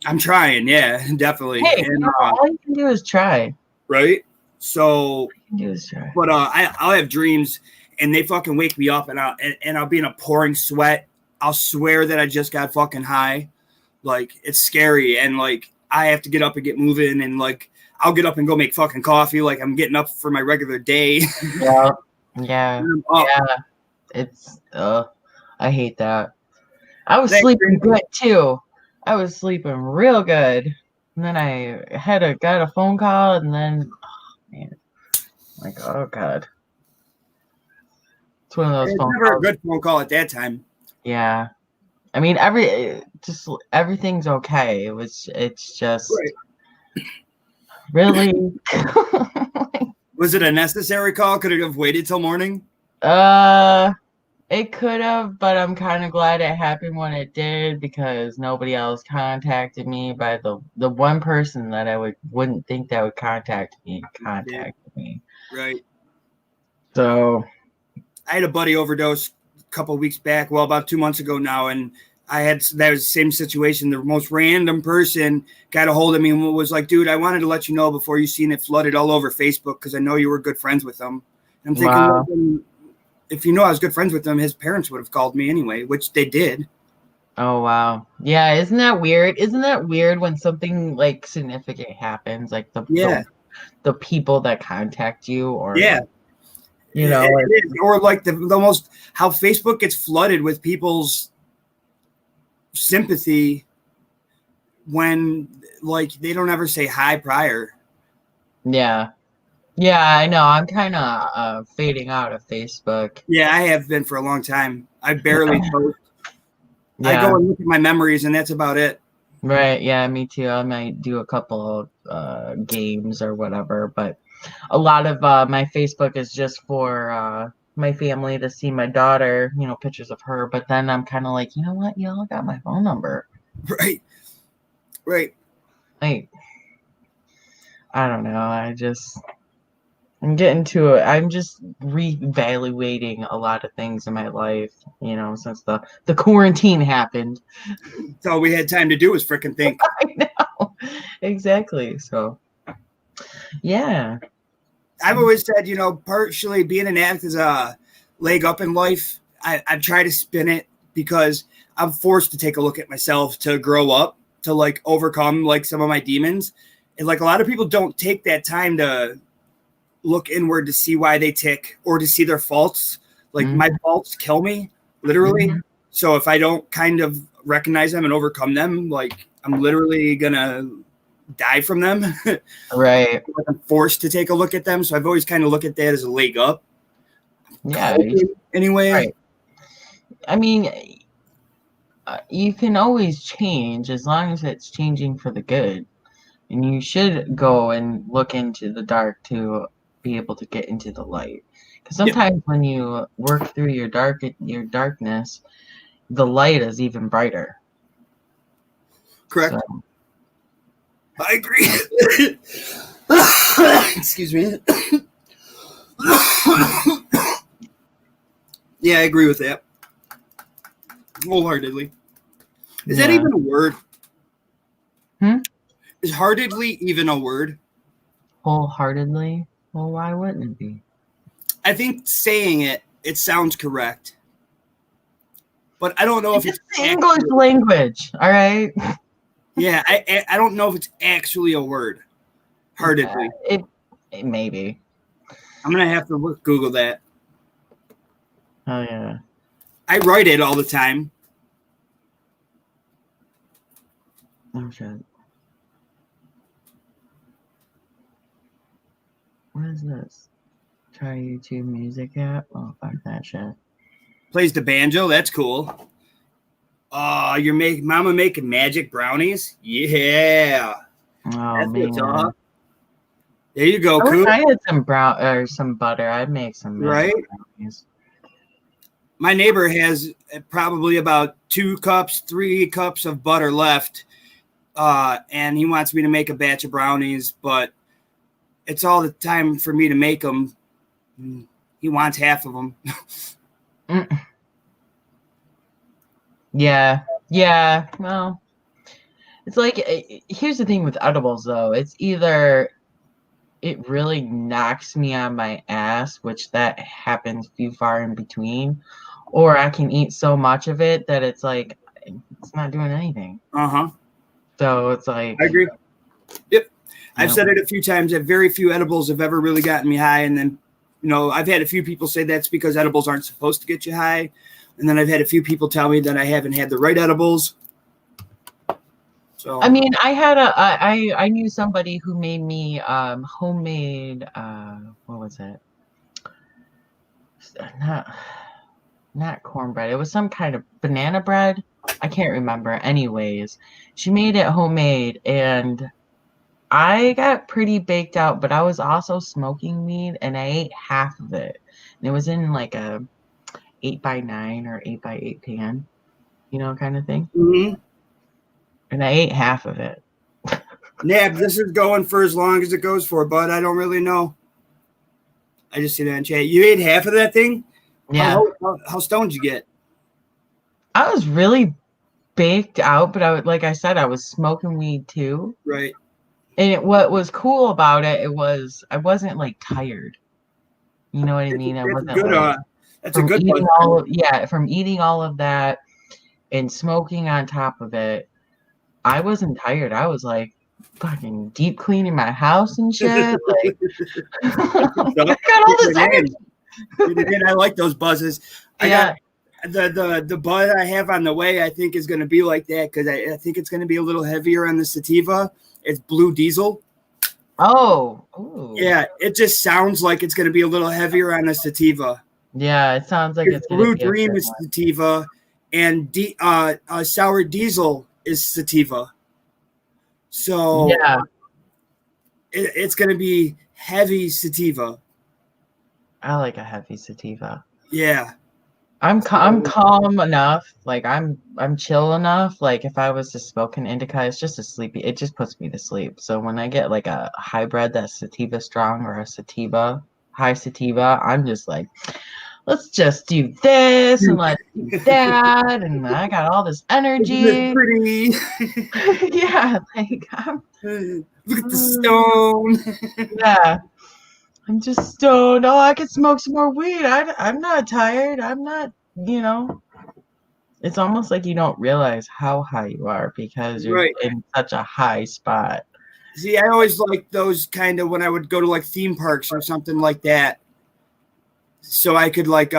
[SPEAKER 1] I'm trying, yeah, definitely.
[SPEAKER 3] Hey, and, all you can do is try.
[SPEAKER 1] Right? So,
[SPEAKER 3] try.
[SPEAKER 1] But I'll have dreams and they fucking wake me up and I'll be in a pouring sweat. I'll swear that I just got fucking high. Like it's scary and like I have to get up and get moving and like I'll get up and go make fucking coffee like I'm getting up for my regular day.
[SPEAKER 3] Yeah. Yeah. It's I hate that. I was sleeping good too. I was sleeping real good. And then I got a phone call and then like oh god. It's one of those
[SPEAKER 1] it's
[SPEAKER 3] phone
[SPEAKER 1] never
[SPEAKER 3] calls.
[SPEAKER 1] a good phone call at that time.
[SPEAKER 3] Yeah. I mean everything's okay. It's just really
[SPEAKER 1] Was it a necessary call? Could it have waited till morning?
[SPEAKER 3] It could have, but I'm kind of glad it happened when it did because nobody else contacted me. By the one person that I wouldn't think that would contact me contacted me.
[SPEAKER 1] Right.
[SPEAKER 3] So
[SPEAKER 1] I had a buddy overdose a couple of weeks back. Well, about 2 months ago now, and that was the same situation. The most random person got a hold of me and was like, "Dude, I wanted to let you know before you seen it flooded all over Facebook because I know you were good friends with them." And I'm thinking, if you know I was good friends with him, his parents would have called me anyway, which they did.
[SPEAKER 3] Oh wow. Yeah, isn't that weird? Isn't that weird when something like significant happens, like the people that contact you, or
[SPEAKER 1] Yeah.
[SPEAKER 3] you know,
[SPEAKER 1] it is. Or like the most, how Facebook gets flooded with people's sympathy when like they don't ever say hi prior.
[SPEAKER 3] yeah. Yeah, I know. I'm kind of fading out of Facebook.
[SPEAKER 1] Yeah, I have been for a long time. I barely post. I
[SPEAKER 3] Yeah.
[SPEAKER 1] go and look at my memories, and that's about it.
[SPEAKER 3] Right. Yeah, me too. I might do a couple of games or whatever, but a lot of my Facebook is just for my family to see my daughter, you know, pictures of her. But then I'm kind of like, you know what? Y'all got my phone number.
[SPEAKER 1] Right. Right.
[SPEAKER 3] Like, I don't know. I'm getting to it. I'm just reevaluating a lot of things in my life, you know, since the quarantine happened.
[SPEAKER 1] That's all we had time to do was frickin' think.
[SPEAKER 3] I know. Exactly. So, yeah.
[SPEAKER 1] I've always said, partially being an addict is a leg up in life. I try to spin it because I'm forced to take a look at myself to grow up, to like overcome like some of my demons. And like a lot of people don't take that time to look inward to see why they tick or to see their faults. Like my faults kill me, literally.
[SPEAKER 3] Mhm.
[SPEAKER 1] So if I don't kind of recognize them and overcome them, like I'm literally gonna die from them.
[SPEAKER 3] Right.
[SPEAKER 1] Like I'm forced to take a look at them. So I've always kind of looked at that as a leg up.
[SPEAKER 3] Yeah.
[SPEAKER 1] Anyway.
[SPEAKER 3] Right. I mean, you can always change as long as it's changing for the good. And you should go and look into the dark to be able to get into the light. Because sometimes when you work through your darkness, the light is even brighter.
[SPEAKER 1] Correct.
[SPEAKER 3] So,
[SPEAKER 1] I agree. Excuse me. Yeah, I agree with that. Wholeheartedly. Is that even a word? Is heartedly even a word?
[SPEAKER 3] Wholeheartedly? Well, why wouldn't it be?
[SPEAKER 1] I think saying it sounds correct. But I don't know if it's
[SPEAKER 3] English language, all right?
[SPEAKER 1] Yeah, I don't know if it's actually a word. Heartedly.
[SPEAKER 3] It maybe.
[SPEAKER 1] I'm going to have to Google that.
[SPEAKER 3] Oh, yeah.
[SPEAKER 1] I write it all the time.
[SPEAKER 3] Oh, shit. What is this? Try YouTube music app? Oh, fuck that shit.
[SPEAKER 1] Plays the banjo. That's cool. You're mama making magic brownies? Yeah.
[SPEAKER 3] Oh,
[SPEAKER 1] That's
[SPEAKER 3] man.
[SPEAKER 1] what's up. There you go,
[SPEAKER 3] I wish
[SPEAKER 1] Coop.
[SPEAKER 3] I had some butter. I'd make some magic brownies.
[SPEAKER 1] My neighbor has probably about 3 cups of butter left, and he wants me to make a batch of brownies, but it's all the time for me to make them. He wants half of them.
[SPEAKER 3] Yeah. Well, it's like, here's the thing with edibles, though. It's either it really knocks me on my ass, which that happens few far in between, or I can eat so much of it that it's like it's not doing anything. So it's like,
[SPEAKER 1] I agree. Yep. I've said it a few times that very few edibles have ever really gotten me high, and then I've had a few people say that's because edibles aren't supposed to get you high, and then I've had a few people tell me that I haven't had the right edibles. So
[SPEAKER 3] I mean, I knew somebody who made me homemade what was it? Not cornbread. It was some kind of banana bread. I can't remember. Anyways, she made it homemade, and I got pretty baked out, but I was also smoking weed, and I ate half of it. And it was in like a 8x9 or 8x8 pan, kind of thing. And I ate half of it.
[SPEAKER 1] Nab, this is going for as long as it goes for, bud. I don't really know. I just see that in chat. You ate half of that thing?
[SPEAKER 3] Yeah.
[SPEAKER 1] How stoned you get?
[SPEAKER 3] I was really baked out, but like I said, I was smoking weed too.
[SPEAKER 1] Right.
[SPEAKER 3] And what was cool about it was I wasn't like tired. You know what I mean? I wasn't
[SPEAKER 1] That's a
[SPEAKER 3] from
[SPEAKER 1] good
[SPEAKER 3] eating
[SPEAKER 1] buzz.
[SPEAKER 3] from eating all of that and smoking on top of it, I wasn't tired. I was like fucking deep cleaning my house and shit. Like I got all this energy.
[SPEAKER 1] I like those buzzes. I got the buzz I have on the way. I think is going to be like that because I think it's going to be a little heavier on the sativa. It's Blue Diesel.
[SPEAKER 3] Oh, ooh.
[SPEAKER 1] Yeah, it just sounds like it's going to be a little heavier on the sativa.
[SPEAKER 3] Yeah, it sounds like it's
[SPEAKER 1] Blue
[SPEAKER 3] gonna be a
[SPEAKER 1] Dream
[SPEAKER 3] good
[SPEAKER 1] is
[SPEAKER 3] one.
[SPEAKER 1] sativa, and Sour Diesel is sativa. So
[SPEAKER 3] Yeah,
[SPEAKER 1] it's going to be heavy sativa.
[SPEAKER 3] I like a heavy sativa.
[SPEAKER 1] Yeah.
[SPEAKER 3] I'm calm enough, like I'm chill enough. Like if I was to smoke an indica, it's just a sleepy. It just puts me to sleep. So when I get like a hybrid that's sativa strong or a sativa high sativa, I'm just like, let's just do this and let's do that, and I got all this energy.
[SPEAKER 1] Pretty.
[SPEAKER 3] Yeah, like I'm,
[SPEAKER 1] Look at the stone.
[SPEAKER 3] yeah. I'm just stoned. Oh, I could smoke some more weed. I'm not tired. I'm not, It's almost like you don't realize how high you are because you're
[SPEAKER 1] Right.
[SPEAKER 3] in such a high spot.
[SPEAKER 1] See, I always liked those kind of when I would go to like theme parks or something like that. So I could like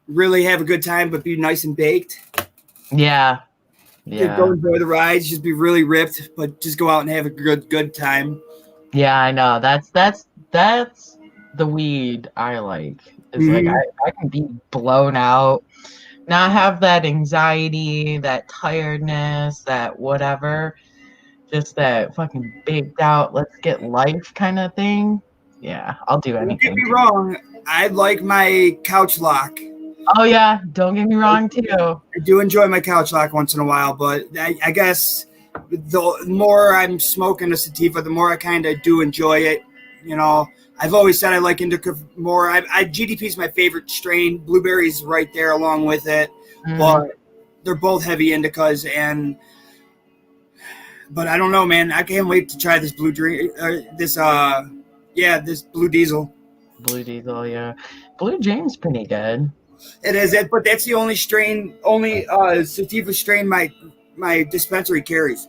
[SPEAKER 1] really have a good time but be nice and baked.
[SPEAKER 3] Yeah.
[SPEAKER 1] Just
[SPEAKER 3] Yeah.
[SPEAKER 1] go enjoy the rides, just be really ripped, but just go out and have a good time.
[SPEAKER 3] Yeah, I know. That's the weed I like. Is like I can be blown out, not have that anxiety, that tiredness, that whatever, just that fucking baked out, let's get life kind of thing. Yeah, I'll do
[SPEAKER 1] Don't get
[SPEAKER 3] anything.
[SPEAKER 1] me wrong, I like my couch lock.
[SPEAKER 3] Oh yeah, don't get me wrong too.
[SPEAKER 1] I do enjoy my couch lock once in a while, but I guess the more I'm smoking a sativa, the more I kind of do enjoy it. You know, I've always said I like indica more. GDP is my favorite strain. Blueberry's right there along with it, but they're both heavy indicas. But I don't know, man. I can't wait to try this this Blue Diesel.
[SPEAKER 3] Blue Diesel, yeah. Blue James pretty good.
[SPEAKER 1] It is it, but that's the only sativa strain my dispensary carries.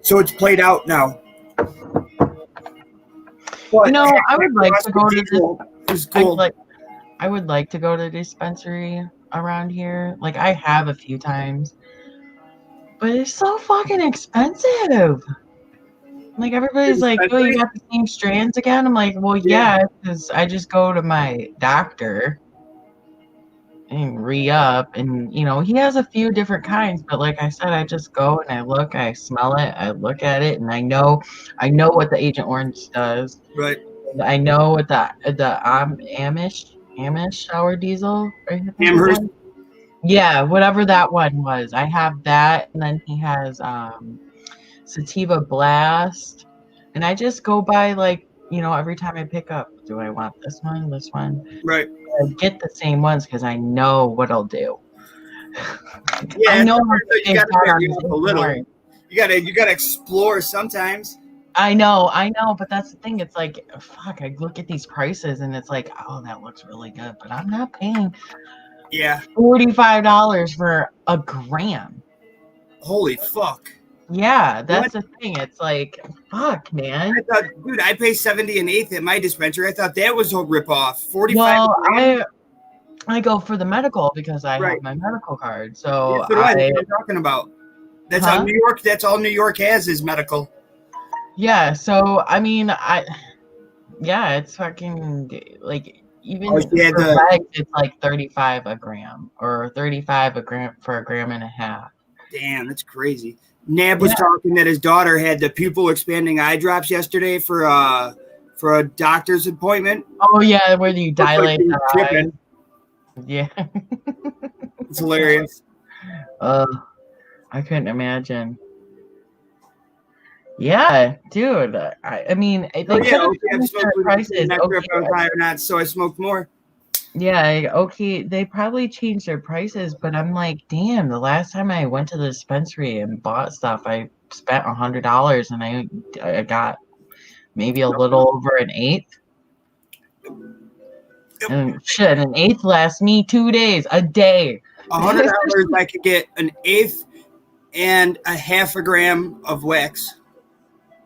[SPEAKER 1] So it's played out now. But
[SPEAKER 3] I would like to go to
[SPEAKER 1] this. Cool.
[SPEAKER 3] I would like to go to the dispensary around here. Like I have a few times, but it's so fucking expensive. Like everybody's like, "Oh, you got the same strands again?" I'm like, "Well, yeah, because I just go to my doctor and re-up, and he has a few different kinds. But like I said, I just go and I look, I smell it, I look at it, and I know what the Agent Orange does.
[SPEAKER 1] Right.
[SPEAKER 3] And I know what the Amish sour diesel.
[SPEAKER 1] Amherst.
[SPEAKER 3] Yeah, whatever that one was. I have that, and then he has Sativa Blast, and I just go by like every time I pick up, do I want this one?
[SPEAKER 1] Right.
[SPEAKER 3] I get the same ones because I know what I'll do.
[SPEAKER 1] Yeah,
[SPEAKER 3] I know
[SPEAKER 1] you gotta vary up a little. You gotta explore sometimes.
[SPEAKER 3] I know, but that's the thing. It's like, fuck, I look at these prices and it's like, oh, that looks really good, but I'm not paying $45 for a gram.
[SPEAKER 1] Holy fuck.
[SPEAKER 3] Yeah, that's the thing. It's like, fuck, man.
[SPEAKER 1] I thought, dude, I pay 70 and 8 at my dispensary. I thought that was a ripoff. 45.
[SPEAKER 3] Well, I go for the medical because I have my medical card. So
[SPEAKER 1] that's what I'm talking about. That's how New York. That's all New York has is medical.
[SPEAKER 3] Yeah. So I mean, it's fucking like even for bags, it's like 35 a gram or 35 a gram for a gram and a half.
[SPEAKER 1] Damn, that's crazy. Nab was talking that his daughter had the pupil expanding eye drops yesterday for a doctor's appointment.
[SPEAKER 3] Oh yeah, where you dilate the eye. Yeah.
[SPEAKER 1] It's hilarious.
[SPEAKER 3] I couldn't imagine. Yeah, dude. I mean, they could have changed their prices.
[SPEAKER 1] Not sure if I was high or not, so I smoked more.
[SPEAKER 3] Yeah, okay. They probably changed their prices, but I'm like, damn. The last time I went to the dispensary and bought stuff, I spent $100, and I got maybe a little over an eighth. And shit, an eighth lasts me 2 days, a day.
[SPEAKER 1] $100 I could get an eighth and a half a gram of wax.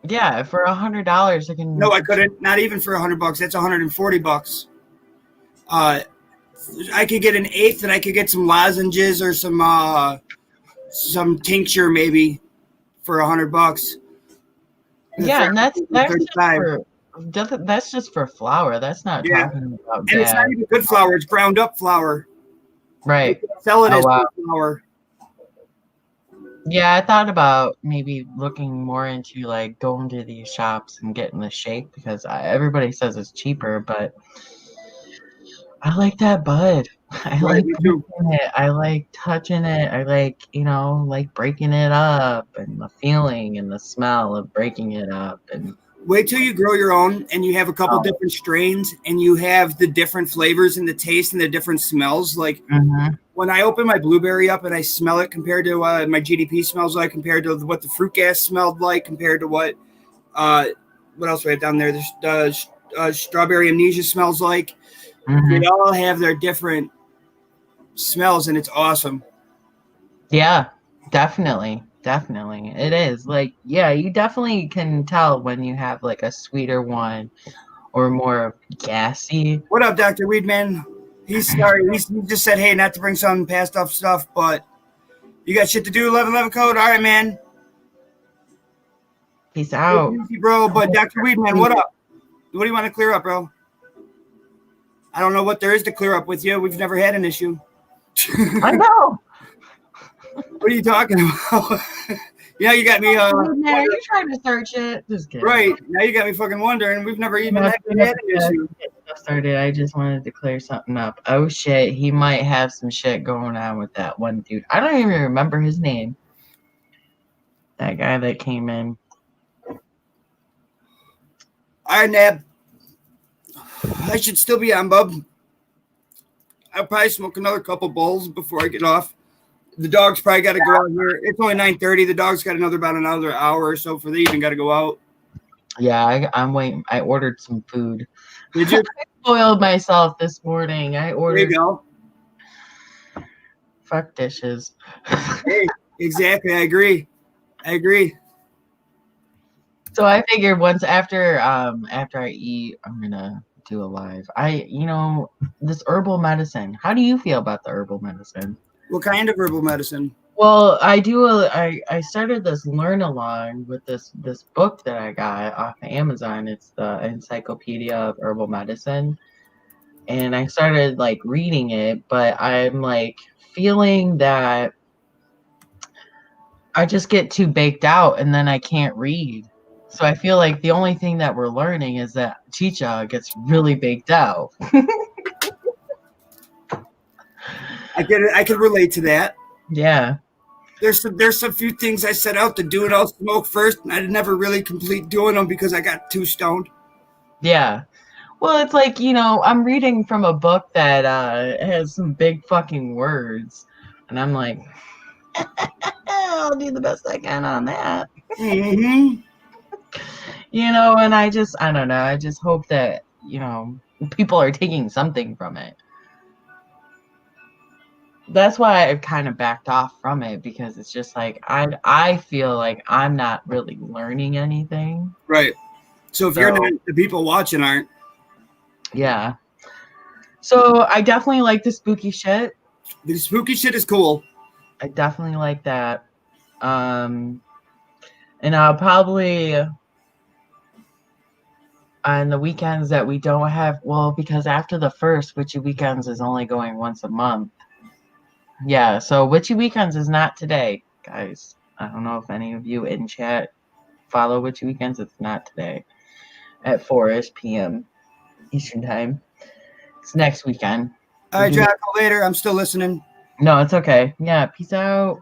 [SPEAKER 3] Yeah, for $100 I can.
[SPEAKER 1] No, I couldn't. Not even for $100. That's $140. I could get an eighth, and I could get some lozenges or some tincture maybe for $100.
[SPEAKER 3] Yeah, and that's just
[SPEAKER 1] 35.
[SPEAKER 3] that's just for flour. That's not talking about
[SPEAKER 1] And it's not even good flour. It's ground up flour.
[SPEAKER 3] Right.
[SPEAKER 1] They sell it as
[SPEAKER 3] wow.
[SPEAKER 1] good flour.
[SPEAKER 3] Yeah, I thought about maybe looking more into like going to these shops and getting the shake because everybody says it's cheaper, but I like that bud. I like touching it. I like touching it. I like, like breaking it up and the feeling and the smell of breaking it up. And
[SPEAKER 1] wait till you grow your own and you have a couple different strains and you have the different flavors and the taste and the different smells. Like when I open my blueberry up and I smell it compared to my GDP smells like, compared to what the fruit gas smelled like, compared to what else we have down there? There's strawberry amnesia smells like. They all have their different smells and it's awesome.
[SPEAKER 3] Yeah, definitely. Definitely. It is. Like, yeah, you definitely can tell when you have like a sweeter one or more gassy.
[SPEAKER 1] What up, Dr. Weedman? He's sorry. He just said, hey, not to bring some past off stuff, but you got shit to do, 1111 code? All right, man.
[SPEAKER 3] Peace out.
[SPEAKER 1] Easy, bro. But Dr. Weedman, what up? What do you want to clear up, bro? I don't know what there is to clear up with you. We've never had an issue.
[SPEAKER 3] I know.
[SPEAKER 1] What are you talking about? You got me.
[SPEAKER 3] Man, are you trying to search it? Just kidding.
[SPEAKER 1] Right. Now you got me fucking wondering. We've never even had an issue.
[SPEAKER 3] Started. I just wanted to clear something up. Oh shit, he might have some shit going on with that one dude. I don't even remember his name. That guy that came in.
[SPEAKER 1] All right, Nab. I should still be on, bub. I'll probably smoke another couple bowls before I get off. The dog's probably got to go out here. It's only 9:30. The dog's got about another hour or so for they even got to go out.
[SPEAKER 3] Yeah, I'm waiting. I ordered some food.
[SPEAKER 1] Did you?
[SPEAKER 3] I spoiled myself this morning. I ordered.
[SPEAKER 1] There you go.
[SPEAKER 3] Fuck dishes.
[SPEAKER 1] Hey, exactly. I agree.
[SPEAKER 3] So I figured once after I eat, I'm gonna do a live. This herbal medicine. How do you feel about the herbal medicine?
[SPEAKER 1] What kind of herbal medicine?
[SPEAKER 3] Well, I started this learn along with this book that I got off of Amazon. It's the Encyclopedia of Herbal Medicine. And I started like reading it, but I'm like feeling that I just get too baked out and then I can't read. So I feel like the only thing that we're learning is that Chicha gets really baked out.
[SPEAKER 1] I get it. I can relate to that.
[SPEAKER 3] Yeah.
[SPEAKER 1] There's some few things I set out to do and I'll smoke first, and I never really complete doing them because I got too stoned.
[SPEAKER 3] Yeah. Well, it's like, I'm reading from a book that has some big fucking words, and I'm like, I'll do the best I can on that.
[SPEAKER 1] Mm-hmm.
[SPEAKER 3] And I don't know. I just hope that, people are taking something from it. That's why I've kind of backed off from it, because it's just like I feel like I'm not really learning anything.
[SPEAKER 1] Right. So if you're not, the people watching aren't.
[SPEAKER 3] Yeah. So I definitely like the spooky shit.
[SPEAKER 1] The spooky shit is cool.
[SPEAKER 3] I definitely like that. And I'll probably on the weekends that we don't have, because after the first, Witchy Weekends is only going once a month. Yeah, so Witchy Weekends is not today, guys. I don't know if any of you in chat follow Witchy Weekends. It's not today at 4-ish p.m. Eastern Time. It's next weekend.
[SPEAKER 1] All right, Jack, later. I'm still listening.
[SPEAKER 3] No, it's okay. Yeah, peace out.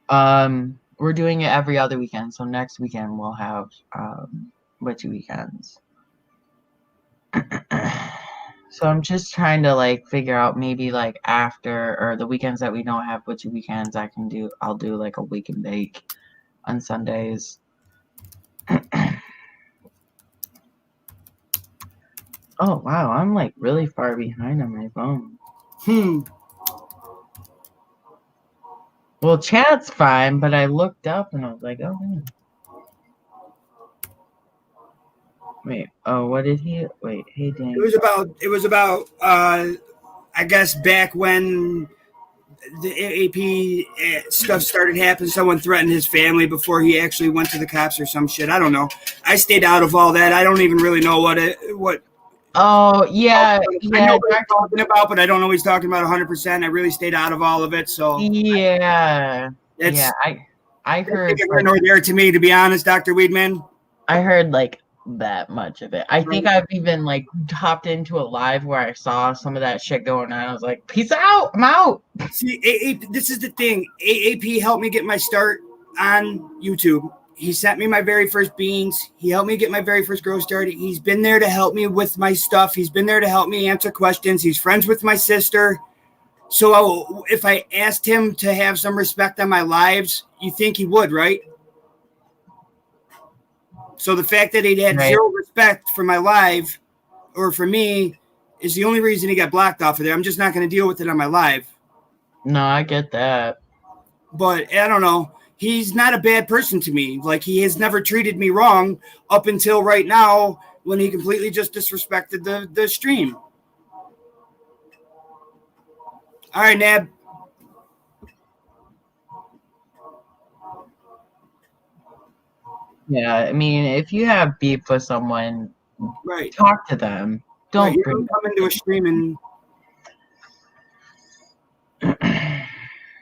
[SPEAKER 3] We're doing it every other weekend, so next weekend we'll have Witchy Weekends. So I'm just trying to figure out maybe after or the weekends that we don't have Witchy Weekends, I'll do like a wake and bake on Sundays. Oh wow, I'm like really far behind on my phone. Well, chat's fine, but I looked up and I was like, oh man. Wait, oh, what did he? Wait, hey, Dank.
[SPEAKER 1] It was about. I guess back when the AAP stuff started happening, someone threatened his family before he actually went to the cops or some shit. I don't know. I stayed out of all that. I don't even really know what.
[SPEAKER 3] Oh yeah,
[SPEAKER 1] I know what he's talking about, but I don't know what he's talking about 100%. I really stayed out of all of it. So
[SPEAKER 3] yeah,
[SPEAKER 1] it's
[SPEAKER 3] yeah. I heard
[SPEAKER 1] neither nor there to me, to be honest, Dr. Weedman.
[SPEAKER 3] I heard like that much of it. I think I've even like hopped into a live where I saw some of that shit going on. I was like, peace out, I'm out.
[SPEAKER 1] See, this is the thing. AAP helped me get my start on YouTube. He sent me my very first beans. He helped me get my very first grow started. He's been there to help me with my stuff. He's been there to help me answer questions. He's friends with my sister. So if I asked him to have some respect on my lives, you think he would, right? So the fact that he had zero respect for my live or for me is the only reason he got blocked off of there. I'm just not going to deal with it on my live.
[SPEAKER 3] No, I get that.
[SPEAKER 1] But I don't know. He's not a bad person to me. Like, he has never treated me wrong up until right now when he completely just disrespected the stream. All right, Nab.
[SPEAKER 3] Yeah, I mean, if you have beef with someone,
[SPEAKER 1] right,
[SPEAKER 3] talk to them. Don't
[SPEAKER 1] you don't come into a stream and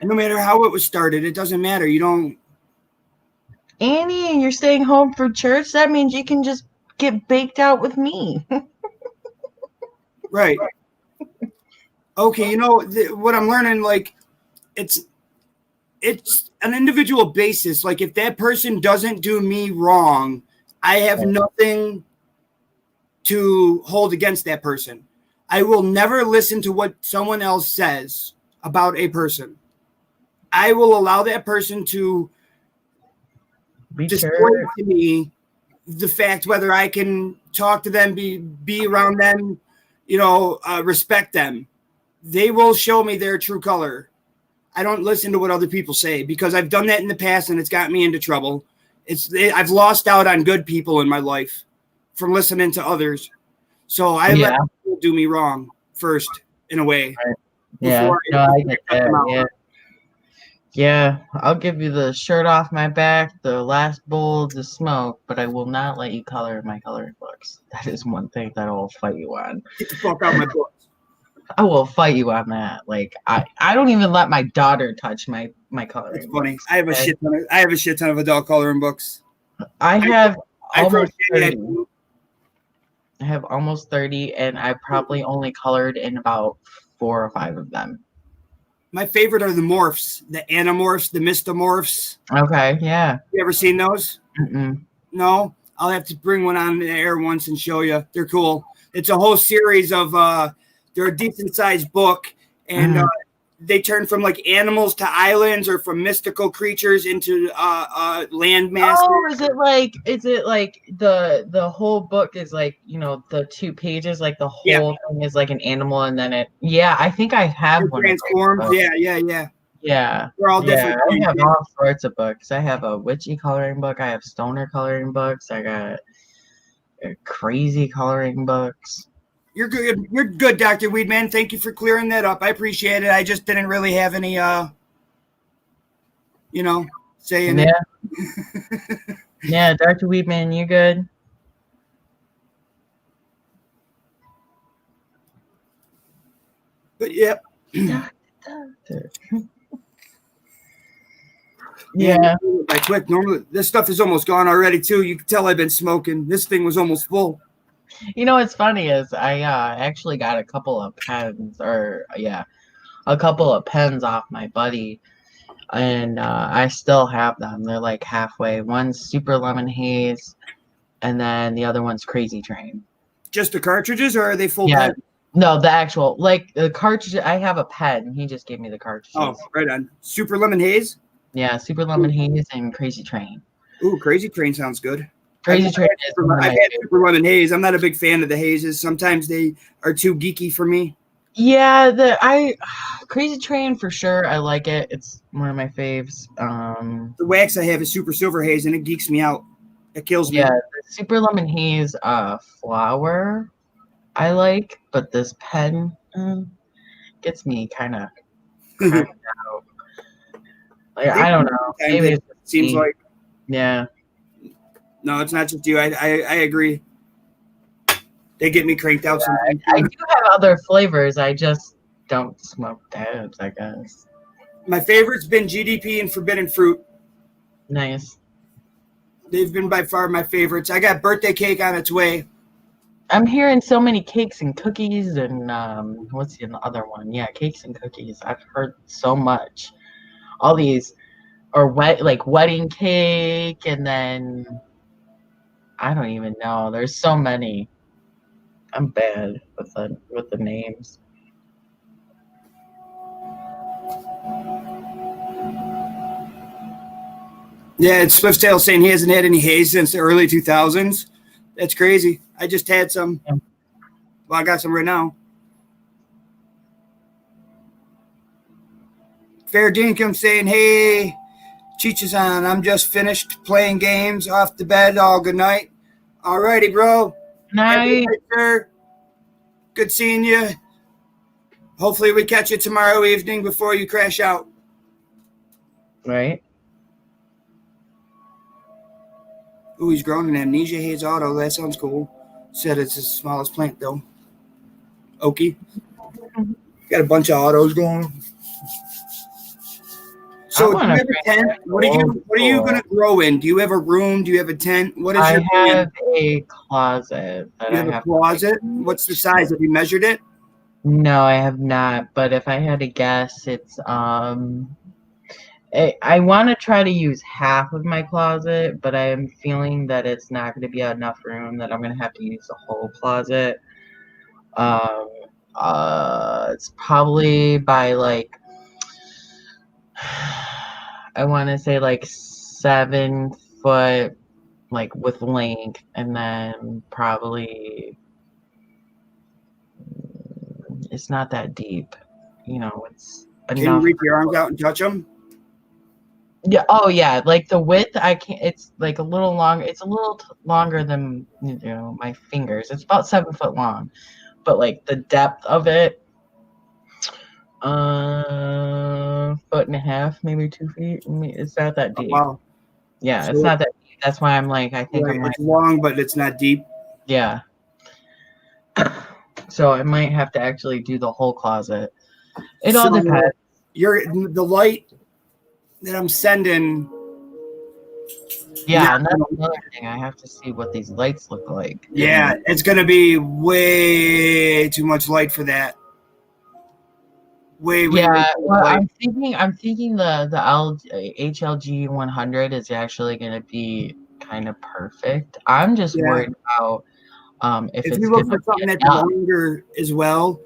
[SPEAKER 1] no matter how it was started, it doesn't matter. You don't.
[SPEAKER 3] Annie, you're staying home for church? That means you can just get baked out with me.
[SPEAKER 1] Right. Okay, you know, what I'm learning, like, it's an individual basis. Like, if that person doesn't do me wrong, I have nothing to hold against that person. I will never listen to what someone else says about a person. I will allow that person to display to me the fact whether I can talk to them, be around them, you know, respect them. They will show me their true color. I don't listen to what other people say because I've done that in the past and it's got me into trouble. I've lost out on good people in my life from listening to others. So I let people do me wrong first, in a way.
[SPEAKER 3] Right. Yeah, I get that. Yeah, I'll give you the shirt off my back, the last bowl of the smoke, but I will not let you color my coloring books. That is one thing that I will fight you on.
[SPEAKER 1] Get the fuck out of my books.
[SPEAKER 3] I will fight you on that. Like I don't even let my daughter touch my coloring.
[SPEAKER 1] That's funny. Books. I have a shit ton of adult coloring books.
[SPEAKER 3] I have almost 30. I have almost 30, and I probably only colored in about 4 or 5 of them.
[SPEAKER 1] My favorite are the morphs, the anamorphs, the mistomorphs.
[SPEAKER 3] Okay, yeah.
[SPEAKER 1] You ever seen those?
[SPEAKER 3] Mm-mm.
[SPEAKER 1] No? I'll have to bring one on the air once and show you. They're cool. It's a whole series of, they're a decent-sized book, and they turn from, like, animals to islands or from mystical creatures into land masses.
[SPEAKER 3] Oh, is it like the whole book is like, you know, the 2 pages, like the whole thing is like an animal, and then I think I have one
[SPEAKER 1] transformed. Yeah.
[SPEAKER 3] We're
[SPEAKER 1] all different.
[SPEAKER 3] I have all sorts of books. I have a witchy coloring book. I have stoner coloring books. I got crazy coloring books.
[SPEAKER 1] You're good. You're good, Dr. Weedman. Thank you for clearing that up. I appreciate it. I just didn't really have any, saying it.
[SPEAKER 3] Yeah, Dr. Weedman, you good?
[SPEAKER 1] But yeah.
[SPEAKER 3] Yeah.
[SPEAKER 1] By quick, normally this stuff is almost gone already too. You can tell I've been smoking. This thing was almost full.
[SPEAKER 3] You know what's funny is I actually got a couple of pens off my buddy, and I still have them. They're like halfway. One's Super Lemon Haze, and then the other one's Crazy Train.
[SPEAKER 1] Just the cartridges, or are they full pens?
[SPEAKER 3] No, the actual, like, the cartridge. I have a pen. He just gave me the cartridges.
[SPEAKER 1] Oh, right on. Super Lemon Haze?
[SPEAKER 3] Yeah, Super Lemon Haze and Crazy Train.
[SPEAKER 1] Ooh, Crazy Train sounds good.
[SPEAKER 3] Crazy Train is one of
[SPEAKER 1] I've
[SPEAKER 3] my
[SPEAKER 1] had Super Lemon Haze. I'm not a big fan of the hazes. Sometimes they are too geeky for me.
[SPEAKER 3] Yeah, Crazy Train for sure. I like it. It's one of my faves.
[SPEAKER 1] The wax I have is Super Silver Haze, and it geeks me out. It kills me.
[SPEAKER 3] Yeah, the Super Lemon Haze flower I like, but this pen gets me kind of cracked out. Like I don't know. Maybe
[SPEAKER 1] It
[SPEAKER 3] it's
[SPEAKER 1] seems
[SPEAKER 3] me.
[SPEAKER 1] like
[SPEAKER 3] Yeah.
[SPEAKER 1] no, it's not just you. I agree. They get me cranked out sometimes.
[SPEAKER 3] I do have other flavors. I just don't smoke those, I guess.
[SPEAKER 1] My favorite's been GDP and Forbidden Fruit.
[SPEAKER 3] Nice.
[SPEAKER 1] They've been by far my favorites. I got birthday cake on its way.
[SPEAKER 3] I'm hearing so many cakes and cookies and what's the other one? Yeah, cakes and cookies. I've heard so much. All these are wedding cake, and then I don't even know. There's so many. I'm bad with the names.
[SPEAKER 1] Yeah, it's Swifttail saying he hasn't had any haze since the early 2000s. That's crazy. I just had some.
[SPEAKER 3] Yeah.
[SPEAKER 1] Well, I got some right now. Fair Dinkum saying, hey, Cheech is on. I'm just finished playing games off the bed. All good night. All righty, bro.
[SPEAKER 3] Night.
[SPEAKER 1] Sir. Good seeing you. Hopefully we catch you tomorrow evening before you crash out.
[SPEAKER 3] Right.
[SPEAKER 1] Ooh, he's grown an amnesia haze auto. That sounds cool. Said it's the smallest plant, though. Okie. Got a bunch of autos going. So do you have a tent? What are you gonna grow in? Do you have a room? Do you have a tent? What is
[SPEAKER 3] I
[SPEAKER 1] your
[SPEAKER 3] have
[SPEAKER 1] plan?
[SPEAKER 3] a closet.
[SPEAKER 1] You have a closet? What's the size? Have you measured it?
[SPEAKER 3] No, I have not. But if I had to guess, it's I want to try to use half of my closet, but I am feeling that it's not going to be enough room, that I'm going to have to use the whole closet. It's probably by like, I want to say like 7 foot, like with length, and then probably it's not that deep. You know, it's enough.
[SPEAKER 1] Can you reach your arms out and touch them?
[SPEAKER 3] Yeah. Oh, yeah. Like the width, I can't. It's like a little long. It's a little longer than my fingers. It's about 7 foot long, but like the depth of it, 1.5 foot, maybe 2 feet. It's not that deep.
[SPEAKER 1] Oh, wow.
[SPEAKER 3] Yeah,
[SPEAKER 1] So
[SPEAKER 3] it's not that deep. That's why I'm like, I think
[SPEAKER 1] right,
[SPEAKER 3] I might.
[SPEAKER 1] it's long, but it's not deep.
[SPEAKER 3] Yeah. So I might have to actually do the whole closet. It all depends.
[SPEAKER 1] The light that I'm sending.
[SPEAKER 3] Yeah, and that's another thing. I have to see what these lights look like.
[SPEAKER 1] Yeah, it's gonna be way too much light for that. Way
[SPEAKER 3] Well,
[SPEAKER 1] light.
[SPEAKER 3] I'm thinking the HLG 100 is actually going to be kind of perfect. I'm just worried about if it's
[SPEAKER 1] you look for something that's longer as well,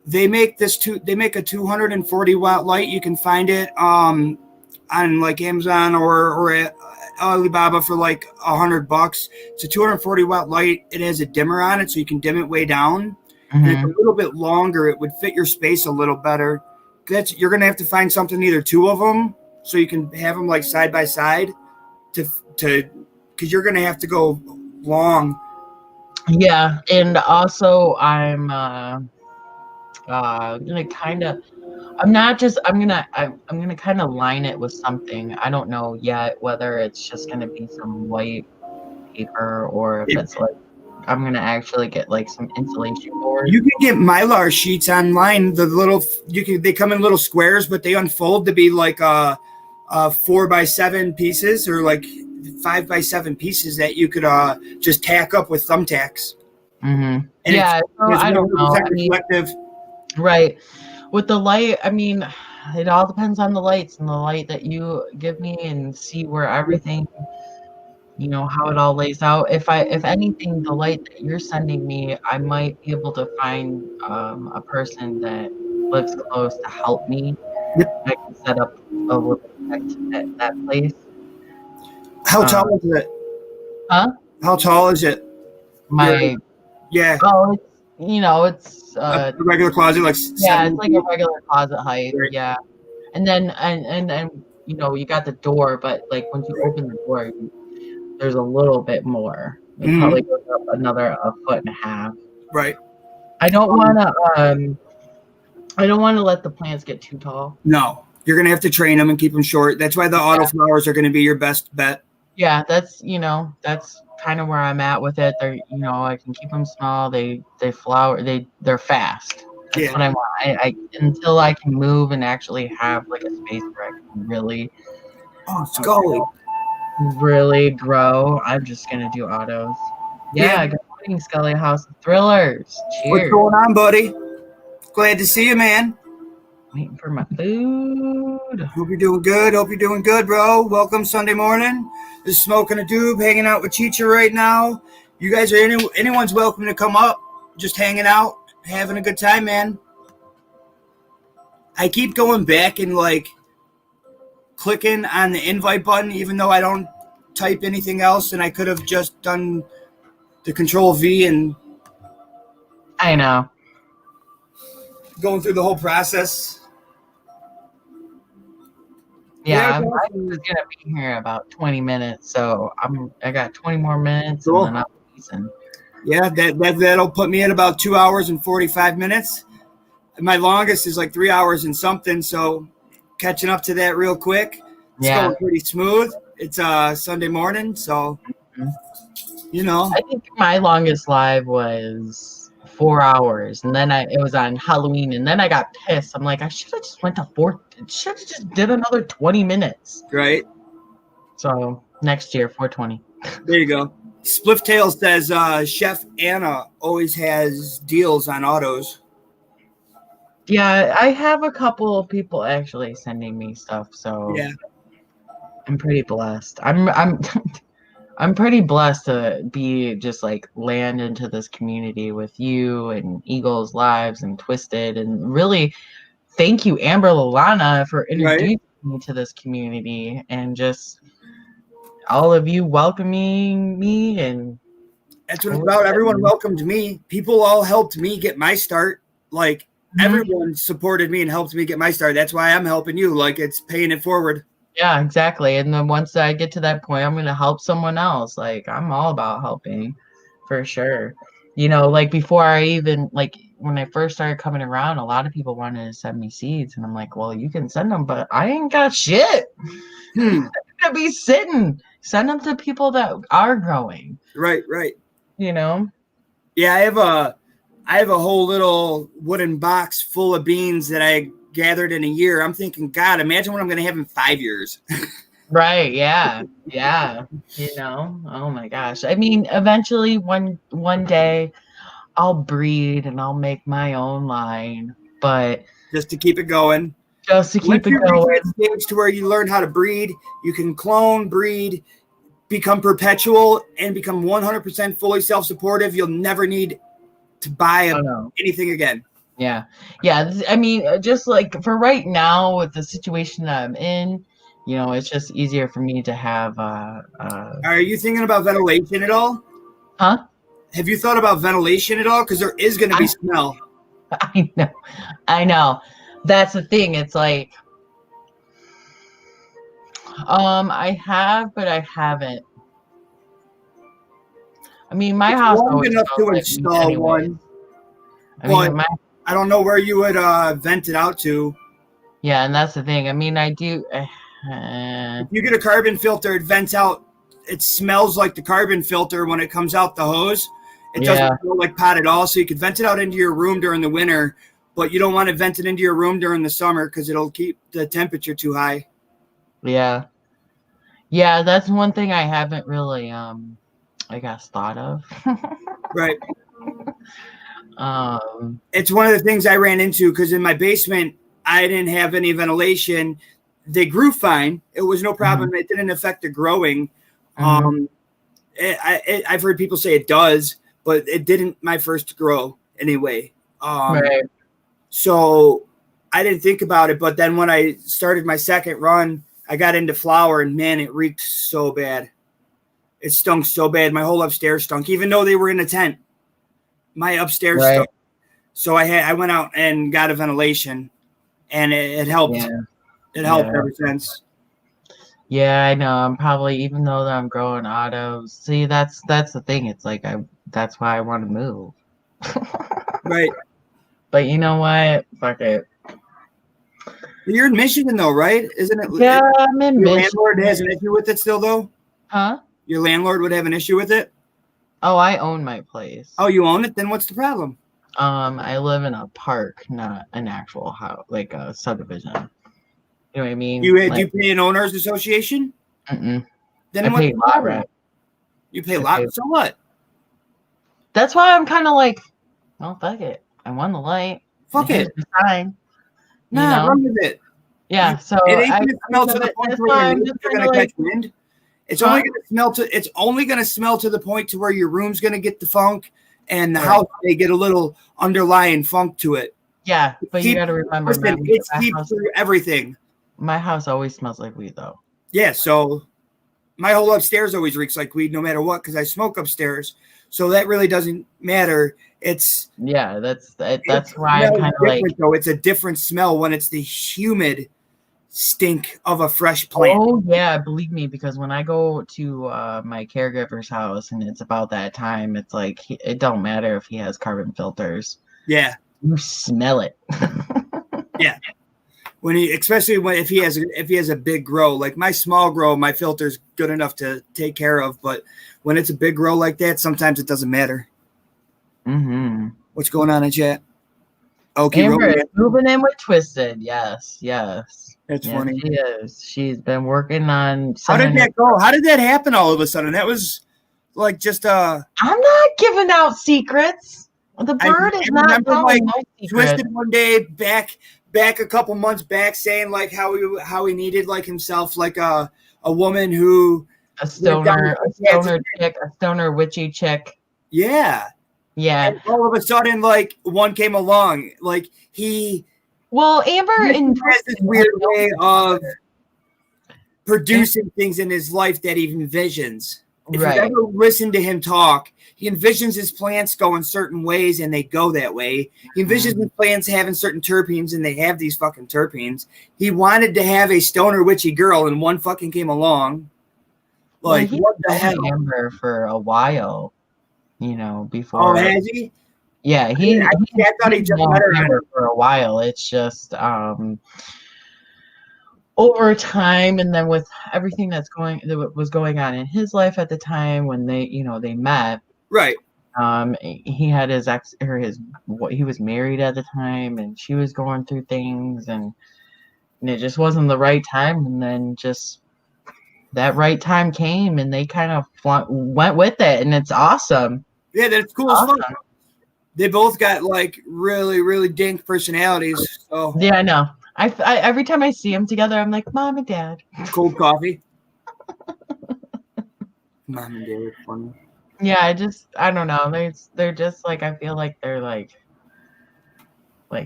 [SPEAKER 1] they make a 240 watt light. You can find it on like Amazon or at Alibaba for like $100. It's a 240 watt light. It has a dimmer on it, so you can dim it way down. And it's a little bit longer. It would fit your space a little better. You're gonna have to find something, either two of them, so you can have them like side by side, because you're gonna have to go long.
[SPEAKER 3] Yeah, and also I'm gonna kind of. I'm gonna kind of line it with something. I don't know yet whether it's just gonna be some white paper or if it's like I'm gonna actually get like some insulation board.
[SPEAKER 1] You can get Mylar sheets online. They come in little squares, but they unfold to be like 4x7 pieces or like 5x7 pieces that you could just tack up with thumbtacks.
[SPEAKER 3] Mm-hmm. Yeah, so I don't know. Right. With the light, I mean, it all depends on the lights and the light that you give me, and see where everything, how it all lays out. If anything, the light that you're sending me, I might be able to find a person that lives close to help me.
[SPEAKER 1] Yep.
[SPEAKER 3] I can set up a little at that place.
[SPEAKER 1] How tall is it?
[SPEAKER 3] Huh?
[SPEAKER 1] How tall is it?
[SPEAKER 3] My
[SPEAKER 1] Yeah,
[SPEAKER 3] oh, it's
[SPEAKER 1] a regular closet, like
[SPEAKER 3] yeah,
[SPEAKER 1] 7
[SPEAKER 3] it's like a regular closet height.
[SPEAKER 1] Right.
[SPEAKER 3] Yeah, and then and you got the door, but like once you open the door, there's a little bit more. It probably goes up another 1.5 feet.
[SPEAKER 1] Right.
[SPEAKER 3] I don't want to let the plants get too tall.
[SPEAKER 1] No, you're gonna have to train them and keep them short. That's why the auto flowers are gonna be your best bet.
[SPEAKER 3] Yeah, that's kind of where I'm at with it. They're I can keep them small. They flower. They're fast. That's
[SPEAKER 1] Yeah.
[SPEAKER 3] what I want. I until I can move and actually have like a space where I can really
[SPEAKER 1] Oh, Scully.
[SPEAKER 3] grow. I'm just gonna do autos. Yeah,
[SPEAKER 1] Yeah.
[SPEAKER 3] good morning, Scully House of Thrillers.
[SPEAKER 1] What's
[SPEAKER 3] Cheers.
[SPEAKER 1] going on, buddy? Glad to see you, man.
[SPEAKER 3] Waiting for my food.
[SPEAKER 1] Hope you're doing good. Hope you're doing good, bro. Welcome Sunday morning. Just smoking a doob, hanging out with Chicha right now. You guys are anyone's welcome to come up. Just hanging out, having a good time, man. I keep going back and like clicking on the invite button, even though I don't type anything else, and I could have just done the Control V and
[SPEAKER 3] I know.
[SPEAKER 1] going through the whole process.
[SPEAKER 3] Yeah, I'm just gonna be here about 20 minutes, so I got 20 more minutes,
[SPEAKER 1] Cool.
[SPEAKER 3] and then I'm leaving.
[SPEAKER 1] Yeah, that'll put me at about 2 hours and 45 minutes. My longest is like 3 hours and something, so catching up to that real quick. It's going pretty smooth. It's Sunday morning, so
[SPEAKER 3] I think my longest live was 4 hours, and then it was on Halloween, and then I got pissed. I'm like, I should have just went to 4. Should have just did another 20 minutes.
[SPEAKER 1] Right.
[SPEAKER 3] So next year, 420.
[SPEAKER 1] There you go. Splifftail says Chef Anna always has deals on autos.
[SPEAKER 3] Yeah, I have a couple of people actually sending me stuff, so
[SPEAKER 1] Yeah.
[SPEAKER 3] I'm pretty blessed. I'm I'm pretty blessed to be just like land into this community with you and Eagles Lives and Twisted, and really thank you, Amber Lalana, for introducing me to this community and just all of you welcoming me. And
[SPEAKER 1] that's what it's about. Everyone welcomed me. People all helped me get my start. Like everyone supported me and helped me get my start. That's why I'm helping you. Like it's paying it forward.
[SPEAKER 3] Yeah, exactly. And then once I get to that point, I'm going to help someone else. Like, I'm all about helping for sure. Like before I even, like when I first started coming around, a lot of people wanted to send me seeds. And I'm like, well, you can send them, but I ain't got shit. I'm going to be sitting. Send them to people that are growing.
[SPEAKER 1] Right.
[SPEAKER 3] Yeah,
[SPEAKER 1] I have a whole little wooden box full of beans that I gathered in a year. I'm thinking, God, imagine what I'm going to have in 5 years.
[SPEAKER 3] Right. Yeah. Oh my gosh. I mean, eventually one day I'll breed and I'll make my own line, but
[SPEAKER 1] just to keep it going.
[SPEAKER 3] Once you reach
[SPEAKER 1] that stage to where you learn how to breed, you can clone, breed, become perpetual, and become 100% fully self-supportive. You'll never need to buy anything again.
[SPEAKER 3] Yeah. I mean, just like for right now with the situation that I'm in, it's just easier for me to have.
[SPEAKER 1] Are you thinking about ventilation at all?
[SPEAKER 3] Huh?
[SPEAKER 1] Have you thought about ventilation at all? Because there is going to be smell.
[SPEAKER 3] I know. That's the thing. It's like, I have, but I haven't. I mean, my house
[SPEAKER 1] long enough to install one. I don't know where you would vent it out to.
[SPEAKER 3] Yeah, and that's the thing. I mean, I do.
[SPEAKER 1] If you get a carbon filter, it vents out. It smells like the carbon filter when it comes out the hose. It doesn't smell like pot at all. So you could vent it out into your room during the winter, but you don't want to vent it into your room during the summer because it'll keep the temperature too high.
[SPEAKER 3] Yeah, that's one thing I haven't really, I guess, thought of.
[SPEAKER 1] Right. It's one of the things I ran into because in my basement, I didn't have any ventilation. They grew fine. It was no problem. It didn't affect the growing. I've heard people say it does, but it didn't my first grow anyway.
[SPEAKER 3] Right.
[SPEAKER 1] So I didn't think about it. But then when I started my second run, I got into flower and man, it reeked so bad. It stunk so bad. My whole upstairs stunk, even though they were in a tent. My upstairs
[SPEAKER 3] Right.
[SPEAKER 1] stunk. So I went out and got a ventilation, and it helped.
[SPEAKER 3] Yeah.
[SPEAKER 1] It helped
[SPEAKER 3] Yeah.
[SPEAKER 1] ever since.
[SPEAKER 3] Yeah, I know. I'm probably, even though that I'm growing autos. See, that's the thing. It's like that's why I want to move.
[SPEAKER 1] Right.
[SPEAKER 3] But you know what? Fuck it.
[SPEAKER 1] You're in Michigan, though, right? Isn't it?
[SPEAKER 3] Yeah, I'm in
[SPEAKER 1] Your
[SPEAKER 3] Michigan.
[SPEAKER 1] landlord has an issue with it still, though?
[SPEAKER 3] Huh?
[SPEAKER 1] Your landlord would have an issue with it?
[SPEAKER 3] Oh, I own my place.
[SPEAKER 1] Oh, you own it? Then what's the problem?
[SPEAKER 3] I live in a park, not an actual house, like a subdivision. You know what I mean?
[SPEAKER 1] Do
[SPEAKER 3] Like,
[SPEAKER 1] you pay an owners association?
[SPEAKER 3] mm-mm.
[SPEAKER 1] Then
[SPEAKER 3] I
[SPEAKER 1] what's
[SPEAKER 3] pay
[SPEAKER 1] the
[SPEAKER 3] lot
[SPEAKER 1] problem?
[SPEAKER 3] rent.
[SPEAKER 1] You pay
[SPEAKER 3] I
[SPEAKER 1] lot.
[SPEAKER 3] pay-
[SPEAKER 1] So what?
[SPEAKER 3] That's why I'm kind of like, well, fuck it. I won the light.
[SPEAKER 1] Fuck
[SPEAKER 3] Here's
[SPEAKER 1] it.
[SPEAKER 3] the sign.
[SPEAKER 1] Nah,
[SPEAKER 3] know?
[SPEAKER 1] run with it.
[SPEAKER 3] Yeah. So
[SPEAKER 1] It ain't
[SPEAKER 3] I
[SPEAKER 1] gonna smell to the point
[SPEAKER 3] that's
[SPEAKER 1] where
[SPEAKER 3] why
[SPEAKER 1] your
[SPEAKER 3] I'm
[SPEAKER 1] rooms
[SPEAKER 3] just
[SPEAKER 1] are
[SPEAKER 3] kind
[SPEAKER 1] gonna
[SPEAKER 3] of like,
[SPEAKER 1] catch wind. It's
[SPEAKER 3] Huh?
[SPEAKER 1] only gonna smell to. It's only gonna smell to the point to where your room's gonna get the funk, and the
[SPEAKER 3] Right.
[SPEAKER 1] house may get a little underlying funk to it.
[SPEAKER 3] yeah. But you
[SPEAKER 1] Keep-
[SPEAKER 3] got to remember,
[SPEAKER 1] Listen,
[SPEAKER 3] man,
[SPEAKER 1] it's deep through everything.
[SPEAKER 3] my house always smells like weed, though.
[SPEAKER 1] Yeah, so my whole upstairs always reeks like weed, no matter what, because I smoke upstairs. So that really doesn't matter. It's
[SPEAKER 3] Yeah, that's why I'm
[SPEAKER 1] smells
[SPEAKER 3] kind of like,
[SPEAKER 1] different, though. It's a different smell when it's the humid stink of a fresh plant.
[SPEAKER 3] oh yeah, believe me, because when I go to my caregiver's house and it's about that time, it's like it don't matter if he has carbon filters.
[SPEAKER 1] Yeah,
[SPEAKER 3] You smell it.
[SPEAKER 1] yeah. Especially if he has a big grow, like my small grow, my filter's good enough to take care of. But when it's a big grow like that, sometimes it doesn't matter.
[SPEAKER 3] Mm-hmm.
[SPEAKER 1] What's going on in chat? Okay,
[SPEAKER 3] Amber
[SPEAKER 1] Roman.
[SPEAKER 3] is moving in with Twisted. Yes.
[SPEAKER 1] That's
[SPEAKER 3] Yes,
[SPEAKER 1] funny.
[SPEAKER 3] she is. She's been working on.
[SPEAKER 1] How did
[SPEAKER 3] sending
[SPEAKER 1] that go? How did that happen all of a sudden? That was like just
[SPEAKER 3] I'm not giving out secrets. The bird is not
[SPEAKER 1] remember,
[SPEAKER 3] telling
[SPEAKER 1] like,
[SPEAKER 3] no secrets.
[SPEAKER 1] Twisted one day back a couple months back, saying like how he needed like himself like a woman who
[SPEAKER 3] A stoner chick, a stoner witchy chick.
[SPEAKER 1] Yeah.
[SPEAKER 3] Yeah.
[SPEAKER 1] And all of a sudden, like one came along, like
[SPEAKER 3] Well, Amber and
[SPEAKER 1] has this weird way of producing things in his life that he envisions. If you ever listen to him talk, he envisions his plants going certain ways and they go that way. He envisions his plants having certain terpenes and they have these fucking terpenes. He wanted to have a stoner witchy girl and one fucking came along. Like, what the hell?
[SPEAKER 3] Amber for a while, before.
[SPEAKER 1] Oh, has he?
[SPEAKER 3] Yeah,
[SPEAKER 1] I thought he just met her
[SPEAKER 3] for a while. It's just over time, and then with everything that was going on in his life at the time when they met.
[SPEAKER 1] Right.
[SPEAKER 3] He had his ex or he was married at the time, and she was going through things, and it just wasn't the right time. And then just that right time came, and they kind of went with it, and it's awesome.
[SPEAKER 1] Yeah, that's cool as fuck. They both got like really, really dank personalities. So
[SPEAKER 3] yeah, I know. I every time I see them together, I'm like, Mom and Dad.
[SPEAKER 1] Cold coffee. Mom and Dad are funny.
[SPEAKER 3] Yeah, I don't know. They're just like, I feel like they're like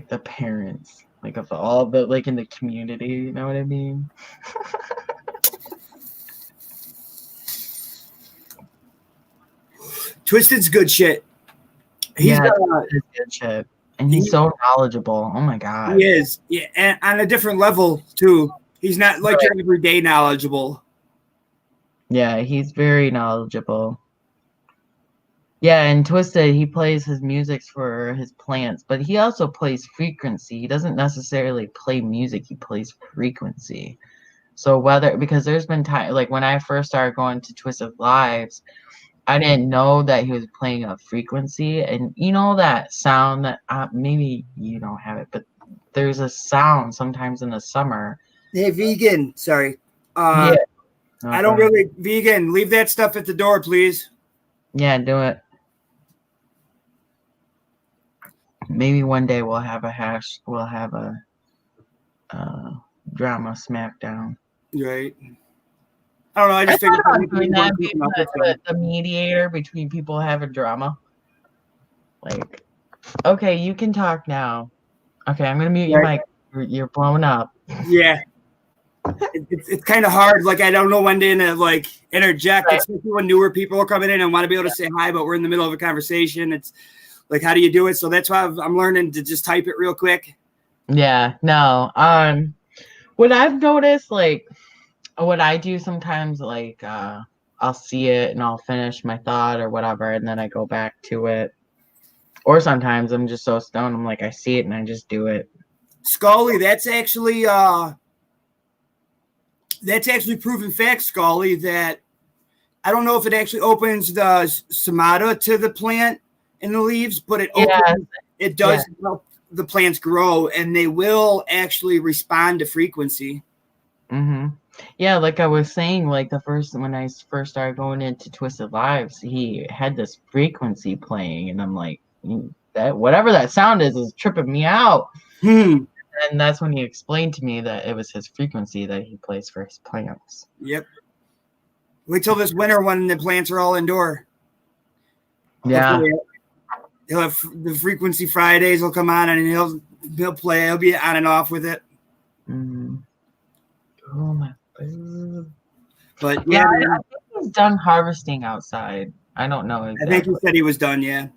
[SPEAKER 3] the parents, like of all the like in the community. You know what I mean?
[SPEAKER 1] Twisted's good shit. He's
[SPEAKER 3] good shit. And he's so knowledgeable. Oh my god.
[SPEAKER 1] He is. Yeah, and on a different level too. He's not like your everyday knowledgeable.
[SPEAKER 3] Yeah, he's very knowledgeable. Yeah, and Twisted, he plays his music for his plants, but he also plays frequency. He doesn't necessarily play music, he plays frequency. So because there's been time, like when I first started going to Twisted Lives, I didn't know that he was playing a frequency, and you know that sound that maybe you don't have it, but there's a sound sometimes in the summer.
[SPEAKER 1] Hey, vegan. Sorry.
[SPEAKER 3] Yeah. Okay.
[SPEAKER 1] I don't really vegan. Leave that stuff at the door, please.
[SPEAKER 3] Yeah, do it. Maybe one day we'll have a drama smackdown.
[SPEAKER 1] Right. I don't know. I just figured
[SPEAKER 3] doing that, being the mediator between people having drama. Like, okay, you can talk now. Okay, I'm gonna mute your mic. You're blown up.
[SPEAKER 1] Yeah. it's kind of hard. Like, I don't know when to like interject,
[SPEAKER 3] Right.
[SPEAKER 1] especially when newer people are coming in and want to be able to say hi, but we're in the middle of a conversation. It's like, how do you do it? So that's why I'm learning to just type it real quick.
[SPEAKER 3] Yeah, no. What I've noticed, like, what I do sometimes, like, I'll see it and I'll finish my thought or whatever, and then I go back to it. Or sometimes I'm just so stoned, I'm like, I see it and I just do it.
[SPEAKER 1] Scully, that's actually proven fact, Scully, that I don't know if it actually opens the somata to the plant in the leaves, but it does help the plants grow, and they will actually respond to frequency.
[SPEAKER 3] Mm-hmm. Yeah, like I was saying, like when I first started going into Twisted Lives, he had this frequency playing, and I'm like, that whatever that sound is tripping me out. And that's when he explained to me that it was his frequency that he plays for his plants.
[SPEAKER 1] Yep. Wait till this winter when the plants are all indoor.
[SPEAKER 3] Yeah.
[SPEAKER 1] He'll have the frequency Fridays will come on and he'll play. He'll be on and off with it.
[SPEAKER 3] Mm-hmm. Oh my God.
[SPEAKER 1] But
[SPEAKER 3] yeah, I think he's done harvesting outside. I don't know exactly.
[SPEAKER 1] I think he said he was done. Yeah.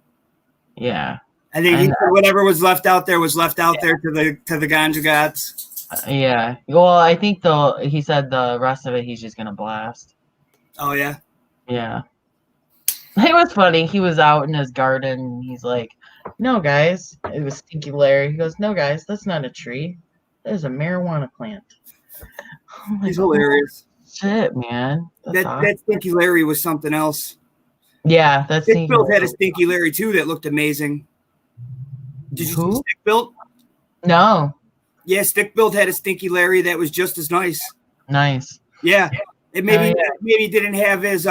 [SPEAKER 3] Yeah.
[SPEAKER 1] I think he said whatever was left out there was left out there to the ganja gods.
[SPEAKER 3] Yeah. Well, I think he said the rest of it he's just gonna blast.
[SPEAKER 1] Oh yeah.
[SPEAKER 3] Yeah. It was funny. He was out in his garden and he's like, "No, guys." It was Stinky Larry. He goes, "No, guys, that's not a tree. That is a marijuana plant."
[SPEAKER 1] He's hilarious.
[SPEAKER 3] Shit, man.
[SPEAKER 1] That Stinky Larry was something else.
[SPEAKER 3] Yeah, that's
[SPEAKER 1] Stick Built had a Stinky Larry too that looked amazing. Did you see Stick Built?
[SPEAKER 3] No.
[SPEAKER 1] Yeah, Stick Built had a Stinky Larry that was just as nice.
[SPEAKER 3] Nice.
[SPEAKER 1] Yeah. It maybe didn't have his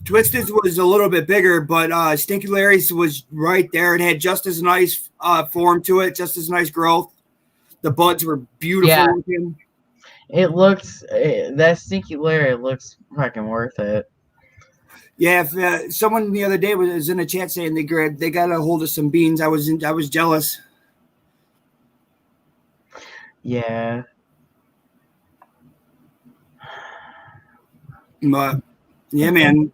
[SPEAKER 1] Twisted was a little bit bigger, but Stinky Larry's was right there. It had just as nice form to it, just as nice growth. The buds were beautiful looking.
[SPEAKER 3] It looks that Stinky Larry looks fucking worth it.
[SPEAKER 1] Yeah, if someone the other day was in the chat saying they got a hold of some beans, I was jealous.
[SPEAKER 3] Yeah.
[SPEAKER 1] But yeah, man.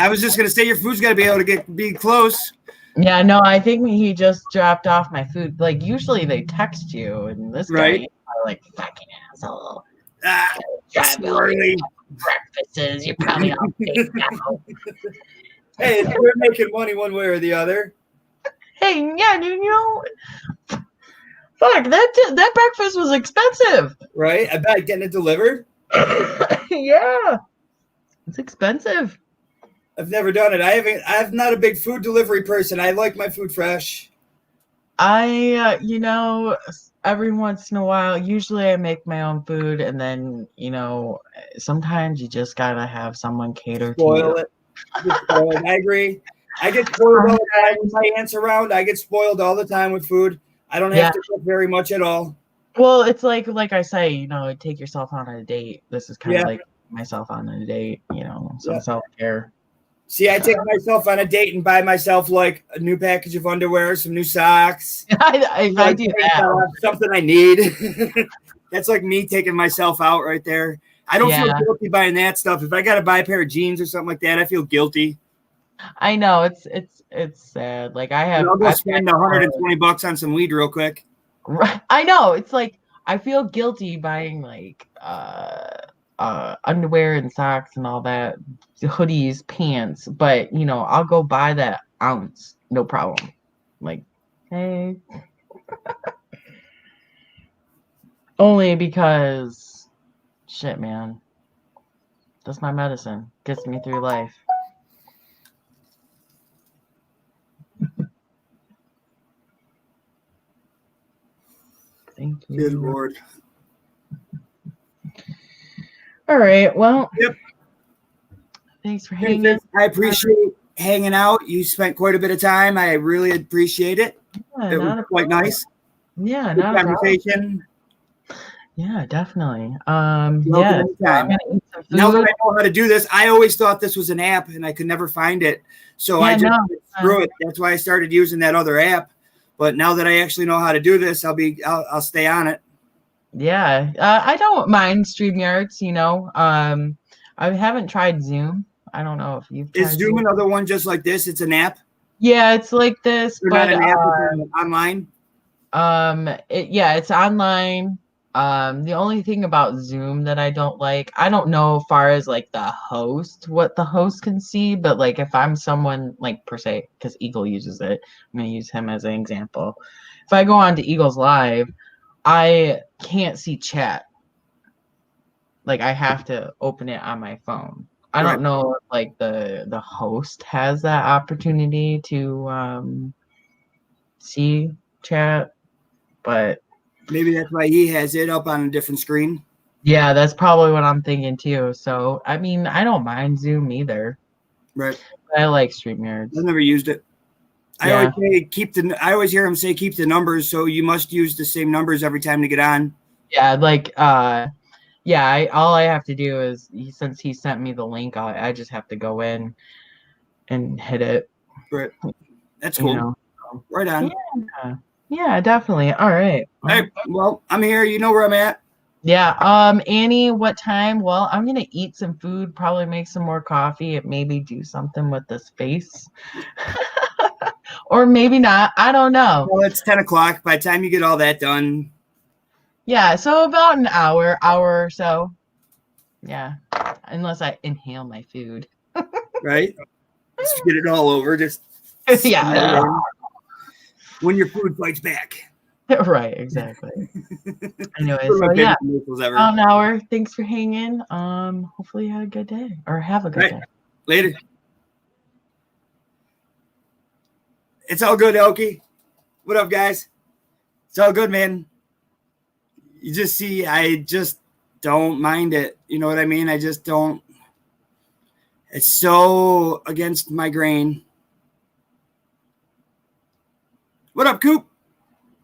[SPEAKER 1] I was just gonna say your food's gotta be able to be close.
[SPEAKER 3] Yeah, no, I think he just dropped off my food. Like usually they text you, and this guy like fucking asshole.
[SPEAKER 1] Early
[SPEAKER 3] breakfasts. You're probably all paid now.
[SPEAKER 1] Hey, we're making money one way or the other.
[SPEAKER 3] Hey, yeah, dude, you know, fuck that breakfast was expensive.
[SPEAKER 1] Right? I bet getting it delivered.
[SPEAKER 3] Yeah, it's expensive.
[SPEAKER 1] I've never done it. I'm not a big food delivery person. I like my food fresh.
[SPEAKER 3] I, every once in a while, usually I make my own food, and then, sometimes you just gotta have someone cater to you.
[SPEAKER 1] I agree. I get spoiled all the time when my aunt's around. I get spoiled all the time with food. I don't have to cook very much at all.
[SPEAKER 3] Well, it's like I say, take yourself on a date. This is kind of like myself on a date, some self-care.
[SPEAKER 1] See, I take myself on a date and buy myself like a new package of underwear, some new socks.
[SPEAKER 3] I do that.
[SPEAKER 1] Something I need. That's like me taking myself out right there. I don't feel guilty buying that stuff. If I got to buy a pair of jeans or something like that, I feel guilty.
[SPEAKER 3] I know it's sad. Like I'll
[SPEAKER 1] go spend $120 on some weed real quick.
[SPEAKER 3] I know. It's like I feel guilty buying like underwear and socks and all that, hoodies, pants, but I'll go buy that ounce, no problem. Like, hey. Only because shit, man. That's my medicine. Gets me through life. Thank you.
[SPEAKER 1] Good Lord.
[SPEAKER 3] All right. Well,
[SPEAKER 1] yep.
[SPEAKER 3] Thanks for hanging out.
[SPEAKER 1] I appreciate hanging out. You spent quite a bit of time. I really appreciate it.
[SPEAKER 3] Yeah,
[SPEAKER 1] it was quite nice.
[SPEAKER 3] Yeah,
[SPEAKER 1] good conversation.
[SPEAKER 3] Yeah, definitely.
[SPEAKER 1] Now that I know how to do this, I always thought this was an app and I could never find it. So I just screw it. That's why I started using that other app. But now that I actually know how to do this, I'll stay on it.
[SPEAKER 3] Yeah, I don't mind StreamYards, you know. I haven't tried Zoom. I don't know if you've tried
[SPEAKER 1] Is Zoom another one just like this? It's an app?
[SPEAKER 3] Yeah, it's like this,
[SPEAKER 1] They're
[SPEAKER 3] but
[SPEAKER 1] not an app, it's online?
[SPEAKER 3] it's online. The only thing about Zoom that I don't like, I don't know as far as like the host, what the host can see, but like if I'm someone like per se, because Eagle uses it, I'm gonna use him as an example. If I go on to Eagle's Live, I can't see chat. Like I have to open it on my phone. I
[SPEAKER 1] Right.
[SPEAKER 3] don't know if like the host has that opportunity to see chat, but
[SPEAKER 1] Maybe that's why he has it up on a different screen.
[SPEAKER 3] yeah, that's probably what I'm thinking too. So I mean, I don't mind Zoom either.
[SPEAKER 1] Right.
[SPEAKER 3] But I like StreamYards.
[SPEAKER 1] I've never used it. I
[SPEAKER 3] Yeah.
[SPEAKER 1] always hear him say keep the numbers, so you must use the same numbers every time to get on.
[SPEAKER 3] Yeah, like all I have to do is since he sent me the link, I just have to go in and hit it.
[SPEAKER 1] Right. That's
[SPEAKER 3] You
[SPEAKER 1] cool.
[SPEAKER 3] know.
[SPEAKER 1] Right on.
[SPEAKER 3] Yeah, definitely. All right.
[SPEAKER 1] Hey, well, I'm here. You know where I'm at.
[SPEAKER 3] Yeah. Annie, what time? Well, I'm gonna eat some food, probably make some more coffee, and maybe do something with this face. Or maybe not. I don't know.
[SPEAKER 1] Well, it's 10 o'clock. By the time you get all that done.
[SPEAKER 3] Yeah, so about an hour or so. Yeah. Unless I inhale my food.
[SPEAKER 1] Right? Just get it all over. Just
[SPEAKER 3] Yeah.
[SPEAKER 1] when your food fights back.
[SPEAKER 3] Right, exactly. Anyway,
[SPEAKER 1] One of
[SPEAKER 3] so
[SPEAKER 1] my
[SPEAKER 3] yeah.
[SPEAKER 1] favorite commercials ever.
[SPEAKER 3] About an hour. Thanks for hanging. Hopefully you had a good day. Or have a good day.
[SPEAKER 1] Later. It's all good, Elkie. What up, guys? It's all good, man. You just see, I just don't mind it. You know what I mean? I just don't. It's so against my grain. What up, Coop?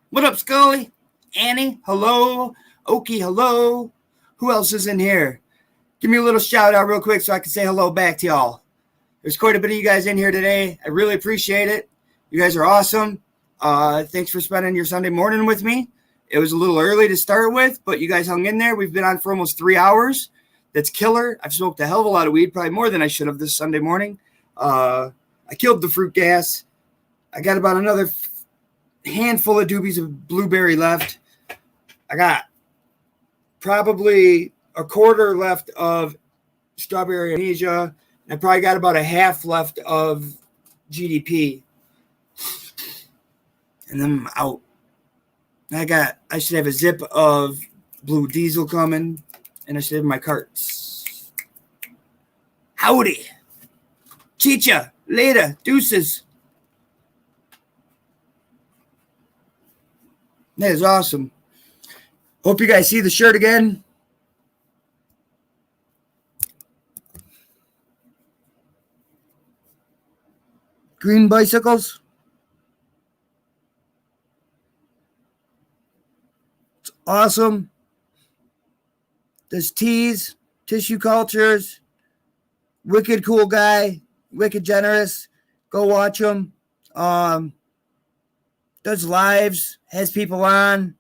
[SPEAKER 1] What up, Scully? Annie, hello. Okie, hello. Who else is in here? Give me a little shout out real quick so I can say hello back to y'all. There's quite a bit of you guys in here today. I really appreciate it. You guys are awesome. Thanks for spending your Sunday morning with me. It was a little early to start with, but you guys hung in there. We've been on for almost 3 hours. That's killer. I've smoked a hell of a lot of weed, probably more than I should have this Sunday morning. I killed the fruit gas. I got about another handful of doobies of blueberry left. I got probably a quarter left of strawberry amnesia. I probably got about a half left of GDP. And then I'm out. I should have a zip of blue diesel coming, and I should have my carts. Howdy. Chicha. Later. Deuces. That is awesome. Hope you guys see the shirt again. Green bicycles. It's awesome. There's teas, tissue cultures. Wicked cool guy. Wicked generous. Go watch him. Does lives. Has people on.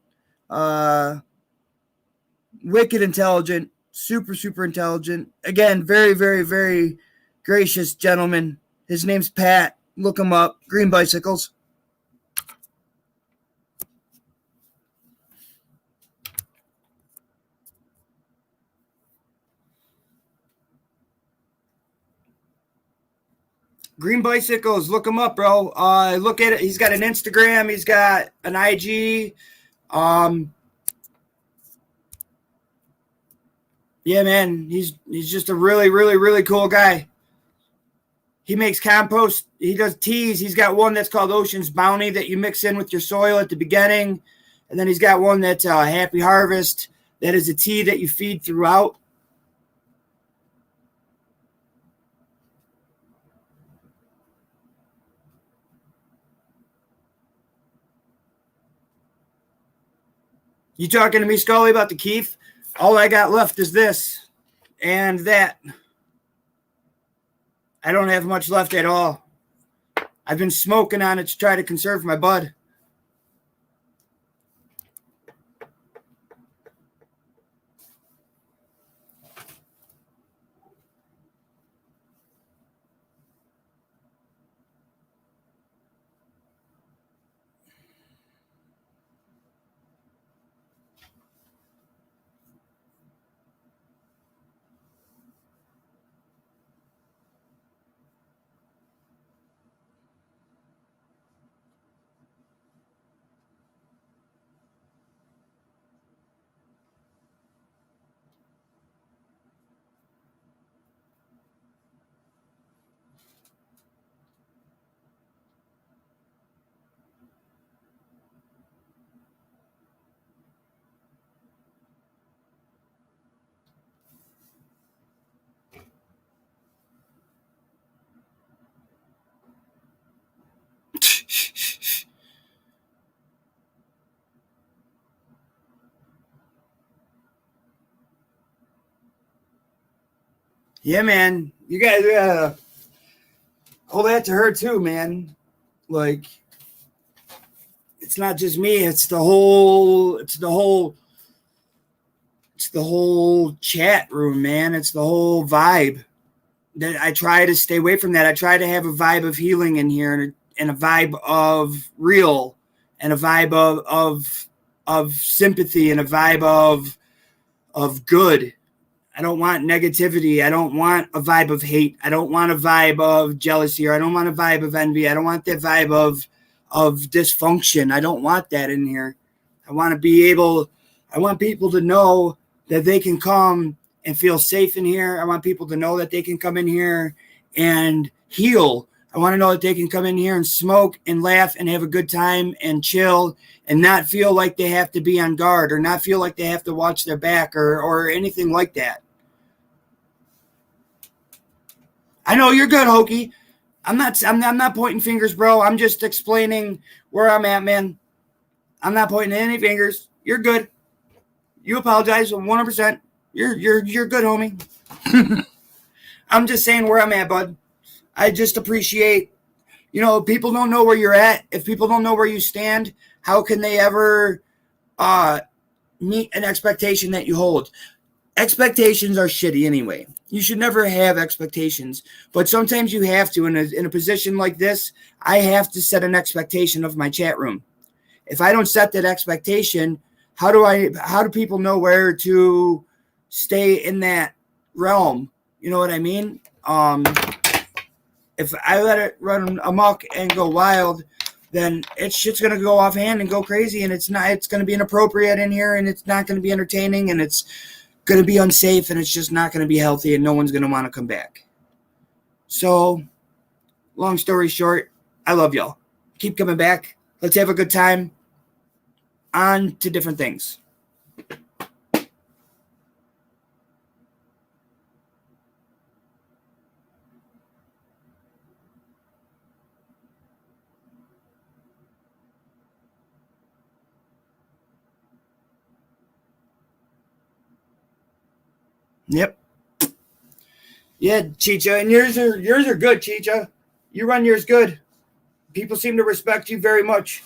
[SPEAKER 1] Wicked intelligent. Super, super intelligent. Again, very, very, very gracious gentleman. His name's Pat. Look him up. Green bicycles. Green bicycles. Look him up, bro. Look at it. He's got an Instagram. He's got an IG. Yeah, man. He's just a really, really, really cool guy. He makes compost. He does teas. He's got one that's called Ocean's Bounty that you mix in with your soil at the beginning. And then he's got one that's Happy Harvest. That is a tea that you feed throughout. You talking to me, Scully, about the Keef? All I got left is this and that. I don't have much left at all. I've been smoking on it to try to conserve my bud. Yeah, man. You guys gotta hold that to her too, man. Like, it's not just me, it's the whole chat room, man. It's the whole vibe. That I try to stay away from that. I try to have a vibe of healing in here and a vibe of real and a vibe of sympathy and a vibe of good. I don't want negativity. I don't want a vibe of hate. I don't want a vibe of jealousy, or I don't want a vibe of envy. I don't want that vibe of dysfunction. I don't want that in here. I want people to know that they can come and feel safe in here. I want people to know that they can come in here and heal. I want to know that they can come in here and smoke and laugh and have a good time and chill and not feel like they have to be on guard or not feel like they have to watch their back or anything like that. I know you're good, Hokey. I'm not pointing fingers, bro. I'm just explaining where I'm at, man. I'm not pointing any fingers. You're good. You apologize 100%. You're good, homie. I'm just saying where I'm at, bud. I just appreciate, people don't know where you're at. If people don't know where you stand, how can they ever meet an expectation that you hold? Expectations are shitty anyway. You should never have expectations, but sometimes you have to. In a position like this, I have to set an expectation of my chat room. If I don't set that expectation, how do people know where to stay in that realm? You know what I mean? If I let it run amok and go wild, then shit's going to go offhand and go crazy, and it's going to be inappropriate in here, and it's not going to be entertaining, and it's going to be unsafe, and it's just not going to be healthy, and no one's going to want to come back. So, long story short, I love y'all. Keep coming back. Let's have a good time. On to different things. Yep. Yeah, Chicha, and yours are good, Chicha. You run yours good. People seem to respect you very much.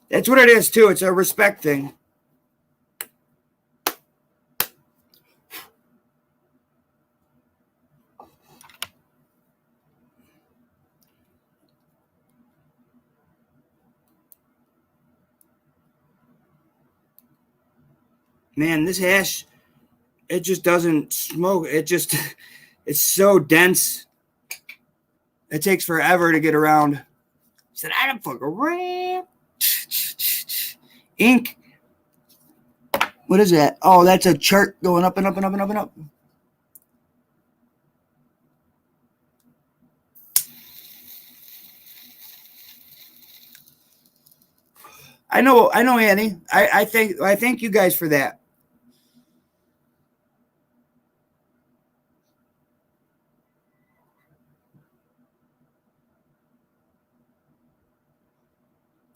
[SPEAKER 1] That's what it is, too. It's a respect thing. Man, this hash, it just doesn't smoke. It's so dense. It takes forever to get around. I said, I don't fuck around. Ink. What is that? Oh, that's a chart going up and up and up and up and up. I know, Annie. I thank you guys for that.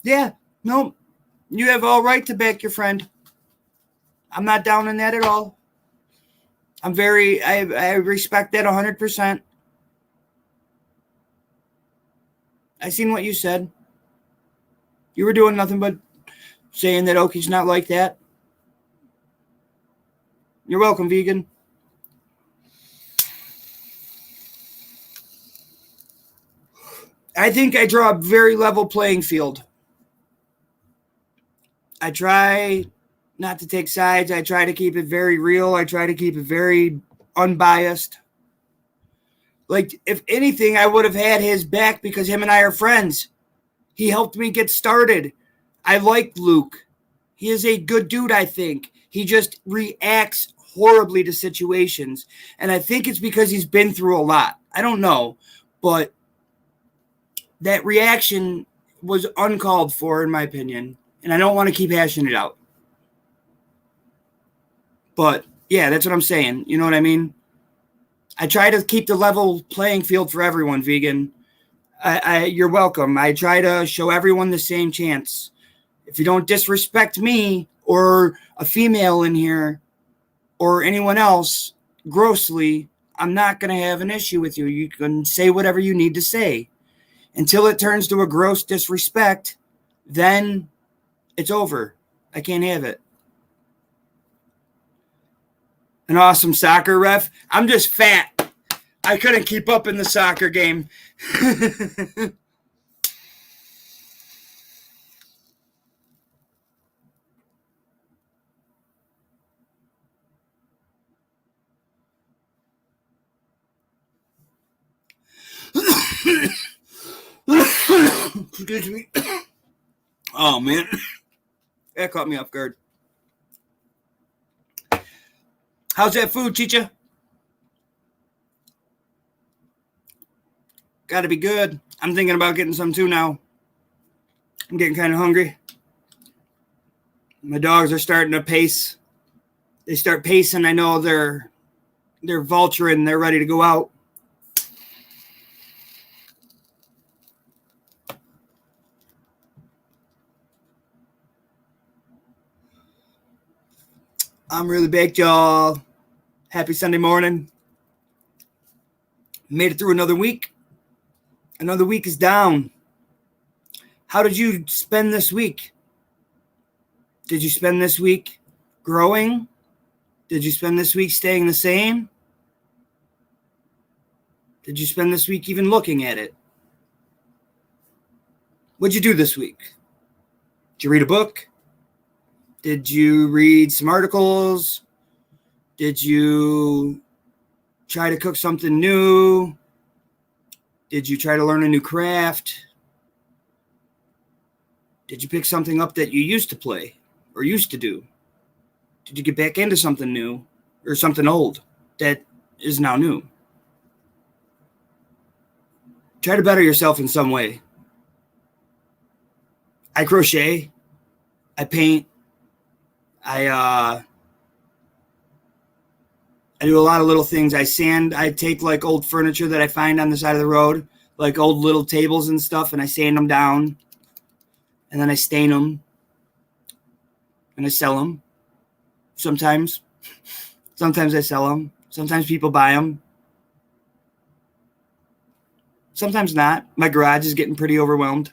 [SPEAKER 1] Yeah, no, you have all right to back your friend. I'm not down on that at all. I respect that 100%. I seen what you said. You were doing nothing but saying that Oki's not like that. You're welcome, vegan. I think I draw a very level playing field. I try not to take sides. I try to keep it very real. I try to keep it very unbiased. Like, if anything, I would have had his back because him and I are friends. He helped me get started. I like Luke. He is a good dude, I think. He just reacts horribly to situations. And I think it's because he's been through a lot. I don't know. But that reaction was uncalled for, in my opinion. And I don't want to keep hashing it out. But, yeah, that's what I'm saying. You know what I mean? I try to keep the level playing field for everyone, vegan. You're welcome. I try to show everyone the same chance. If you don't disrespect me or a female in here or anyone else grossly, I'm not going to have an issue with you. You can say whatever you need to say. Until it turns to a gross disrespect, then it's over. I can't have it. An awesome soccer ref. I'm just fat. I couldn't keep up in the soccer game. Excuse me. Oh, man. That caught me off guard. How's that food, Chicha? Got to be good. I'm thinking about getting some too now. I'm getting kind of hungry. My dogs are starting to pace. They start pacing. I know they're vulturing. They're ready to go out. I'm really baked, y'all. Happy Sunday morning. Made it through another week. Another week is down. How did you spend this week? Did you spend this week growing? Did you spend this week staying the same? Did you spend this week even looking at it? What'd you do this week? Did you read a book? Did you read some articles? Did you try to cook something new? Did you try to learn a new craft? Did you pick something up that you used to play or used to do? Did you get back into something new or something old that is now new? Try to better yourself in some way. I crochet. I paint. I do a lot of little things. I sand. I take like old furniture that I find on the side of the road, like old little tables and stuff, and I sand them down. And then I stain them. And I sell them. Sometimes. Sometimes I sell them. Sometimes people buy them. Sometimes not. My garage is getting pretty overwhelmed.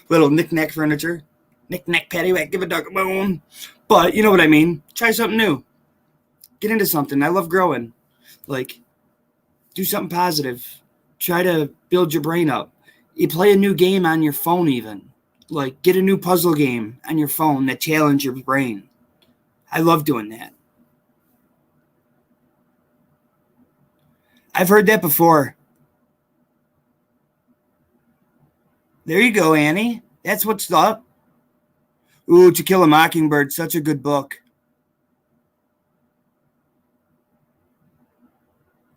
[SPEAKER 1] Little knick-knack furniture. Knick-knack, paddywhack, give a dog a bone. But you know what I mean. Try something new. Get into something. I love growing. Like, do something positive. Try to build your brain up. You play a new game on your phone even. Like, get a new puzzle game on your phone that challenge your brain. I love doing that. I've heard that before. There you go, Annie. That's what's up. Ooh, To Kill a Mockingbird. Such a good book.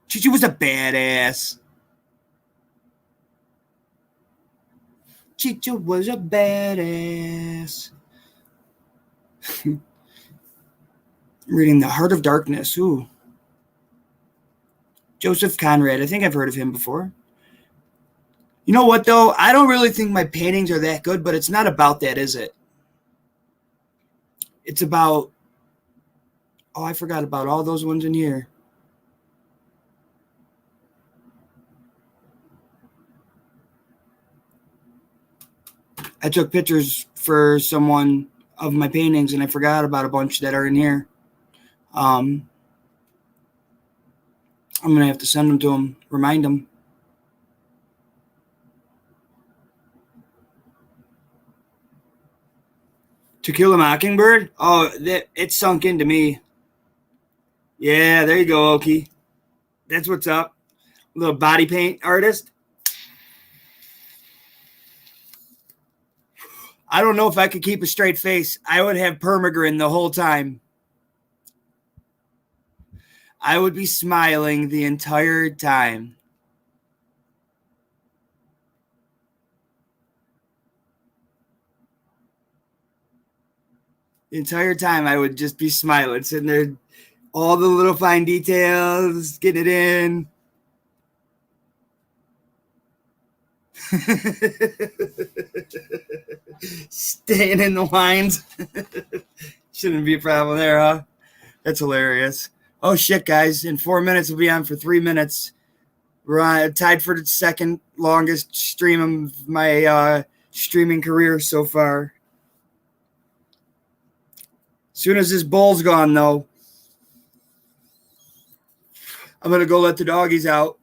[SPEAKER 1] Chichi was a badass. Chicha was a badass. Reading The Heart of Darkness. Ooh. Joseph Conrad. I think I've heard of him before. You know what, though? I don't really think my paintings are that good, but it's not about that, is it? It's about... Oh, I forgot about all those ones in here. I took pictures for someone of my paintings, and I forgot about a bunch that are in here. I'm going to have to send them to them, remind them. To Kill a Mockingbird? Oh, it sunk into me. Yeah, there you go, Oki. That's what's up. Little body paint artist. I don't know if I could keep a straight face. I would have permagrin the whole time. I would be smiling the entire time. The entire time I would just be smiling, sitting there, all the little fine details, getting it in. Staying in the lines. Shouldn't be a problem there, huh? That's hilarious. Oh, shit, guys. In 4 minutes, we'll be on for 3 minutes. We're tied for the second longest stream of my streaming career so far. As soon as this bowl's gone, though, I'm going to go let the doggies out.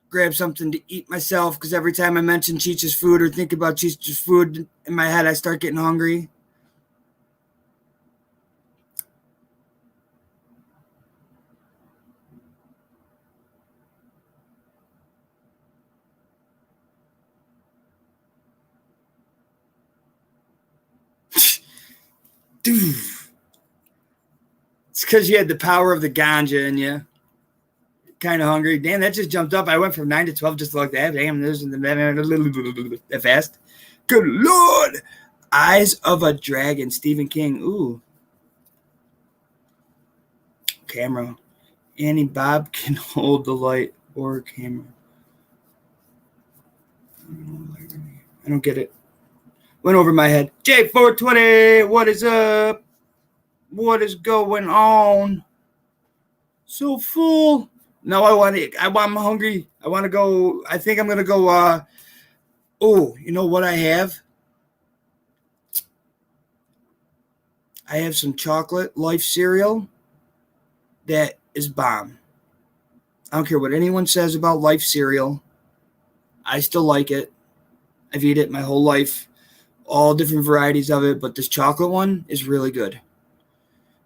[SPEAKER 1] Grab something to eat myself, because every time I mention Cheech's food or think about Cheech's food in my head, I start getting hungry. Dude. It's because you had the power of the ganja in you. Kind of hungry. Damn, that just jumped up. I went from 9 to 12 just like that. Damn, there's that fast. Good Lord. Eyes of a Dragon, Stephen King. Ooh. Camera. Annie Bob can hold the light or camera. I don't get it. Went over my head. J420, what is up? What is going on? So full. No, I'm hungry. I want to go. I think I'm going to go. Oh, you know what I have? I have some chocolate Life cereal that is bomb. I don't care what anyone says about Life cereal. I still like it. I've eaten it my whole life. All different varieties of it, but this chocolate one is really good.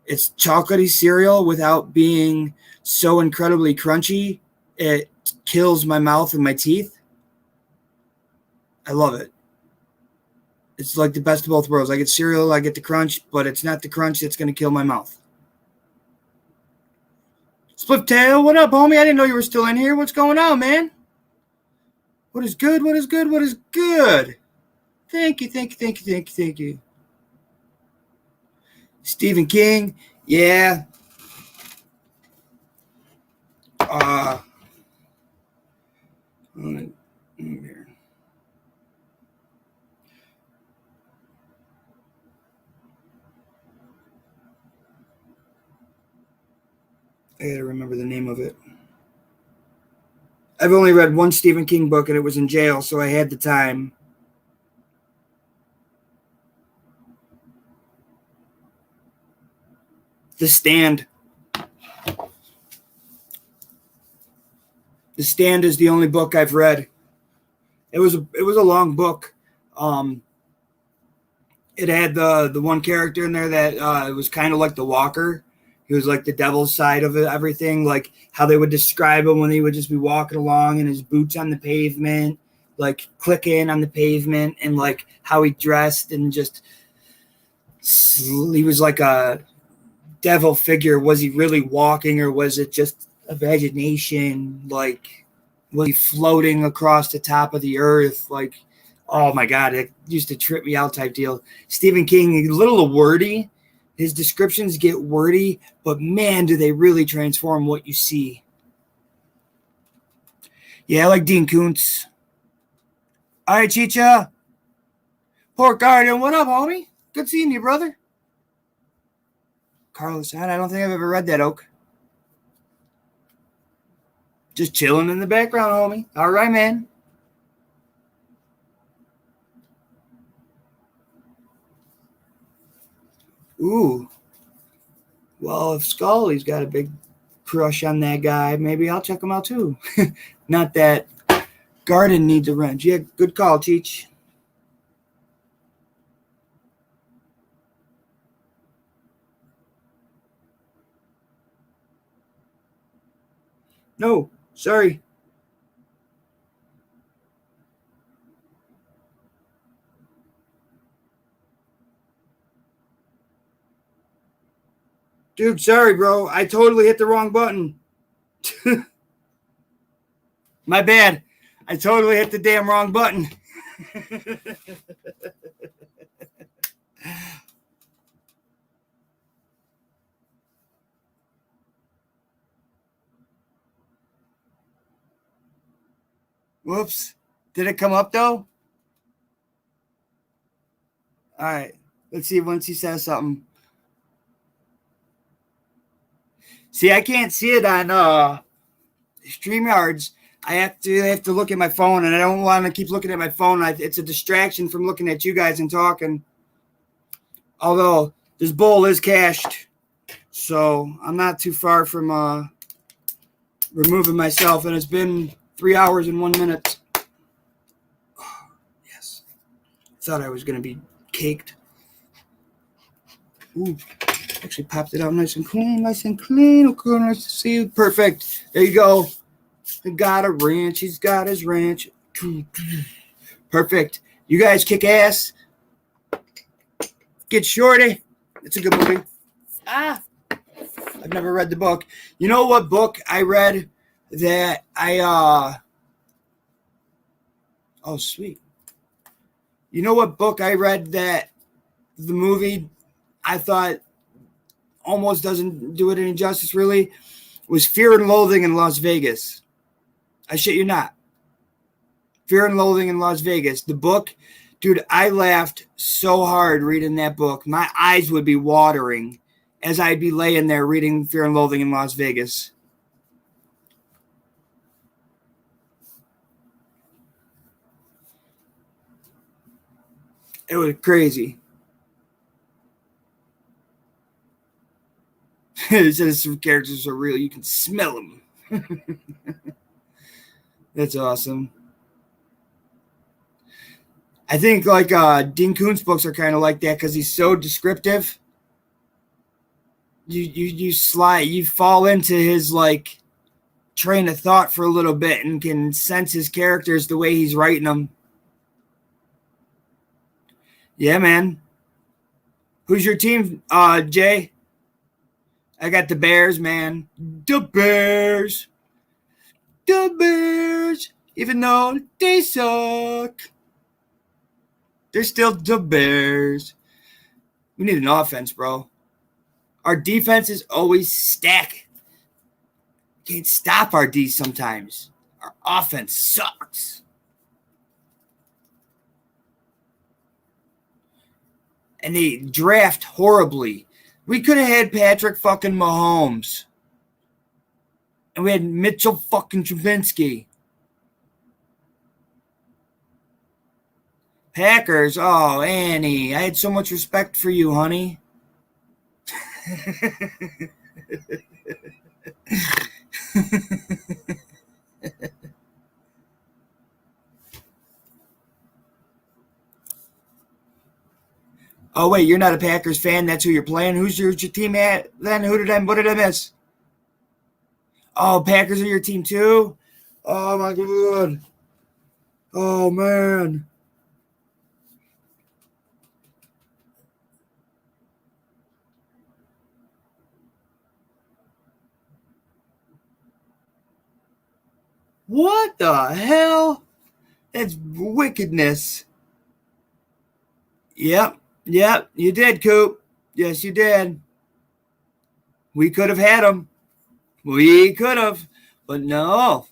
[SPEAKER 1] It's chocolatey cereal without being so incredibly crunchy. It kills my mouth and my teeth. I love it. It's like the best of both worlds. I get cereal, I get the crunch, but it's not the crunch that's going to kill my mouth. Split Tail, what up, homie? I didn't know you were still in here. What's going on, man? What is good? What is good? What is good? Thank you, thank you, thank you, thank you, thank you. Stephen King, yeah. Here. I gotta remember the name of it. I've only read one Stephen King book, and it was in jail, so I had the time. The Stand. The Stand is the only book I've read. It was a long book. It had the one character in there that it was kind of like the Walker. He was like the devil's side of it, everything, like how they would describe him when he would just be walking along and his boots on the pavement, like clicking on the pavement, and like how he dressed, and just he was like a devil figure. Was he really walking, or was it just imagination? Like, was he floating across the top of the earth? Like, oh my God, it used to trip me out type deal. Stephen King, a little wordy. His descriptions get wordy, but man, do they really transform what you see. Yeah, I like Dean Koontz. All right, Chicha. Pork Garden, what up, homie? Good seeing you, brother. Carlos, I don't think I've ever read that, Oak. Just chilling in the background, homie. All right, man. Ooh. Well, if Scully's got a big crush on that guy, maybe I'll check him out too. Not that Garden needs a wrench. Yeah, good call, Cheech. No, sorry. Dude, sorry, bro. I totally hit the wrong button. My bad. I totally hit the damn wrong button. Whoops. Did it come up though? All right. Let's see once he says something. See, I can't see it on StreamYards. I have to look at my phone, and I don't want to keep looking at my phone. It's a distraction from looking at you guys and talking. Although this bowl is cached, so I'm not too far from removing myself, and it's been 3 hours and 1 minute. Oh, yes. Thought I was going to be caked. Ooh. Actually popped it out nice and clean, nice and clean. Okay, nice to see you. Perfect. There you go. He got a ranch. He's got his ranch. Perfect. You guys kick ass. Get Shorty. It's a good movie. I've never read the book. You know what book I read that oh, sweet. You know what book I read that the movie I thought almost doesn't do it any justice, really? It was Fear and Loathing in Las Vegas. I shit you not. Fear and Loathing in Las Vegas. The book, dude, I laughed so hard reading that book. My eyes would be watering as I'd be laying there reading Fear and Loathing in Las Vegas. It was crazy. It says some characters are real. You can smell them. That's awesome. I think like Dean Koontz books are kind of like that because he's so descriptive. You fall into his like train of thought for a little bit and can sense his characters the way he's writing them. Yeah, man. Who's your team, Jay? I got the Bears, man. The Bears. The Bears. Even though they suck, they're still the Bears. We need an offense, bro. Our defense is always stacked. Can't stop our D sometimes. Our offense sucks. And they draft horribly. We could have had Patrick fucking Mahomes. And we had Mitchell fucking Trubisky. Packers. Oh, Annie. I had so much respect for you, honey. Oh, wait, you're not a Packers fan. That's who you're playing. Who's your team at then? What did I miss? Oh, Packers are your team too? Oh, my God. Oh, man. What the hell? That's wickedness. Yep, you did, Coop. Yes, you did. We could have had him. We could have, but no.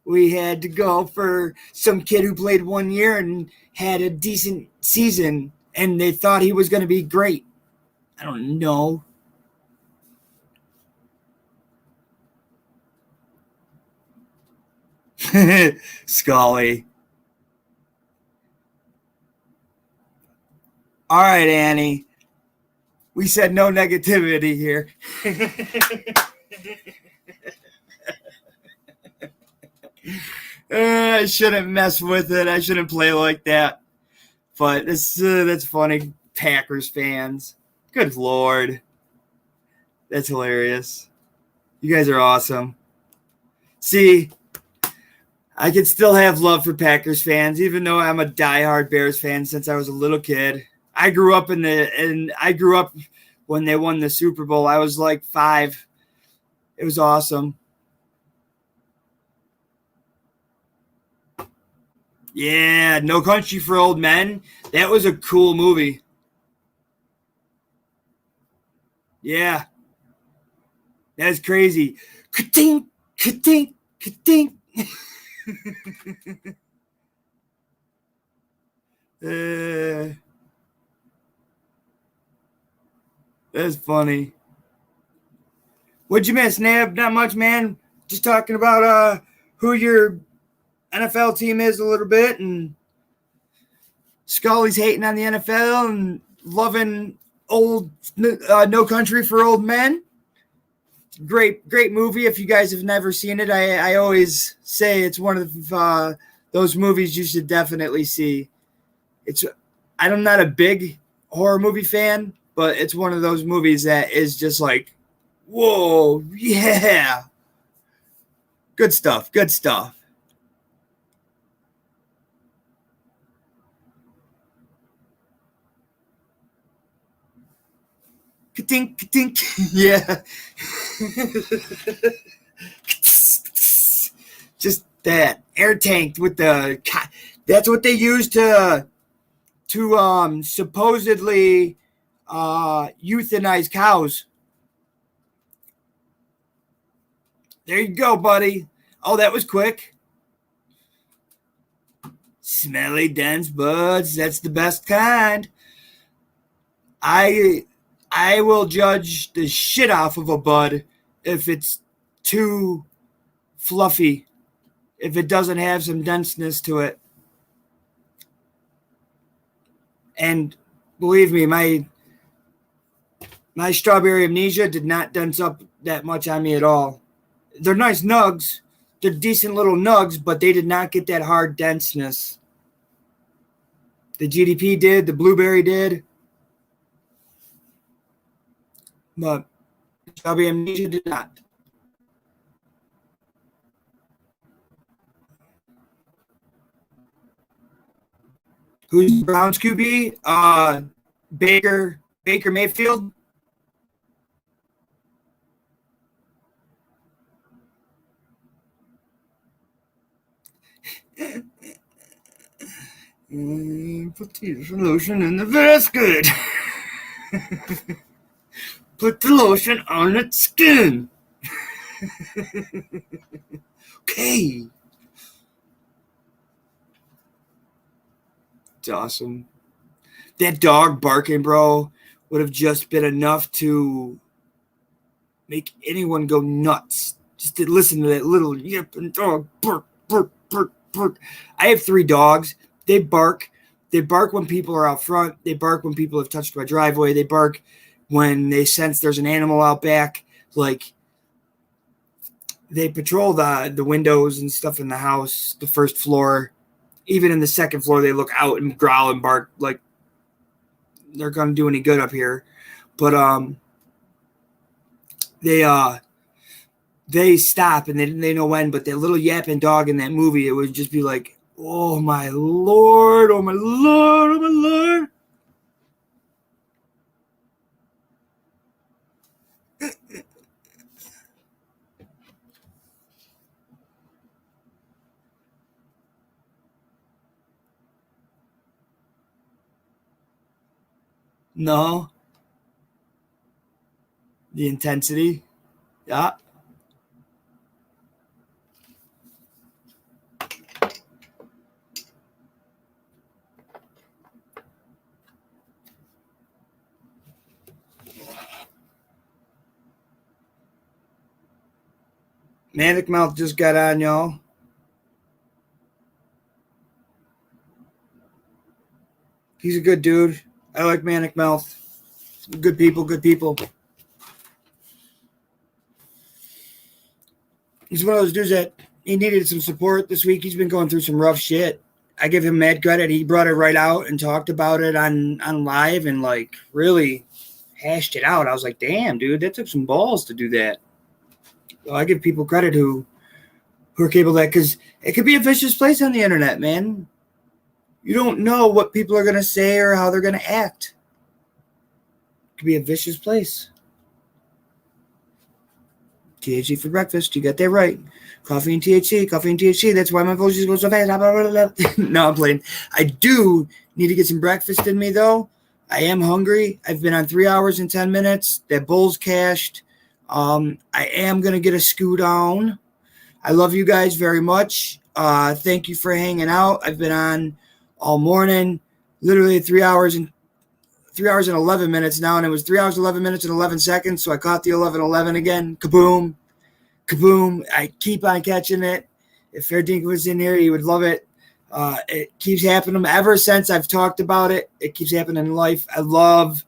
[SPEAKER 1] We had to go for some kid who played 1 year and had a decent season, and they thought he was going to be great. I don't know. Scully. All right, Annie. We said no negativity here. I shouldn't mess with it. I shouldn't play like that. But that's funny. Packers fans. Good Lord. That's hilarious. You guys are awesome. See, I can still have love for Packers fans, even though I'm a diehard Bears fan since I was a little kid. I grew up when they won the Super Bowl. I was like 5. It was awesome. Yeah, No Country for Old Men. That was a cool movie. Yeah. That's crazy. Ka-tink, ka-tink, ka-tink. That's funny. What'd you miss, Nab? Not much, man. Just talking about who your NFL team is a little bit, and Scully's hating on the NFL and loving old No Country for Old Men. Great movie. If you guys have never seen it, I always say it's one of those movies you should definitely see. I'm not a big horror movie fan, but it's one of those movies that is just like, whoa, yeah. Good stuff. Ka-tink, ka-tink. Yeah. Just that air tank with that's what they use to supposedly euthanize cows. There you go, buddy. Oh, that was quick. Smelly, dense buds. That's the best kind. I will judge the shit off of a bud if it's too fluffy, if it doesn't have some denseness to it. And believe me, my strawberry amnesia did not dense up that much on me at all. They're nice nugs. They're decent little nugs, but they did not get that hard denseness. The GDP did. The blueberry did. But strawberry amnesia did not. Who's the Browns QB? Baker Mayfield. Put the lotion in the basket. Put the lotion on its skin. Okay. It's awesome. That dog barking, bro, would have just been enough to make anyone go nuts. Just to listen to that little yipping dog bark, bark, bark, bark. I have 3 dogs. They bark. They bark when people are out front. They bark when people have touched my driveway. They bark when they sense there's an animal out back. Like, they patrol the windows and stuff in the house, the first floor. Even in the second floor, they look out and growl and bark like they're going to do any good up here. But they stop and they know when. But that little yapping dog in that movie, it would just be like, oh, my Lord, oh, my Lord, oh, my Lord. No. The intensity. Yeah. Manic Mouth just got on, y'all. He's a good dude. I like Manic Mouth. Good people, good people. He's one of those dudes that he needed some support this week. He's been going through some rough shit. I give him mad credit. He brought it right out and talked about it on live and like really hashed it out. I was like, damn, dude, that took some balls to do that. So I give people credit who are capable of that, because it could be a vicious place on the internet, man. You don't know what people are going to say or how they're going to act. It could be a vicious place. THC for breakfast. You got that right. Coffee and THC. That's why my voice is going so fast. No, I'm playing. I do need to get some breakfast in me, though. I am hungry. I've been on 3 hours and 10 minutes. That bull's cashed. I am going to get a scoot on. I love you guys very much. Thank you for hanging out. I've been on all morning, literally 3 hours and 11 minutes now, and it was 3 hours, 11 minutes and 11 seconds. So I caught the 11:11 again. Kaboom, kaboom. I keep on catching it. If Fair Dink was in here, he would love it. It keeps happening ever since I've talked about it. It keeps happening in life. I love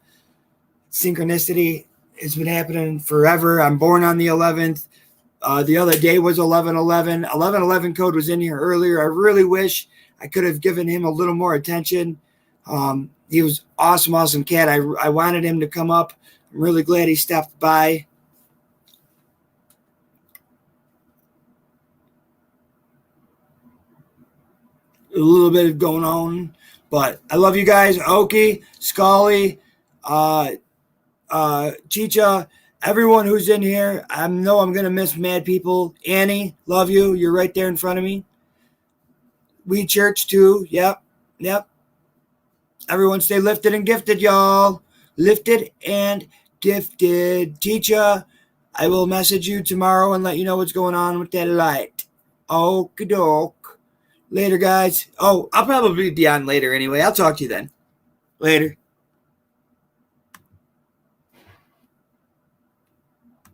[SPEAKER 1] synchronicity. It's been happening forever. I'm born on the 11th. The other day was 11/11. 11/11 code was in here earlier. I really wish I could have given him a little more attention. He was awesome cat. I wanted him to come up. I'm really glad he stopped by. A little bit going on, but I love you guys. Oki, Scully, Chicha, everyone who's in here. I know I'm going to miss mad people. Annie, love you. You're right there in front of me. We church too. Yep. Everyone stay lifted and gifted, y'all. Lifted and gifted. Chicha, I will message you tomorrow and let you know what's going on with that light. Okie doke. Later, guys. Oh, I'll probably be on later anyway. I'll talk to you then. Later.